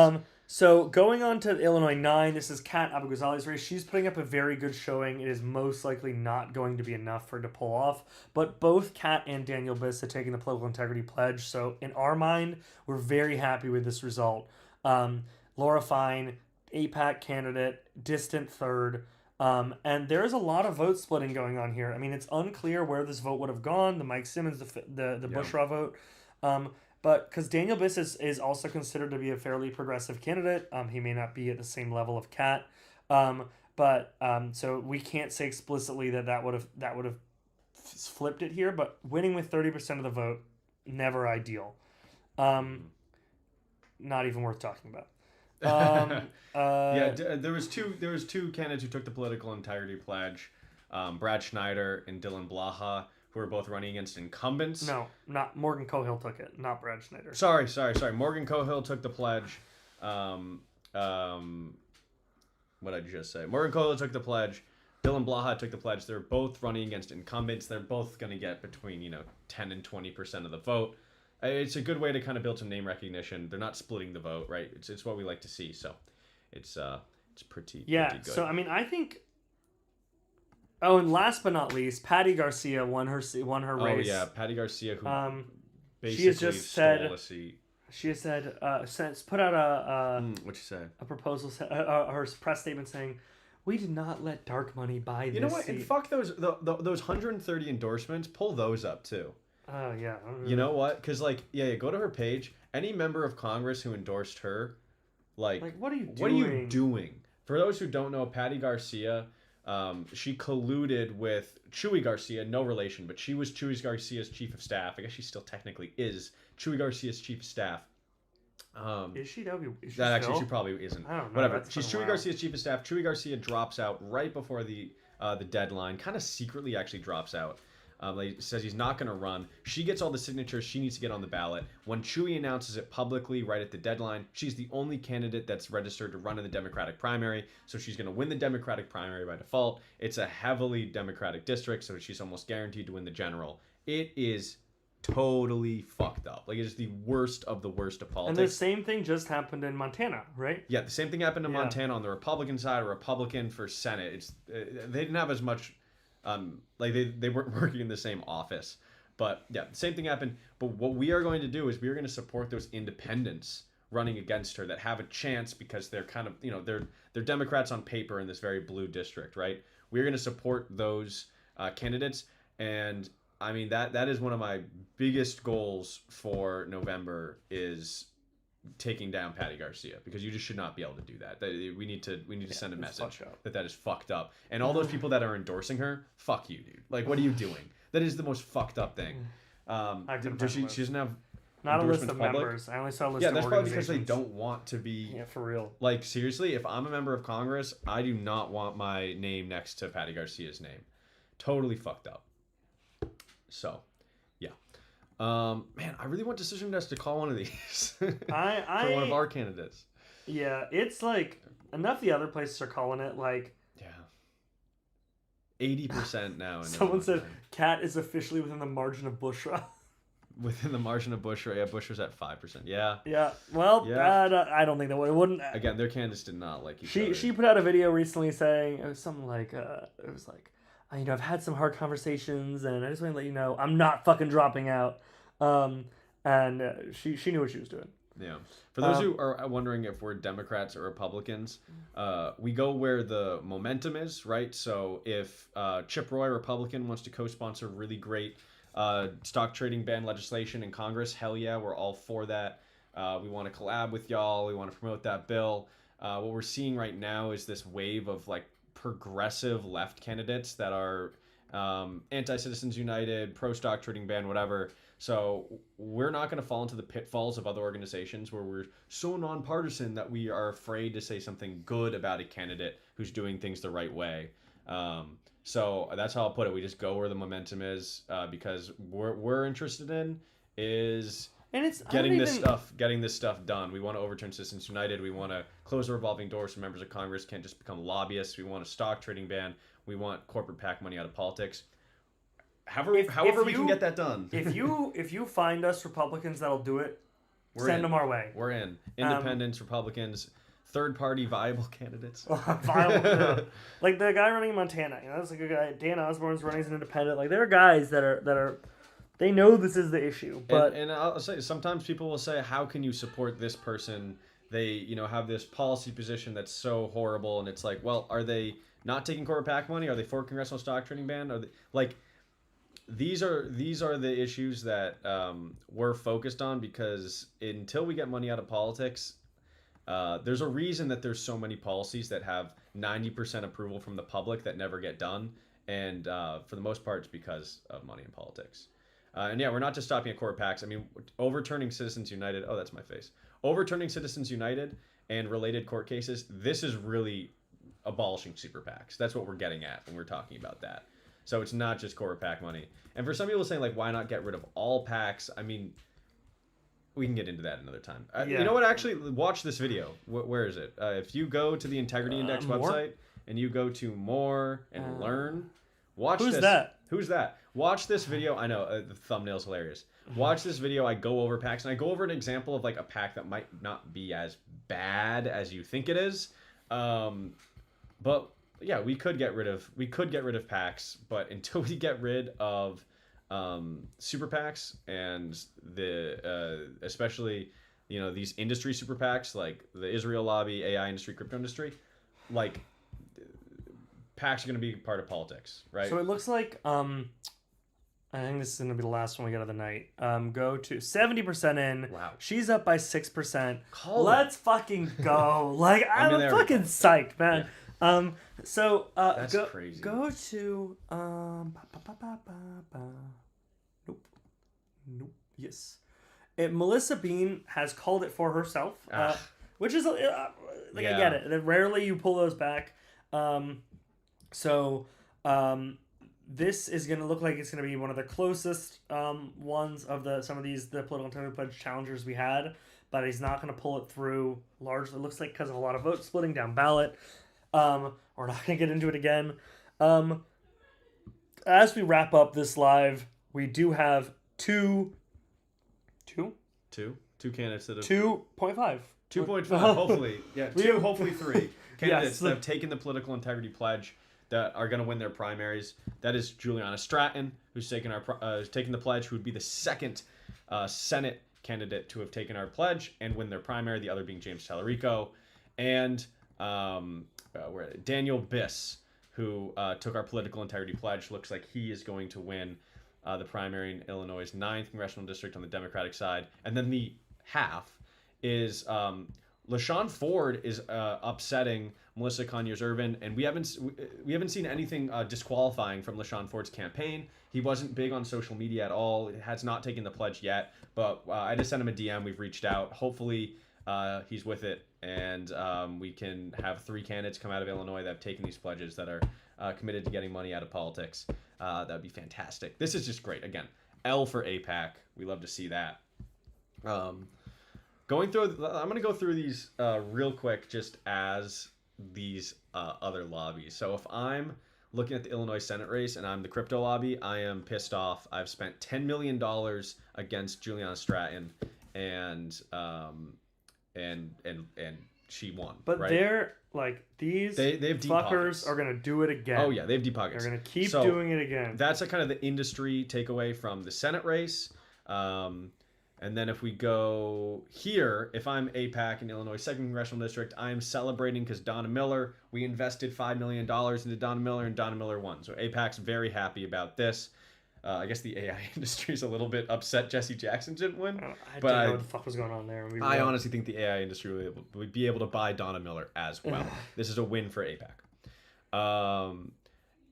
So going on to Illinois 9, this is Kat Abu-Ghazali's race. She's putting up a very good showing. It is most likely not going to be enough for her to pull off. But both Kat and Daniel Biss have taken the political integrity pledge. So in our mind, we're very happy with this result. Laura Fine, AIPAC candidate, distant third. And there is a lot of vote splitting going on here. I mean, it's unclear where this vote would have gone. The Mike Simmons, the Bushra vote. But because Daniel Biss is also considered to be a fairly progressive candidate, he may not be at the same level of Kat, so we can't say explicitly that would have flipped it here. But winning with 30% of the vote, never ideal. Not even worth talking about. There was two candidates who took the political integrity pledge, Brad Schneider and Dylan Blaha, who are both running against incumbents. No, not Morgan Cohill took it, not Brad Schneider. Sorry. Morgan Cohill took the pledge. What did I just say? Morgan Cohill took the pledge. Dylan Blaha took the pledge. They're both running against incumbents. They're both going to get between 10 and 20% of the vote. It's a good way to kind of build some name recognition. They're not splitting the vote, right? It's what we like to see. So it's pretty good. So I mean, I think. Oh, and last but not least, Patty Garcia won her race. Oh yeah, Patty Garcia, who basically she has just stole a seat. She has said, put out What'd you say? a proposal, her press statement saying, "We did not let dark money buy this You know what? And seat." fuck those 130 endorsements. Pull those up too. Oh yeah. You know what? Because like, yeah, go to her page. Any member of Congress who endorsed her, like what are you doing? what are you doing? For those who don't know, Patty Garcia, she colluded with Chuy Garcia, no relation, but she was Chuy Garcia's chief of staff. I guess she still technically is Chuy Garcia's chief of staff. Is she? Is she That actually still? she probably isn't. I don't know. Whatever. That's She's been a Chuy while. Garcia's chief of staff. Chuy Garcia drops out right before the deadline. Kind of secretly actually drops out. Like, says he's not going to run. She gets all the signatures she needs to get on the ballot. When Chuy announces it publicly right at the deadline, she's the only candidate that's registered to run in the Democratic primary. So she's going to win the Democratic primary by default. It's a heavily Democratic district, so she's almost guaranteed to win the general. It is totally fucked up. Like, it is the worst of the worst of And politics. the same thing just happened in Montana, right? Yeah, the same thing happened in Yeah. Montana on the Republican side. A Republican for Senate. It's they didn't have as much, like they weren't working in the same office. But yeah, the same thing happened. But what we are going to do is we are going to support those independents running against her that have a chance because they're kind of they're Democrats on paper in this very blue district, right? We're going to support those candidates, and I mean that is one of my biggest goals for November is taking down Patty Garcia, because you just should not be able to do that. We need to send a it's message fucked up. that is fucked up. And all those people that are endorsing her, fuck you, dude. Like, what are you doing? That is the most fucked up thing. I couldn't Does find she doesn't have Not a list of endorsements public? members. I only saw a list Yeah, of that's probably because they organizations. don't want to be Yeah, for real. like, seriously, if I'm a member of Congress, I do not want my name next to Patty Garcia's name. Totally fucked up. So, yeah. Man, I really want Decision Desk to call one of these for one of our candidates. Yeah, it's like enough. The other places are calling it like. Yeah. 80% now. In Someone said Illinois. Cat is officially within the margin of Bushra. Within the margin of Bushra. Yeah, Bushra's at 5%. Yeah. Yeah. Well, Yeah. I don't think that would. It wouldn't. Again, their candidates did not like each other. She put out a video recently saying it was something like it was like I've had some hard conversations and I just want to let you know I'm not fucking dropping out. And she knew what she was doing. Yeah. For those who are wondering if we're Democrats or Republicans, we go where the momentum is, right? So if Chip Roy, Republican, wants to co-sponsor really great stock trading ban legislation in Congress, hell yeah, we're all for that. We want to collab with y'all. We want to promote that bill. What we're seeing right now is this wave of like progressive left candidates that are anti-Citizens United, pro-stock trading ban, whatever. So we're not going to fall into the pitfalls of other organizations where we're so nonpartisan that we are afraid to say something good about a candidate who's doing things the right way. So that's how I'll put it. We just go where the momentum is, because we're interested in is And it's getting this stuff done. We want to overturn Citizens United. We want to close the revolving door so members of Congress can't just become lobbyists. We want a stock trading ban. We want corporate PAC money out of politics. However we can get that done. if you find us Republicans that'll do it, We're send in. them our way. We're in. Independents, Republicans, third-party viable candidates. Viable, like the guy running in Montana, that's like a guy. Dan Osborne's running as an independent. Like there are guys that are they know this is the issue, but and I'll say sometimes people will say, "How can you support this person? They have this policy position that's so horrible." And it's like, well, are they not taking corporate PAC money? Are they for congressional stock trading ban? Are they like? These are the issues that we're focused on, because until we get money out of politics, there's a reason that there's so many policies that have 90% approval from the public that never get done, and for the most part, it's because of money in politics. And yeah, we're not just stopping at corporate PACs. I mean, overturning Citizens United. Oh, that's my face. Overturning Citizens United and related court cases. This is really abolishing super PACs. That's what we're getting at when we're talking about that. So it's not just corporate PAC money. And for some people saying, like, why not get rid of all PACs? I mean, we can get into that another time. Yeah. You know what? Actually, watch this video. Where is it? If you go to the Integrity Index more? website and you go to more and learn, watch this. Who's that? Who's that? Watch this video. I know, the thumbnail's hilarious. Watch this video. I go over PACs, and I go over an example of, like, a PAC that might not be as bad as you think it is. But yeah, we could get rid of PACs, but until we get rid of super PACs and the especially you know, these industry super PACs like the Israel lobby, AI industry, crypto industry, like PACs are going to be part of politics, right? So it looks like I think this is gonna be the last one we get of the night. Go to 70% in. Wow. She's up by 6%. Call Let's fucking go! Like I mean, I'm there we fucking go. psyched, man. So That's go, crazy. Go to nope. Yes, Melissa Bean has called it for herself, which is like I get it. Rarely you pull those back. This is going to look like it's going to be one of the closest ones of some of the political integrity pledge challengers we had, but he's not going to pull it through largely. It looks like because of a lot of vote splitting down ballot. We're not going to get into it again. As we wrap up this live, we do have two candidates that have 2.5. 2.5, hopefully. Yeah, two, hopefully three candidates that have taken the political integrity pledge that are going to win their primaries. That is Juliana Stratton, who's taken the pledge, who would be the second Senate candidate to have taken our pledge and win their primary, the other being James Tallarico, and Daniel Biss, who took our political integrity pledge. Looks like he is going to win the primary in Illinois' 9th congressional district on the Democratic side. And then the half is LaShawn Ford is upsetting Melissa Conyers-Ervin, and we haven't seen anything disqualifying from LaShawn Ford's campaign. He wasn't big on social media at all. He has not taken the pledge yet, but I just sent him a DM. We've reached out. Hopefully he's with it, and we can have 3 candidates come out of Illinois that have taken these pledges that are committed to getting money out of politics. That would be fantastic. This is just great. Again, L for AIPAC. We love to see that. I'm going to go through these real quick just as these other lobbies. So if I'm looking at the Illinois Senate race and I'm the crypto lobby, I am pissed off. I've spent $10 million against Juliana Stratton, and she won. But right? they're like they've fuckers pockets. are gonna do it again. Oh yeah, they have deep pockets. They're gonna keep doing it again. That's kind of the industry takeaway from the Senate race. And then if we go here, if I'm AIPAC in Illinois 2nd Congressional District, I'm celebrating because Donna Miller, we invested $5 million into Donna Miller, and Donna Miller won. So AIPAC's very happy about this. I guess the AI industry is a little bit upset Jesse Jackson didn't win. I don't know what the fuck was going on there. I honestly think the AI industry would be able to buy Donna Miller as well. This is a win for AIPAC.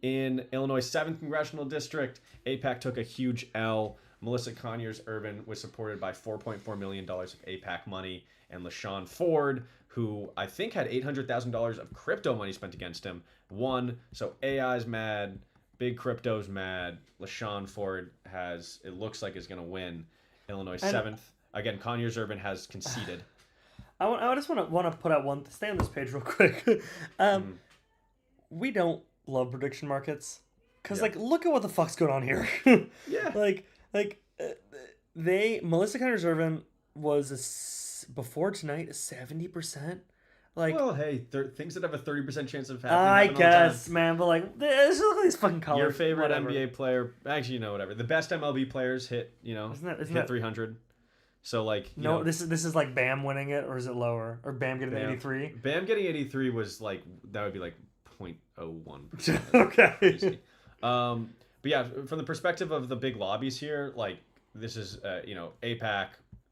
In Illinois 7th Congressional District, AIPAC took a huge L. Melissa Conyers-Ervin was supported by $4.4 million of AIPAC money, and LaShawn Ford, who I think had $800,000 of crypto money spent against him, won. So AI's mad, big crypto's mad. LaShawn Ford it looks like is going to win Illinois 7th. Again, Conyers-Ervin has conceded. I just want to put out stay on this page real quick. We don't love prediction markets because look at what the fuck's going on here. Yeah. Melissa Conyers-Ervin was before tonight 70%. Well, hey, things that have a 30% chance of happening. I guess, man, but look at these fucking colors. Your favorite NBA player, actually, whatever. The best MLB players hit 300. So this is like Bam winning it, or is it lower, or Bam getting 83? Bam getting 83 was that would be 0.01%. Okay. But yeah, from the perspective of the big lobbies here, this is AIPAC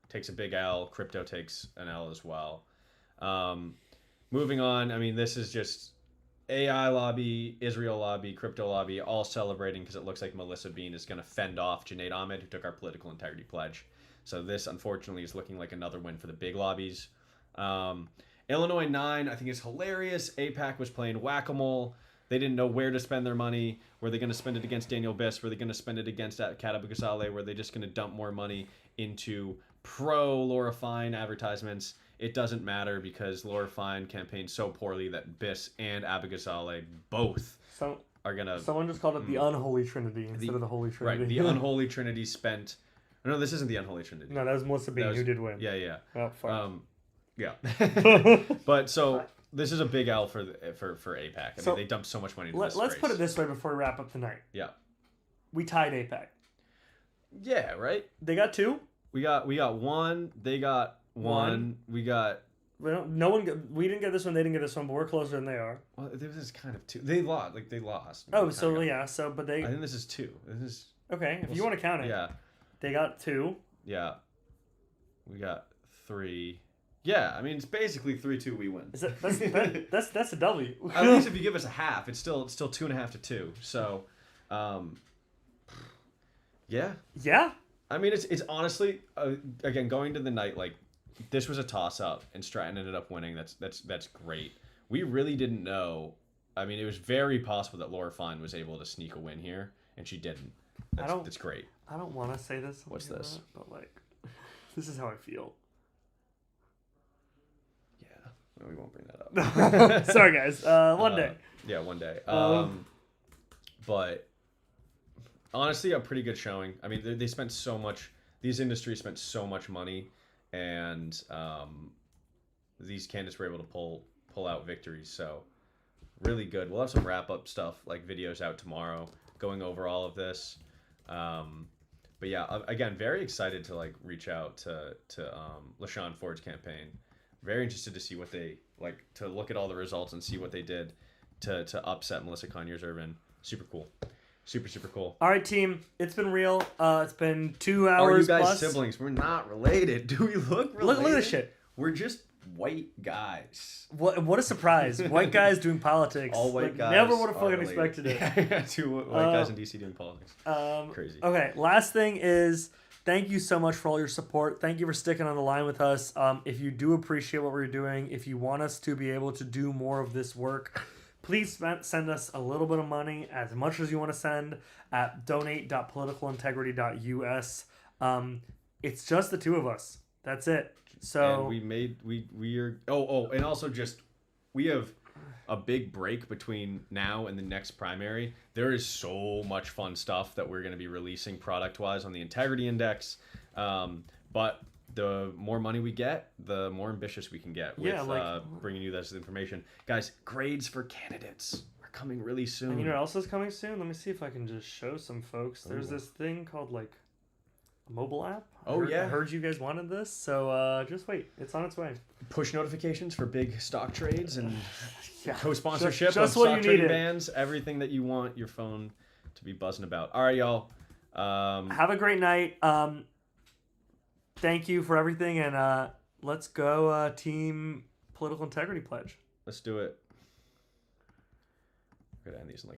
takes a big L, crypto takes an L as well. Moving on, I mean, this is just AI lobby, Israel lobby, crypto lobby, all celebrating because it looks like Melissa Bean is going to fend off Junaid Ahmed, who took our political integrity pledge. So this, unfortunately, is looking like another win for the big lobbies. Illinois 9, I think is hilarious. AIPAC was playing whack-a-mole. They didn't know where to spend their money. Were they going to spend it against Daniel Biss? Were they going to spend it against Kat Abigasale? Were they just going to dump more money into pro-Laura Fine advertisements? It doesn't matter because Laura Fine campaigned so poorly that Biss and Abigasale both are going to... Someone just called it the Unholy Trinity instead of the Holy Trinity. Right, the Unholy Trinity spent... No, this isn't the Unholy Trinity. No, that was Melissa Bean who did win. Yeah. Oh, fuck. Yeah. But so... This is a big L for AIPAC. I mean, they dumped so much money into this Let's race. put it this way before we wrap up tonight. Yeah. We tied AIPAC. Yeah, right? They got 2? We got 1. They got 1. We got. We didn't get this one. They didn't get this one, but we're closer than they are. Well, this is kind of 2. They lost. They lost. Oh, so yeah. So, but they. I think this is 2. This is. Okay, if you want to count it. Yeah. They got 2. Yeah. We got 3. Yeah, I mean it's basically 3-2. We win. That's a W. At least if you give us a half, it's still 2.5 to 2. So, yeah. Yeah. I mean it's honestly again going to the night like this was a toss up and Stratton ended up winning. That's great. We really didn't know. I mean it was very possible that Laura Fine was able to sneak a win here and she didn't. That's great. I don't want to say this. What's this? But like, this is how I feel. Yeah, we won't bring that up. Sorry, guys. One day. Yeah, one day. But honestly, a pretty good showing. I mean, they spent so much. These industries spent so much money, and these candidates were able to pull out victories. So really good. We'll have some wrap up stuff like videos out tomorrow, going over all of this. But yeah, again, very excited to like reach out to LaShawn Ford's campaign. Very interested to see what they like to look at all the results and see what they did to upset Melissa Conyers-Irvin. Super cool. Super cool. All right, team. It's been real. It's been 2 hours. Are you guys plus. siblings? We're not related. Do we look related? Look at this shit. We're just white guys. What a surprise! White guys doing politics. All white guys. Never would have are fucking related. expected it. Yeah, 2 white guys in DC doing politics. Crazy. Okay, last thing is thank you so much for all your support. Thank you for sticking on the line with us. If you do appreciate what we're doing, if you want us to be able to do more of this work, please send us a little bit of money, as much as you want to send, at donate.politicalintegrity.us. It's just the 2 of us. That's it. So and we are and also just we have a big break between now and the next primary. There is so much fun stuff that we're going to be releasing product wise on the Integrity Index. But the more money we get, the more ambitious we can get with bringing you this information. Guys, grades for candidates are coming really soon. And you know what else is coming soon? Let me see if I can just show some folks. There's this thing called like a mobile app. I heard you guys wanted this, so just wait. It's on its way. Push notifications for big stock trades and Yeah. co-sponsorship Just of what stock you trading needed. bands. Everything that you want your phone to be buzzing about. All right, y'all. Have a great night. Thank you for everything, and let's go Team Political Integrity Pledge. Let's do it. We're gonna end these in like